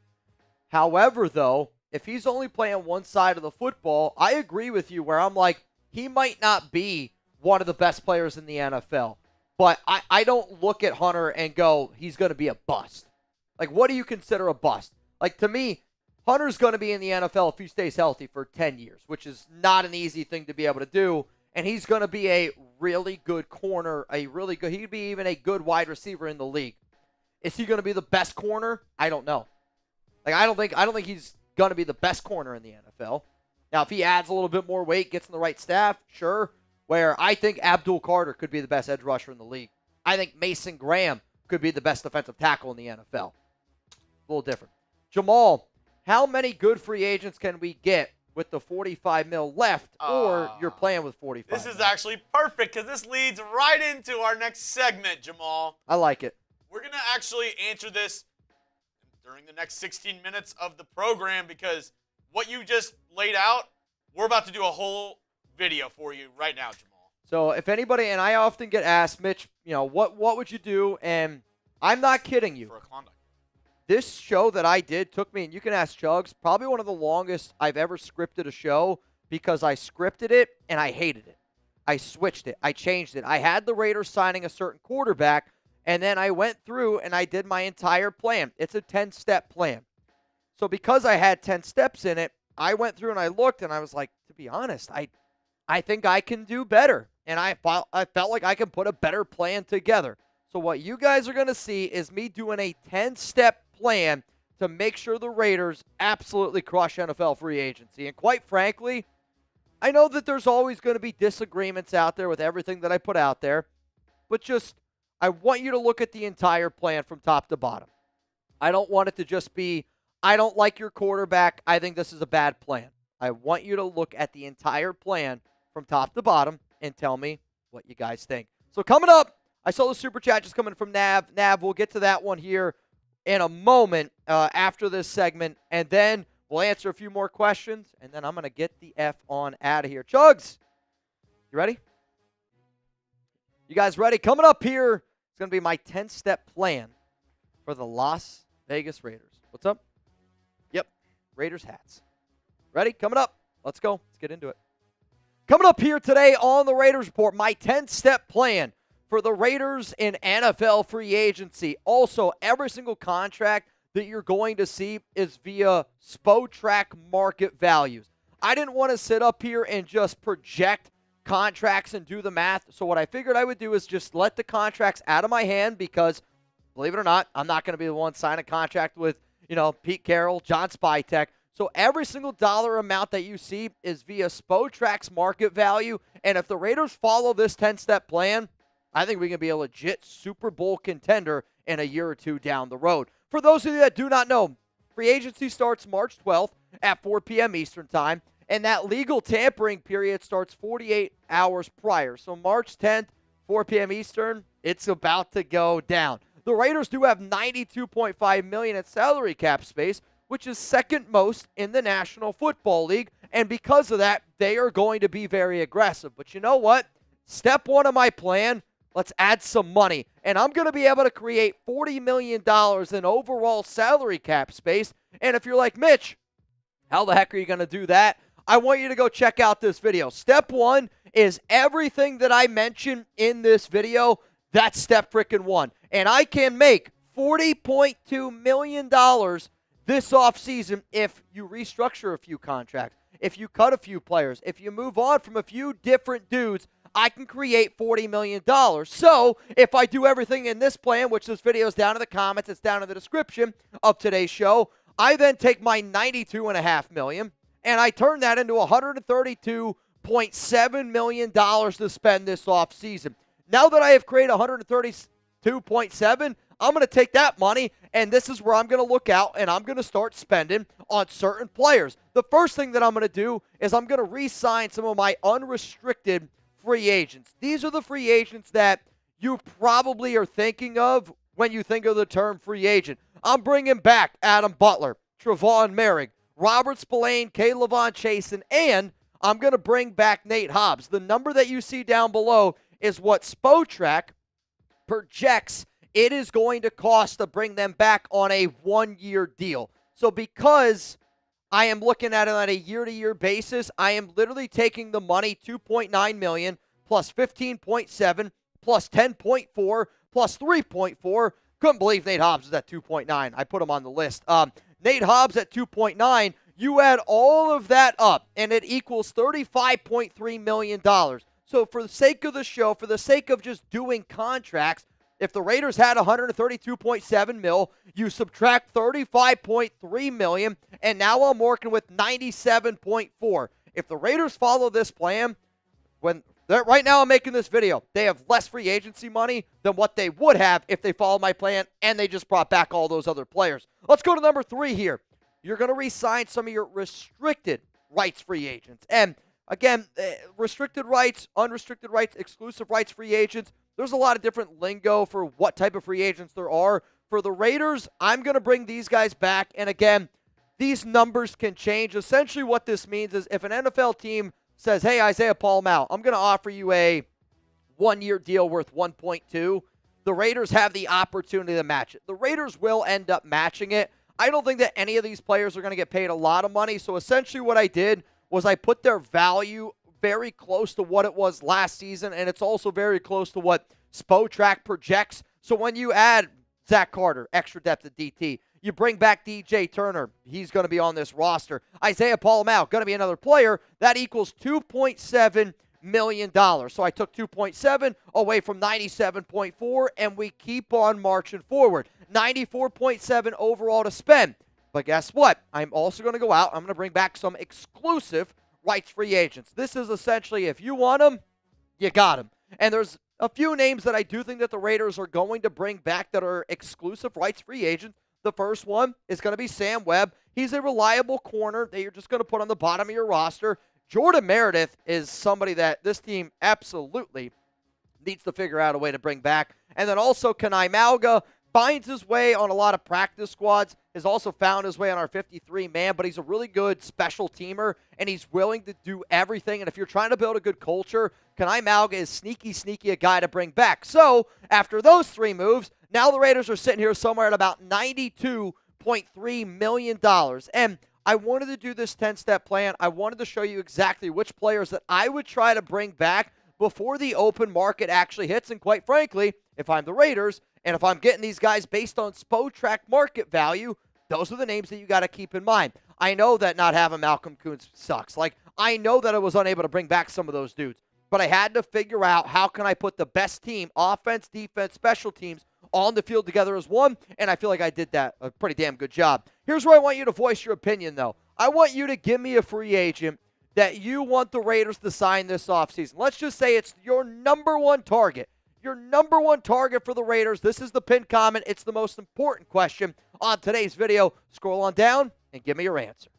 However, though, if he's only playing one side of the football, I agree with you where I'm like, he might not be one of the best players in the NFL. But I don't look at Hunter and go, he's going to be a bust. What do you consider a bust? To me, Hunter's going to be in the NFL if he stays healthy for 10 years, which is not an easy thing to be able to do. And he's going to be a really good corner, he'd be even a good wide receiver in the league. Is he going to be the best corner? I don't know. I don't think he's going to be the best corner in the NFL. Now, if he adds a little bit more weight, gets in the right staff, sure. Where I think Abdul Carter could be the best edge rusher in the league. I think Mason Graham could be the best defensive tackle in the NFL. A little different. Jamal, how many good free agents can we get with the $45 million left, or you're playing with $45 This is actually perfect because this leads right into our next segment, Jamal. I like it. We're going to actually answer this during the next 16 minutes of the program because what you just laid out, we're about to do a whole video for you right now, Jamal. So if anybody, and I often get asked, Mitch, what would you do? And I'm not kidding you. For a Klondike. This show that I did took me, and you can ask Chugs, probably one of the longest I've ever scripted a show because I scripted it and I hated it. I switched it. I changed it. I had the Raiders signing a certain quarterback, and then I went through and I did my entire plan. It's a 10-step plan. So because I had 10 steps in it, I went through and I looked and I was like, to be honest, I think I can do better. And I felt like I can put a better plan together. So what you guys are going to see is me doing a 10-step plan to make sure the Raiders absolutely crush NFL free agency. And quite frankly, I know that there's always going to be disagreements out there with everything that I put out there. But I want you to look at the entire plan from top to bottom. I don't want it to just be, I don't like your quarterback, I think this is a bad plan. I want you to look at the entire plan from top to bottom and tell me what you guys think. So coming up, I saw the super chat just coming from Nav. Nav, we'll get to that one here in a moment after this segment. And then We'll answer a few more questions, and then I'm going to get the F on out of here. Chugs, you ready? You guys ready? Coming up here, it's going to be my 10-step plan for the Las Vegas Raiders. What's up? Yep, Raiders hats. Ready? Coming up. Let's go. Let's get into it. Coming up here today on the Raiders Report, my 10-step plan for the Raiders in NFL free agency. Also, every single contract that you're going to see is via Spotrac market values. I didn't want to sit up here and just project contracts and do the math. So what I figured I would do is just let the contracts out of my hand because, believe it or not, I'm not going to be the one signing a contract with, Pete Carroll, John Spytek. So every single dollar amount that you see is via Spotrac's market value. And if the Raiders follow this 10-step plan, I think we can be a legit Super Bowl contender in a year or two down the road. For those of you that do not know, free agency starts March 12th at 4 p.m. Eastern Time. And that legal tampering period starts 48 hours prior. So March 10th, 4 p.m. Eastern, it's about to go down. The Raiders do have $92.5 million in salary cap space, which is second most in the National Football League. And because of that, they are going to be very aggressive. But you know what? Step one of my plan, let's add some money. And I'm going to be able to create $40 million in overall salary cap space. And if you're like, Mitch, how the heck are you going to do that? I want you to go check out this video. Step one is everything that I mentioned in this video. That's step freaking one. And I can make $40.2 million this offseason if you restructure a few contracts, if you cut a few players, if you move on from a few different dudes, I can create $40 million. So if I do everything in this plan, which this video is down in the comments, it's down in the description of today's show, I then take my $92.5 million and I turn that into $132.7 million to spend this offseason. Now that I have created $132.7, I'm going to take that money, and this is where I'm going to look out, and I'm going to start spending on certain players. The first thing that I'm going to do is I'm going to re-sign some of my unrestricted free agents. These are the free agents that you probably are thinking of when you think of the term free agent. I'm bringing back Adam Butler, Trevon Merrick, Robert Spillane, K'Lavon Chasen, and I'm going to bring back Nate Hobbs. The number that you see down below is what Spotrac projects it is going to cost to bring them back on a one-year deal. So because I am looking at it on a year-to-year basis, I am literally taking the money, $2.9 million plus $15.7 plus $10.4 plus $3.4. Couldn't believe Nate Hobbs was at 2.9. I put him on the list. Nate Hobbs at 2.9. You add all of that up, and it equals $35.3 million. So for the sake of the show, for the sake of just doing contracts, if the Raiders had $132.7 million, you subtract $35.3 million, and now I'm working with $97.4. If the Raiders follow this plan, right now I'm making this video, they have less free agency money than what they would have if they followed my plan and they just brought back all those other players. Let's go to number 3 here. You're going to re-sign some of your restricted rights free agents. And again, restricted rights, unrestricted rights, exclusive rights free agents, there's a lot of different lingo for what type of free agents there are. For the Raiders, I'm going to bring these guys back. And again, these numbers can change. Essentially what this means is if an NFL team says, hey, Isaiah Paul-Mal, I'm going to offer you a one-year deal worth 1.2, the Raiders have the opportunity to match it. The Raiders will end up matching it. I don't think that any of these players are going to get paid a lot of money. So essentially what I did was I put their value very close to what it was last season, and it's also very close to what Spotrac projects. So when you add Zach Carter, extra depth at DT, you bring back DJ Turner, he's going to be on this roster. Isaiah Paul-Mal, going to be another player, that equals $2.7 million. So I took 2.7 away from 97.4, and we keep on marching forward. 94.7 overall to spend. But guess what? I'm also going to go out. I'm going to bring back some exclusive rights free agents. This is essentially, if you want them, you got them. And there's a few names that I do think that the Raiders are going to bring back that are exclusive rights free agents. The first one is going to be Sam Webb. He's a reliable corner that you're just going to put on the bottom of your roster. Jordan Meredith is somebody that this team absolutely needs to figure out a way to bring back. And then also Kenai Malga, finds his way on a lot of practice squads, has also found his way on our 53-man, but he's a really good special teamer, and he's willing to do everything. And if you're trying to build a good culture, Kanai Mauga is sneaky a guy to bring back. So after those 3 moves, now the Raiders are sitting here somewhere at about $92.3 million. And I wanted to do this 10-step plan. I wanted to show you exactly which players that I would try to bring back before the open market actually hits. And quite frankly, if I'm the Raiders, and if I'm getting these guys based on Spotrac market value, those are the names that you got to keep in mind. I know that not having Malcolm Koonce sucks. Like, I know that I was unable to bring back some of those dudes. But I had to figure out how can I put the best team, offense, defense, special teams, on the field together as one, and I feel like I did that a pretty damn good job. Here's where I want you to voice your opinion, though. I want you to give me a free agent that you want the Raiders to sign this offseason. Let's just say it's your number one target. Your number one target for the Raiders. This is the pinned comment. It's the most important question on today's video. Scroll on down and give me your answer.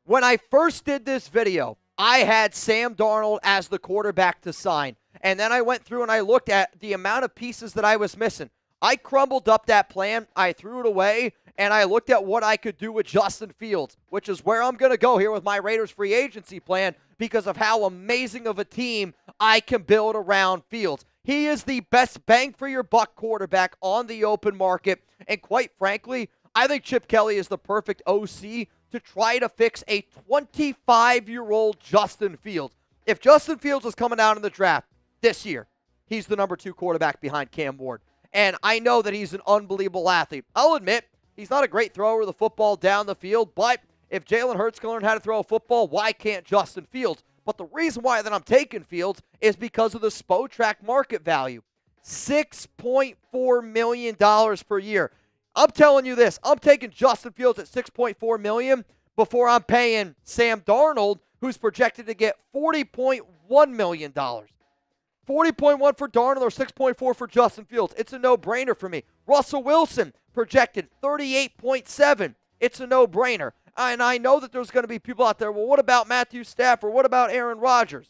When I first did this video, I had Sam Darnold as the quarterback to sign. And then I went through and I looked at the amount of pieces that I was missing. I crumbled up that plan. I threw it away. And I looked at what I could do with Justin Fields, which is where I'm going to go here with my Raiders free agency plan because of how amazing of a team I can build around Fields. He is the best bang for your buck quarterback on the open market. And quite frankly, I think Chip Kelly is the perfect OC to try to fix a 25-year-old Justin Fields. If Justin Fields is coming out in the draft this year, he's the number 2 quarterback behind Cam Ward. And I know that he's an unbelievable athlete. I'll admit, he's not a great thrower of the football down the field, but if Jalen Hurts can learn how to throw a football, why can't Justin Fields? But the reason why that I'm taking Fields is because of the Spotrac market value. $6.4 million per year. I'm telling you this, I'm taking Justin Fields at $6.4 million before I'm paying Sam Darnold, who's projected to get $40.1 million. 40.1 for Darnold or 6.4 for Justin Fields. It's a no-brainer for me. Russell Wilson projected 38.7. It's a no-brainer. And I know that there's going to be people out there, well, what about Matthew Stafford? What about Aaron Rodgers?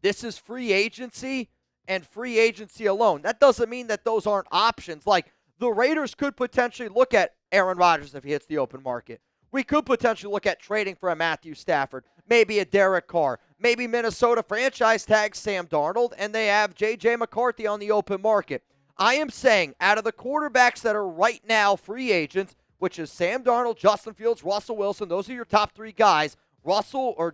This is free agency and free agency alone. That doesn't mean that those aren't options. Like, the Raiders could potentially look at Aaron Rodgers if he hits the open market. We could potentially look at trading for a Matthew Stafford, maybe a Derek Carr, maybe Minnesota franchise tags Sam Darnold, and they have J.J. McCarthy on the open market. I am saying out of the quarterbacks that are right now free agents, which is Sam Darnold, Justin Fields, Russell Wilson, those are your top 3 guys.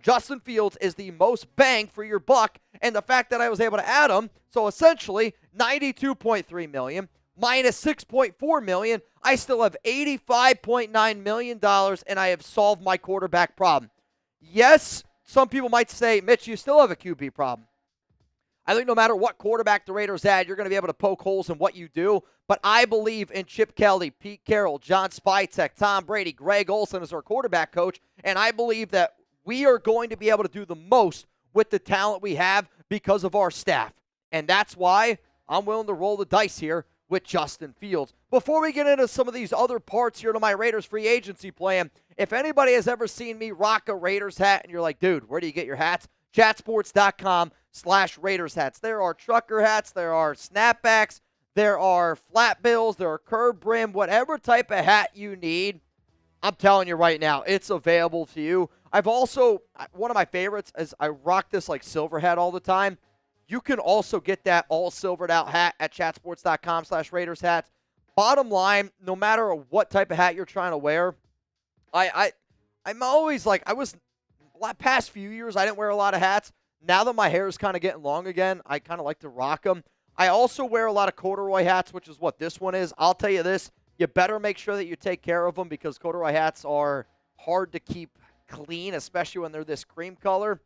Justin Fields is the most bang for your buck, and the fact that I was able to add him, so essentially $92.3 million minus $6.4 million, I still have $85.9 million, and I have solved my quarterback problem. Yes, some people might say, Mitch, you still have a QB problem. I think no matter what quarterback the Raiders add, you're going to be able to poke holes in what you do. But I believe in Chip Kelly, Pete Carroll, John Spytek, Tom Brady, Greg Olsen as our quarterback coach. And I believe that we are going to be able to do the most with the talent we have because of our staff. And that's why I'm willing to roll the dice here with Justin Fields. Before we get into some of these other parts here to my Raiders free agency plan, if anybody has ever seen me rock a Raiders hat and you're like, dude, where do you get your hats? Chatsports.com/Raiders hats. There are trucker hats, there are snapbacks, there are flat bills, there are curved brim, whatever type of hat you need, I'm telling you right now, it's available to you. I've also, one of my favorites is I rock this like silver hat all the time. You can also get that all silvered out hat at chatsports.com/Raiders hats. Bottom line, no matter what type of hat you're trying to wear, I'm always like, past few years, I didn't wear a lot of hats. Now that my hair is kind of getting long again, I kind of like to rock them. I also wear a lot of corduroy hats, which is what this one is. I'll tell you this, you better make sure that you take care of them because corduroy hats are hard to keep clean, especially when they're this cream color.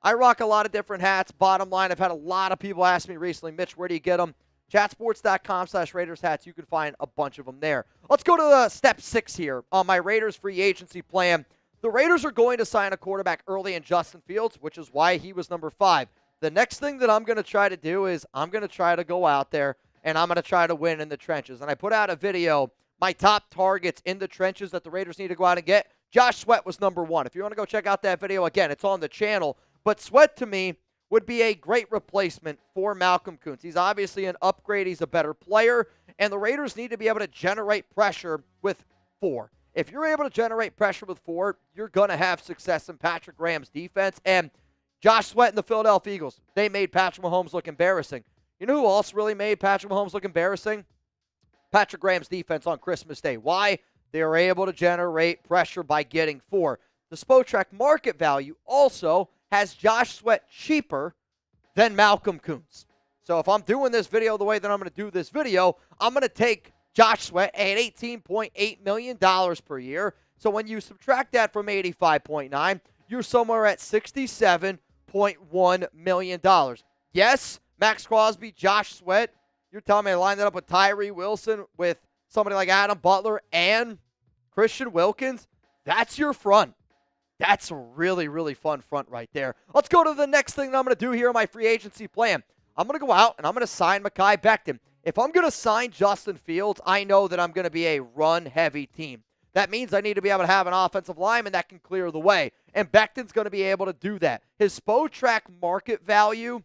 I rock a lot of different hats. Bottom line, I've had a lot of people ask me recently, Mitch, where do you get them? Chatsports.com/Raiders hats. You can find a bunch of them there. Let's go to step 6 here on my Raiders free agency plan. The Raiders are going to sign a quarterback early in Justin Fields, which is why he was number 5. The next thing that I'm going to try to do is I'm going to try to go out there and I'm going to try to win in the trenches. And I put out a video, my top targets in the trenches that the Raiders need to go out and get. Josh Sweat was number 1. If you want to go check out that video, again, it's on the channel. But Sweat, to me, would be a great replacement for Malcolm Koonce. He's obviously an upgrade. He's a better player, and the Raiders need to be able to generate pressure with 4. If you're able to generate pressure with 4, you're going to have success in Patrick Graham's defense. And Josh Sweat and the Philadelphia Eagles, they made Patrick Mahomes look embarrassing. You know who else really made Patrick Mahomes look embarrassing? Patrick Graham's defense on Christmas Day. Why? They were able to generate pressure by getting 4. The Spytek market value also has Josh Sweat cheaper than Malcolm Koonce. So if I'm doing this video the way that I'm going to do this video, I'm going to take Josh Sweat at $18.8 million per year. So when you subtract that from 85.9, you're somewhere at $67.1 million. Yes, Max Crosby, Josh Sweat. You're telling me I line that up with Tyree Wilson, with somebody like Adam Butler and Christian Wilkins? That's your front. That's a really, really fun front right there. Let's go to the next thing that I'm going to do here in my free agency plan. I'm going to go out and I'm going to sign Mekhi Becton. If I'm going to sign Justin Fields, I know that I'm going to be a run-heavy team. That means I need to be able to have an offensive lineman that can clear the way. And Becton's going to be able to do that. His Spytek market value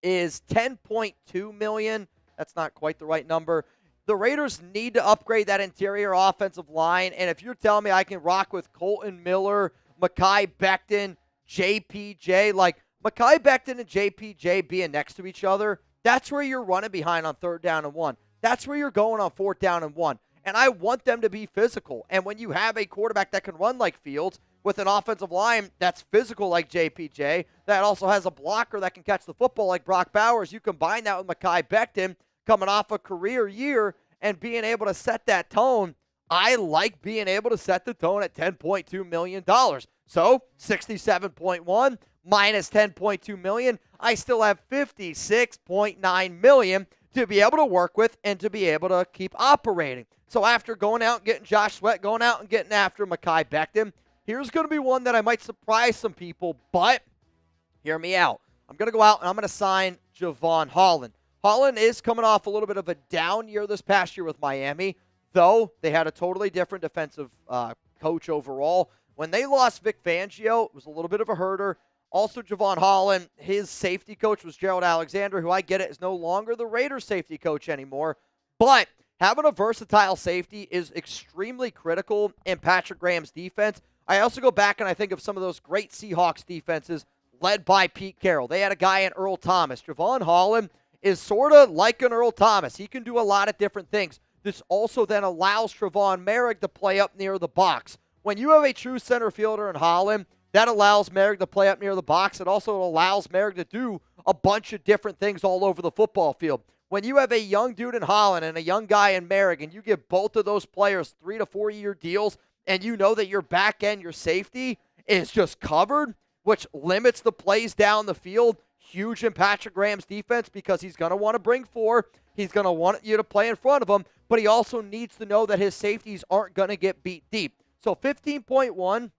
is $10.2 million. That's not quite the right number. The Raiders need to upgrade that interior offensive line. And if you're telling me I can rock with Colton Miller, Mekhi Becton, JPJ, like Mekhi Becton and JPJ being next to each other, that's where you're running behind on 3rd down and 1. That's where you're going on 4th down and 1. And I want them to be physical. And when you have a quarterback that can run like Fields with an offensive line that's physical like JPJ, that also has a blocker that can catch the football like Brock Bowers, you combine that with Mekhi Becton coming off a career year and being able to set that tone. I like being able to set the tone at $10.2 million. So 67.1 minus $10.2 million, I still have $56.9 million to be able to work with and to be able to keep operating. So after going out and getting Josh Sweat, going out and getting after Mekhi Becton, here's going to be one that I might surprise some people, but hear me out. I'm going to go out and I'm going to sign Javon Holland. Holland is coming off a little bit of a down year this past year with Miami, though they had a totally different defensive coach overall. When they lost Vic Fangio, it was a little bit of a herder. Also, Javon Holland, his safety coach was Gerald Alexander, who I get it is no longer the Raiders safety coach anymore. But having a versatile safety is extremely critical in Patrick Graham's defense. I also go back and I think of some of those great Seahawks defenses led by Pete Carroll. They had a guy in Earl Thomas. Javon Holland is sort of like an Earl Thomas. He can do a lot of different things. This also then allows Trevon Merrick to play up near the box. When you have a true center fielder in Holland, that allows Merrick to play up near the box. It also allows Merrick to do a bunch of different things all over the football field. When you have a young dude in Holland and a young guy in Merrick, and you give both of those players 3 to 4 year deals, and you know that your back end, your safety, is just covered, which limits the plays down the field, huge in Patrick Graham's defense because he's going to want to bring 4. He's going to want you to play in front of him, but he also needs to know that his safeties aren't going to get beat deep. So 15.1.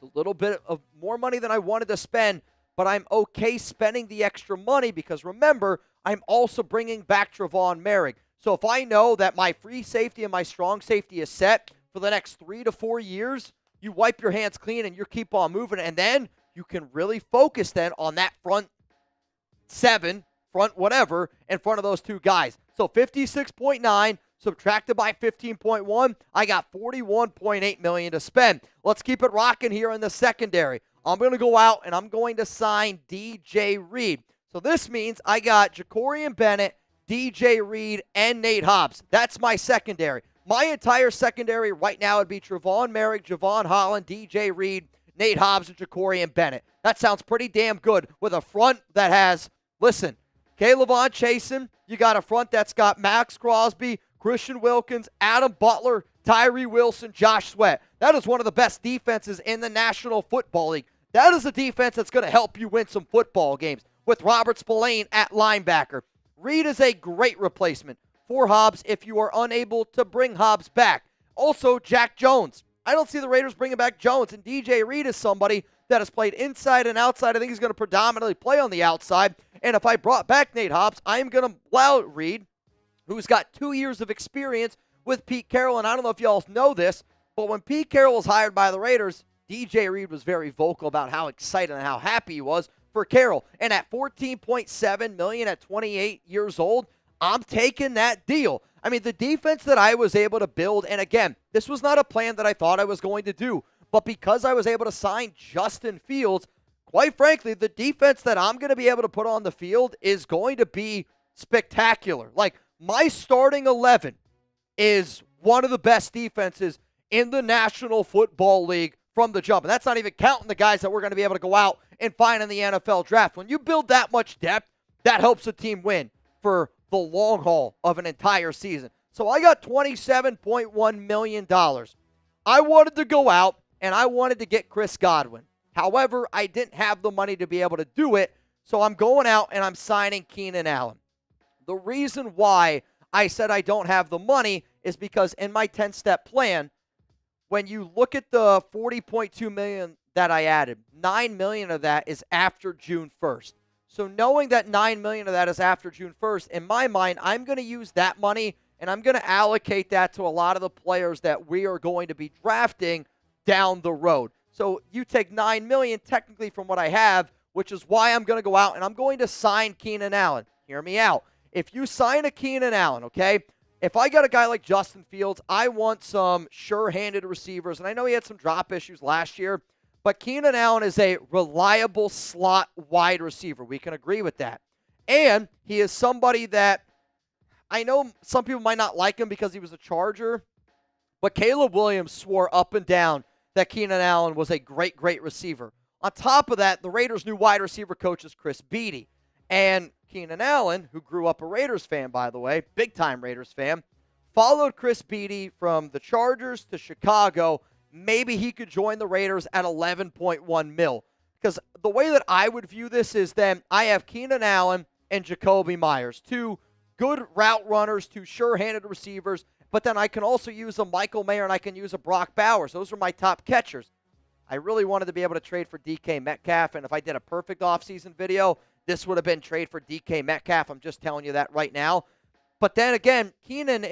It's a little bit of more money than I wanted to spend, but I'm okay spending the extra money because, remember, I'm also bringing back Trevon Merrick. So if I know that my free safety and my strong safety is set for the next 3 to 4 years, you wipe your hands clean and you keep on moving, and then you can really focus then on that front 7, front whatever, in front of those 2 guys. So 56.9. Subtracted by 15.1, I got $41.8 million to spend. Let's keep it rocking here in the secondary. I'm going to go out and I'm going to sign DJ Reed. So this means I got Jacorian Bennett, DJ Reed, and Nate Hobbs. That's my secondary. My entire secondary right now would be Trevon Merrick, Javon Holland, DJ Reed, Nate Hobbs, and Jacorian Bennett. That sounds pretty damn good with a front that has, listen, K'Lavon Chasen. You got a front that's got Max Crosby, Christian Wilkins, Adam Butler, Tyree Wilson, Josh Sweat. That is one of the best defenses in the National Football League. That is a defense that's going to help you win some football games with Robert Spillane at linebacker. Reed is a great replacement for Hobbs if you are unable to bring Hobbs back. Also, Jack Jones. I don't see the Raiders bringing back Jones, and DJ Reed is somebody that has played inside and outside. I think he's going to predominantly play on the outside. And if I brought back Nate Hobbs, I am going to allow Reed, who's got 2 years of experience with Pete Carroll. And I don't know if y'all know this, but when Pete Carroll was hired by the Raiders, DJ Reed was very vocal about how excited and how happy he was for Carroll. And at $14.7 million at 28 years old, I'm taking that deal. I mean, the defense that I was able to build, and again, this was not a plan that I thought I was going to do, but because I was able to sign Justin Fields, quite frankly, the defense that I'm going to be able to put on the field is going to be spectacular. Like, my starting 11 is one of the best defenses in the National Football League from the jump. And that's not even counting the guys that we're going to be able to go out and find in the NFL draft. When you build that much depth, that helps a team win for the long haul of an entire season. So I got $27.1 million. I wanted to go out and I wanted to get Chris Godwin. However, I didn't have the money to be able to do it, so I'm going out and I'm signing Keenan Allen. The reason why I said I don't have the money is because in my 10-step plan, when you look at the $40.2 million that I added, $9 million of that is after June 1st. So knowing that $9 million of that is after June 1st, in my mind, I'm going to use that money and I'm going to allocate that to a lot of the players that we are going to be drafting down the road. So you take $9 million technically from what I have, which is why I'm going to go out and I'm going to sign Keenan Allen. Hear me out. If you sign a Keenan Allen, okay, if I got a guy like Justin Fields, I want some sure-handed receivers. And I know he had some drop issues last year, but Keenan Allen is a reliable slot wide receiver. We can agree with that. And he is somebody that I know some people might not like him because he was a Charger, but Caleb Williams swore up and down that Keenan Allen was a great, great receiver. On top of that, the Raiders' new wide receiver coach is Chris Beatty. And Keenan Allen, who grew up a Raiders fan, by the way, big-time Raiders fan, followed Chris Beatty from the Chargers to Chicago. Maybe he could join the Raiders at $11.1 million. Because the way that I would view this is then I have Keenan Allen and Jacoby Myers, two good route runners, two sure-handed receivers, but then I can also use a Michael Mayer and I can use a Brock Bowers. Those are my top catchers. I really wanted to be able to trade for DK Metcalf, and if I did a perfect offseason video, this would have been trade for DK Metcalf. I'm just telling you that right now. But then again, Keenan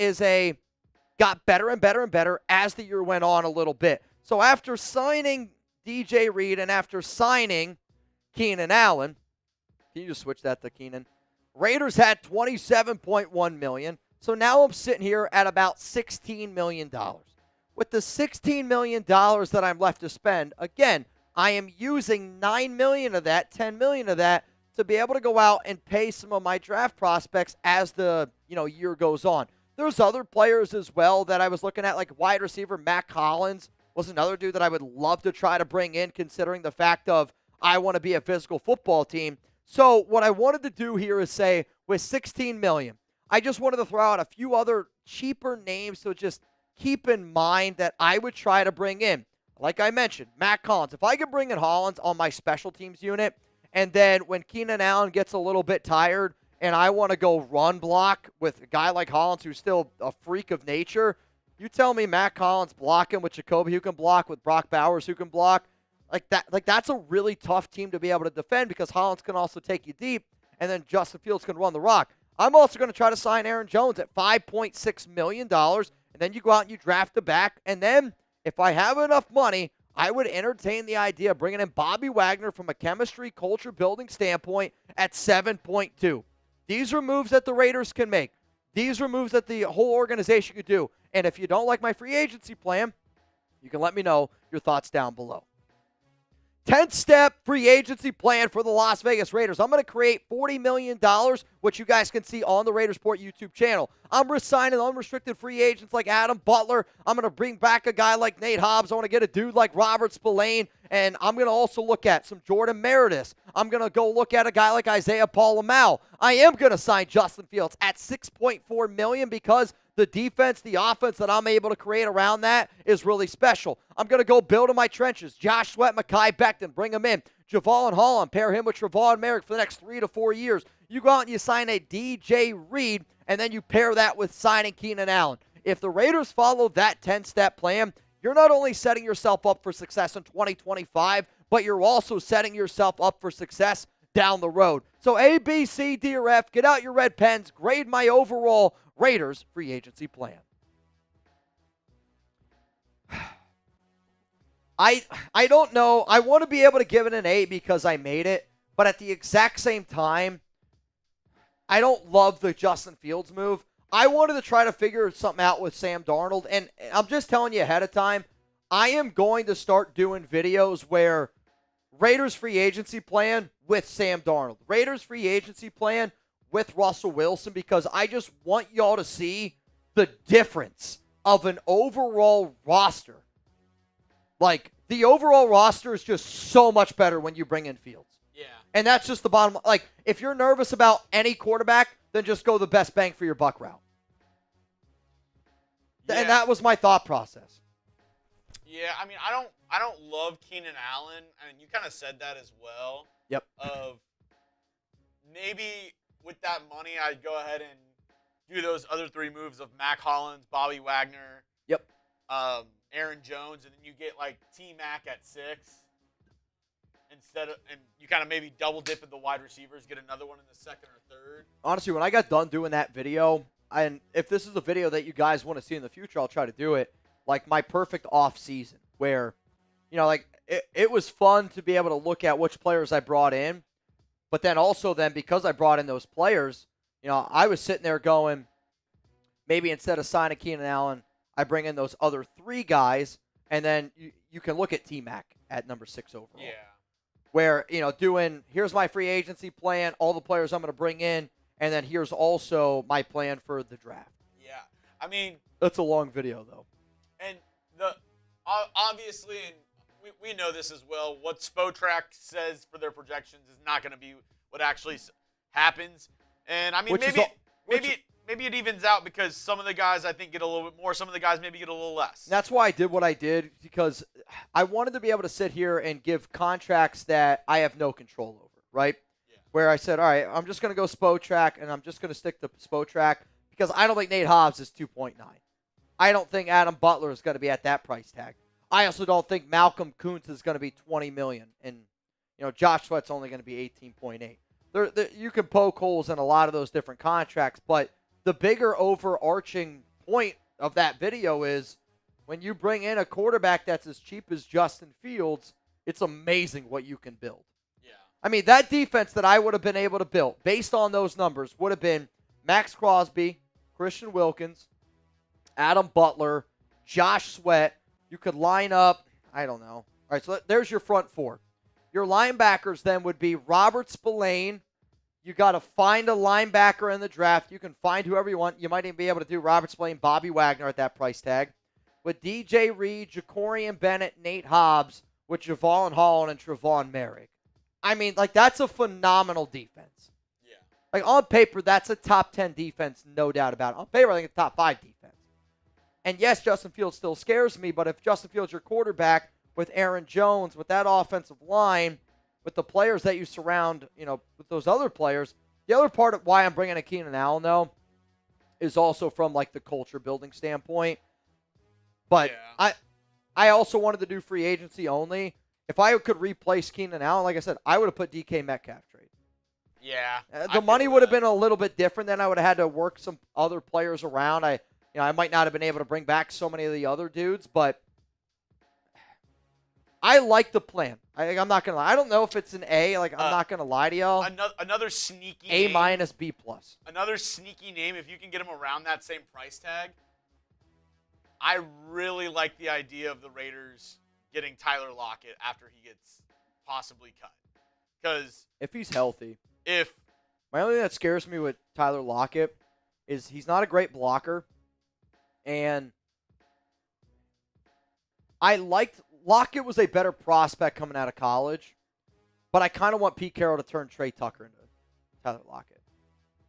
got better and better and better as the year went on a little bit. So after signing DJ Reed and after signing Keenan Allen, can you just switch that to Keenan? Raiders had $27.1 million. So now I'm sitting here at about $16 million. With the $16 million that I'm left to spend, again, I am using $9 million of that, $10 million of that, to be able to go out and pay some of my draft prospects as the year goes on. There's other players as well that I was looking at, like wide receiver Matt Collins was another dude that I would love to try to bring in, considering the fact of I want to be a physical football team. So what I wanted to do here is say, with $16 million, I just wanted to throw out a few other cheaper names to just keep in mind that I would try to bring in. Like I mentioned, Matt Collins. If I could bring in Hollins on my special teams unit, and then when Keenan Allen gets a little bit tired and I want to go run block with a guy like Hollins who's still a freak of nature, you tell me Matt Collins blocking with Jacoby who can block, with Brock Bowers who can block. That's a really tough team to be able to defend because Hollins can also take you deep, and then Justin Fields can run the rock. I'm also going to try to sign Aaron Jones at $5.6 million, and then you go out and you draft the back, and then if I have enough money, I would entertain the idea of bringing in Bobby Wagner from a chemistry, culture building standpoint at 7.2. These are moves that the Raiders can make. These are moves that the whole organization could do. And if you don't like my free agency plan, you can let me know your thoughts down below. 10-step free agency plan for the Las Vegas Raiders. I'm going to create $40 million, which you guys can see on the Raiders Report YouTube channel. I'm resigning unrestricted free agents like Adam Butler. I'm going to bring back a guy like Nate Hobbs. I want to get a dude like Robert Spillane. And I'm going to also look at some Jordan Meredith. I'm going to go look at a guy like Isaiah Paul-Lamau. I am going to sign Justin Fields at $6.4 million because the defense, the offense that I'm able to create around that is really special. I'm going to go build in my trenches. Josh Sweat, Mekhi Becton, bring him in. Javon Holland, pair him with Trevon Merrick for the next 3 to 4 years. You go out and you sign a DJ Reed, and then you pair that with signing Keenan Allen. If the Raiders follow that 10-step plan, you're not only setting yourself up for success in 2025, but you're also setting yourself up for success down the road. So A, B, C, D, or F, get out your red pens, grade my overall Raiders free agency plan. I don't know. I want to be able to give it an A because I made it, But at the exact same time, I don't love the Justin Fields move. I wanted to try to figure something out with Sam Darnold, and I'm just telling you ahead of time, I am going to start doing videos where Raiders free agency plan with Sam Darnold, Raiders free agency plan with Russell Wilson, because I just want y'all to see the difference of an overall roster. Like, the overall roster is just so much better when you bring in Fields. Yeah. And that's just the bottom line. Like, if you're nervous about any quarterback, then just go the best bang for your buck route. Yeah. And that was my thought process. Yeah, I mean, I don't love Keenan Allen, and you kind of said that as well. Yep. Of maybe with that money, I'd go ahead and do those other 3 moves of Mac Hollins, Bobby Wagner, Yep. Aaron Jones, and then you get like T-Mac at 6 and you kind of maybe double dip at the wide receivers, get another one in the 2nd or 3rd. Honestly, when I got done doing that video, and if this is a video that you guys want to see in the future, I'll try to do it, like my perfect off season, where, you know, like it was fun to be able to look at which players I brought in, but then also because I brought in those players, you know, I was sitting there going, maybe instead of signing Keenan Allen, I bring in those other 3 guys, and then you can look at T-Mac at number 6 overall. Yeah. Where, you know, here's my free agency plan, all the players I'm going to bring in, and then here's also my plan for the draft. Yeah. I mean, That's a long video, though. and obviously, and we know this as well, what Spotrac says for their projections is not going to be what actually happens. And I mean, maybe it evens out because some of the guys I think get a little bit more, some of the guys maybe get a little less. That's why I did what I did, because I wanted to be able to sit here and give contracts that I have no control over, right? Yeah. Where I said, all right, I'm just going to go Spotrac, and I'm just going to stick to Spotrac because I don't think Nate Hobbs is 2.9. I don't think Adam Butler is going to be at that price tag. I also don't think Malcolm Kuntz is going to be $20 million, and you know Josh Sweat's only going to be 18.8. You can poke holes in a lot of those different contracts, but the bigger overarching point of that video is when you bring in a quarterback that's as cheap as Justin Fields, it's amazing what you can build. Yeah. I mean, that defense that I would have been able to build based on those numbers would have been Max Crosby, Christian Wilkins, Adam Butler, Josh Sweat. You could line up, I don't know. All right, so there's your front 4. Your linebackers then would be Robert Spillane. You got to find a linebacker in the draft. You can find whoever you want. You might even be able to do Robert Spillane, Bobby Wagner at that price tag. With DJ Reed, Jacorian Bennett, Nate Hobbs, with Javon Holland and Trevon Merrick. I mean, like, that's a phenomenal defense. Yeah. Like, on paper, that's a top 10 defense, no doubt about it. On paper, I think it's a top 5 defense. And yes, Justin Fields still scares me, but if Justin Fields your quarterback with Aaron Jones, with that offensive line, with the players that you surround, you know, with those other players, the other part of why I'm bringing a Keenan Allen, though, is also from, like, the culture building standpoint. But yeah. I also wanted to do free agency only. If I could replace Keenan Allen, like I said, I would have put DK Metcalf trade. Yeah. The money would have been a little bit different. Then I would have had to work some other players around. I might not have been able to bring back so many of the other dudes, but I like the plan. I'm not gonna lie. I don't know if it's an A. Like, I'm not gonna lie to y'all. Another sneaky A name, minus B plus. Another sneaky name. If you can get him around that same price tag, I really like the idea of the Raiders getting Tyler Lockett after he gets possibly cut. Because if he's healthy, my only thing that scares me with Tyler Lockett is he's not a great blocker. And Lockett was a better prospect coming out of college, but I kind of want Pete Carroll to turn Trey Tucker into Tyler Lockett.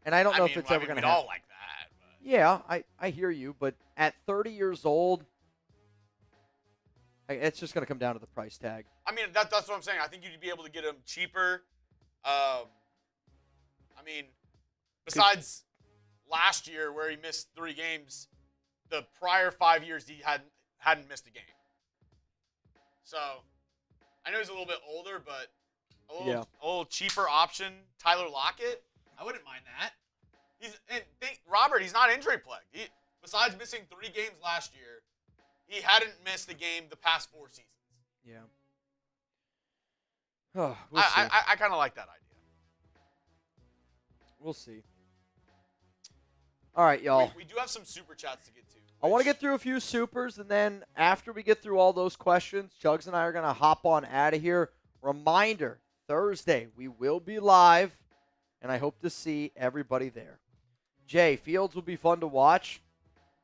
And I don't know if it's ever going to happen. We'd all like that. But. Yeah, I hear you, but at 30 years old, it's just going to come down to the price tag. I mean, that's what I'm saying. I think you'd be able to get him cheaper. I mean, besides last year where he missed 3 games, the prior 5 years he hadn't missed a game. So, I know he's a little bit older, but a little cheaper option, Tyler Lockett, I wouldn't mind that. Robert, he's not injury plagued. Besides missing 3 games last year, he hadn't missed a game the past 4 seasons. Yeah. We'll see. I kind of like that idea. We'll see. All right, y'all. We do have some super chats to get to. I want to get through a few supers, and then after we get through all those questions, Chugs and I are going to hop on out of here. Reminder, Thursday, we will be live, and I hope to see everybody there. Jay, Fields will be fun to watch.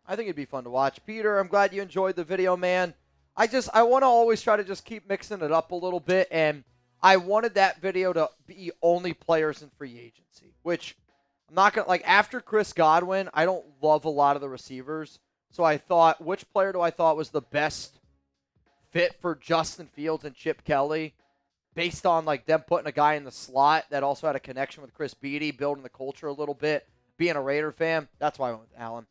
I think it'd be fun to watch. Peter, I'm glad you enjoyed the video, man. I want to always try to just keep mixing it up a little bit, and I wanted that video to be only players in free agency, which I'm not going to, like, after Chris Godwin, I don't love a lot of the receivers. So I thought, which player do I thought was the best fit for Justin Fields and Chip Kelly based on, like, them putting a guy in the slot that also had a connection with Chris Beatty, building the culture a little bit, being a Raider fan. That's why I went with Allen.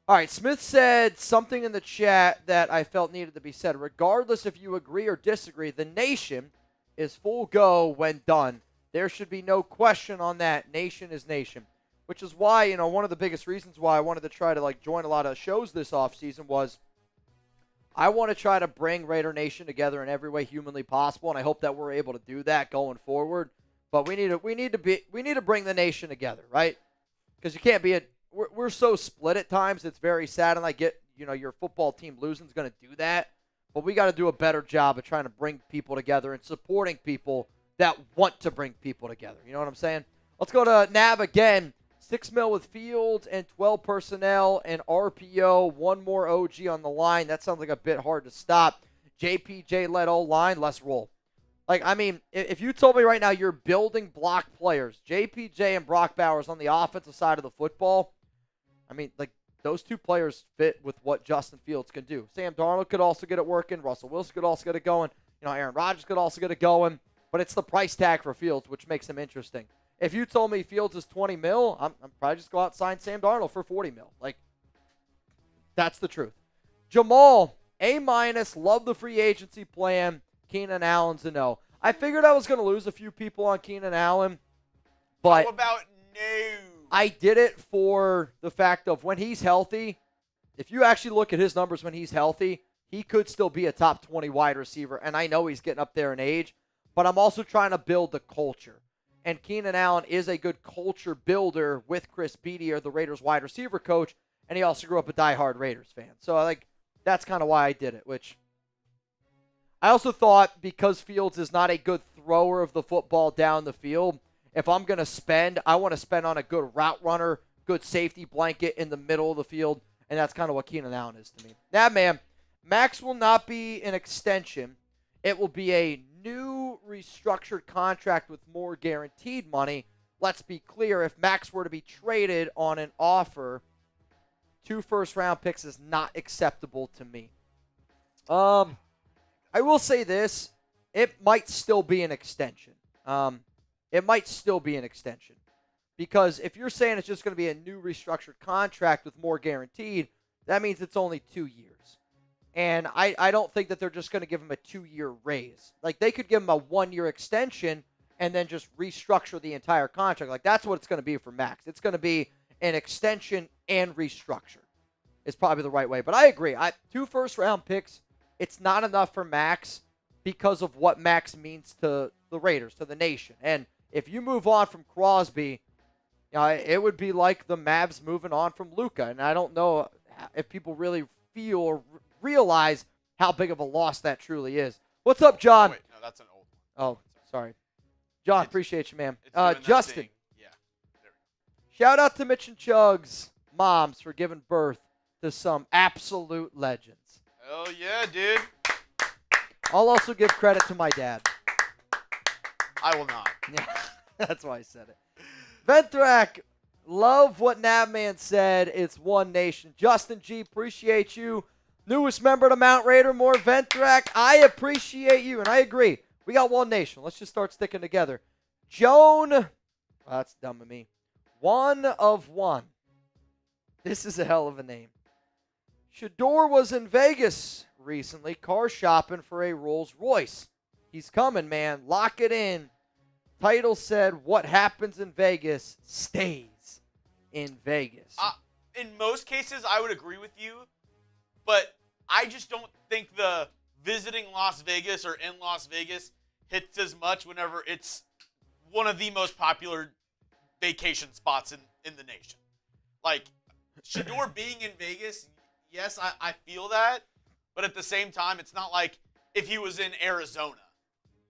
All right, Smith said something in the chat that I felt needed to be said. Regardless if you agree or disagree, the nation is full go when done. There should be no question on that. Nation is nation. Which is why, one of the biggest reasons why I wanted to try to, join a lot of shows this offseason was I want to try to bring Raider Nation together in every way humanly possible, and I hope that we're able to do that going forward. But we need to bring the nation together, right? Because you can't be we're so split at times. It's very sad, and I get, your football team losing is going to do that. But we got to do a better job of trying to bring people together and supporting people that want to bring people together. You know what I'm saying? Let's go to Nav again. $6 million with Fields and 12 personnel and RPO. One more OG on the line. That sounds like a bit hard to stop. JPJ led O-line. Let's roll. If you told me right now you're building block players, JPJ and Brock Bowers on the offensive side of the football, those two players fit with what Justin Fields can do. Sam Darnold could also get it working. Russell Wilson could also get it going. Aaron Rodgers could also get it going. But it's the price tag for Fields, which makes him interesting. If you told me Fields is $20 million, I'm probably just go out and sign Sam Darnold for $40 million. That's the truth. Jamal, A-, love the free agency plan. Keenan Allen's a no. I figured I was going to lose a few people on Keenan Allen, but how about no? I did it for the fact of when he's healthy. If you actually look at his numbers when he's healthy, he could still be a top 20 wide receiver, and I know he's getting up there in age, but I'm also trying to build the culture. And Keenan Allen is a good culture builder with Chris Beatty, or the Raiders wide receiver coach, and he also grew up a diehard Raiders fan. So that's kind of why I did it, which I also thought because Fields is not a good thrower of the football down the field, if I'm going to spend, I want to spend on a good route runner, good safety blanket in the middle of the field, and that's kind of what Keenan Allen is to me. Now, man, Max will not be an extension. It will be a new restructured contract with more guaranteed money. Let's be clear, if Max were to be traded on an offer, 2 first-round picks is not acceptable to me. I will say this. It might still be an extension. Because if you're saying it's just going to be a new restructured contract with more guaranteed, that means it's only 2 years. And I don't think that they're just going to give him a 2-year raise. They could give him a 1-year extension and then just restructure the entire contract. That's what it's going to be for Max. It's going to be an extension and restructure is probably the right way. But I agree. 2 first-round picks, it's not enough for Max because of what Max means to the Raiders, to the nation. And if you move on from Crosby, it would be like the Mavs moving on from Luka. And I don't know if people really feel or realize how big of a loss that truly is. What's up, John? Oh, wait, no, that's an old one. Oh, sorry. John, appreciate you, man. It's Justin. Yeah. There we go. Shout out to Mitch and Chug's moms for giving birth to some absolute legends. Hell yeah, dude. I'll also give credit to my dad. I will not. Yeah, that's why I said it. Ventrak, love what Navman said. It's one nation. Justin G, appreciate you. Newest member to Mount Raider, more Ventrak. I appreciate you, and I agree. We got one nation. Let's just start sticking together. Joan, that's dumb of me. 1 of 1. This is a hell of a name. Shador was in Vegas recently, car shopping for a Rolls Royce. He's coming, man. Lock it in. Title said, what happens in Vegas stays in Vegas. In most cases, I would agree with you, but I just don't think the visiting Las Vegas or in Las Vegas hits as much whenever it's one of the most popular vacation spots in the nation. Like, Shador being in Vegas, yes, I feel that. But at the same time, it's not like if he was in Arizona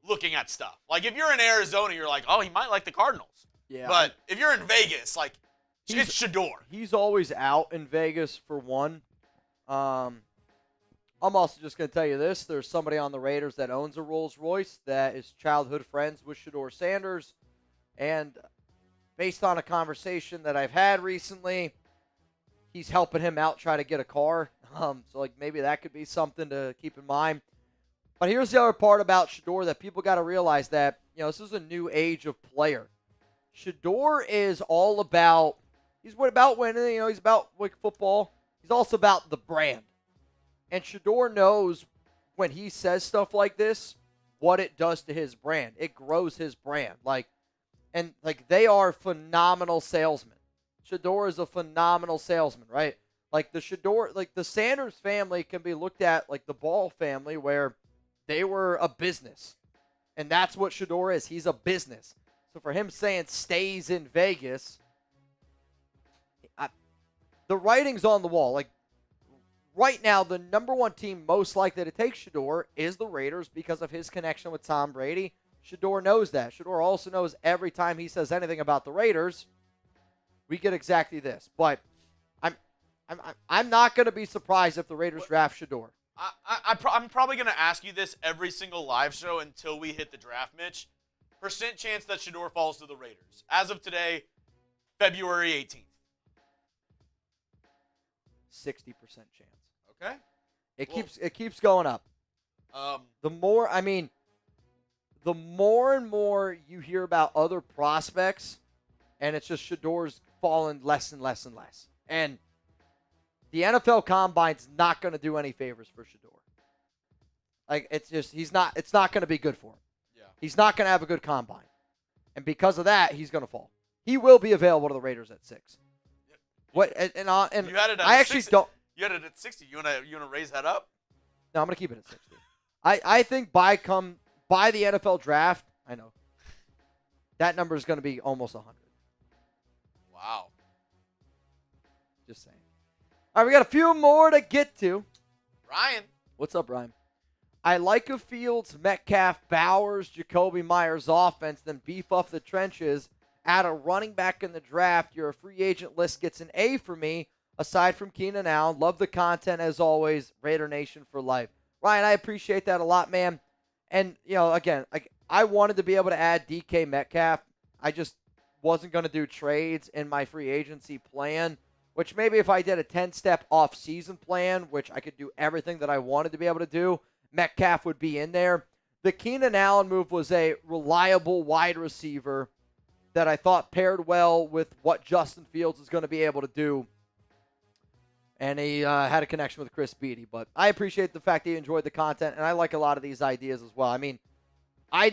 looking at stuff. Like, if you're in Arizona, you're like, oh, he might like the Cardinals. Yeah. But if you're in Vegas, like, it's Shador. He's always out in Vegas, for one. I'm also just going to tell you this. There's somebody on the Raiders that owns a Rolls Royce that is childhood friends with Shador Sanders. And based on a conversation that I've had recently, he's helping him out try to get a car. So, like, maybe that could be something to keep in mind. But here's the other part about Shador that people got to realize that, this is a new age of player. Shador is all about, he's about winning, he's about like football. He's also about the brand. And Shador knows when he says stuff like this, what it does to his brand. It grows his brand. They are phenomenal salesmen. Shador is a phenomenal salesman, right? Like the Sanders family can be looked at like the Ball family, where they were a business. And that's what Shador is. He's a business. So for him saying stays in Vegas, the writing's on the wall. Like, right now, the number one team most likely to take Shador is the Raiders because of his connection with Tom Brady. Shador knows that. Shador also knows every time he says anything about the Raiders, we get exactly this. But I'm not going to be surprised if the Raiders draft Shador. I'm probably going to ask you this every single live show until we hit the draft, Mitch. Percent chance that Shador falls to the Raiders. As of today, February 18th. 60% chance. Okay. It keeps going up. The more and more you hear about other prospects, and it's just Shador's falling less and less and less. And the NFL Combine's not going to do any favors for Shador. Like, it's not going to be good for him. Yeah. He's not going to have a good combine. And because of that, he's going to fall. He will be available to the Raiders at 6. What and you had it at I actually 60. don't. You had it at 60. You wanna raise that up? No, I'm gonna keep it at 60. I think by the NFL draft, I know that number is gonna be almost 100. Wow. Just saying. All right, we got a few more to get to. Ryan. What's up, Ryan? I like a Fields, Metcalf, Bowers, Jacoby Myers offense, then beef up the trenches. Add a running back in the draft. Your free agent list gets an A for me, aside from Keenan Allen. Love the content as always. Raider Nation for life. Ryan, I appreciate that a lot, man. And, again, I wanted to be able to add DK Metcalf. I just wasn't going to do trades in my free agency plan, which maybe if I did a 10-step off-season plan, which I could do everything that I wanted to be able to do, Metcalf would be in there. The Keenan Allen move was a reliable wide receiver that I thought paired well with what Justin Fields is going to be able to do. And he had a connection with Chris Beatty. But I appreciate the fact that he enjoyed the content, and I like a lot of these ideas as well. I mean,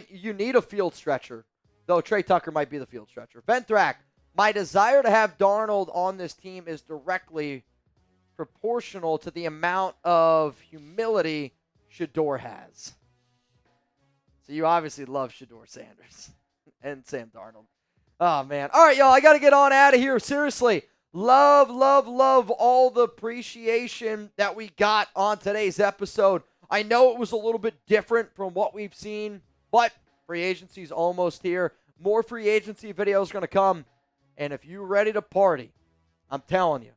you need a field stretcher, though Trey Tucker might be the field stretcher. Ben Thrack, my desire to have Darnold on this team is directly proportional to the amount of humility Shador has. So you obviously love Shador Sanders and Sam Darnold. Oh, man. All right, y'all, I got to get on out of here. Seriously, love all the appreciation that we got on today's episode. I know it was a little bit different from what we've seen, but free agency's almost here. More free agency videos going to come. And if you're ready to party, I'm telling you,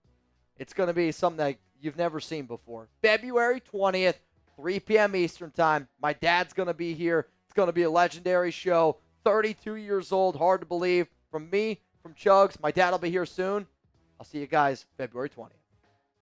it's going to be something that you've never seen before. February 20th, 3 p.m. Eastern time. My dad's going to be here. It's going to be a legendary show. 32 years old, hard to believe. From me, from Chugs, my dad will be here soon. I'll see you guys February 20th.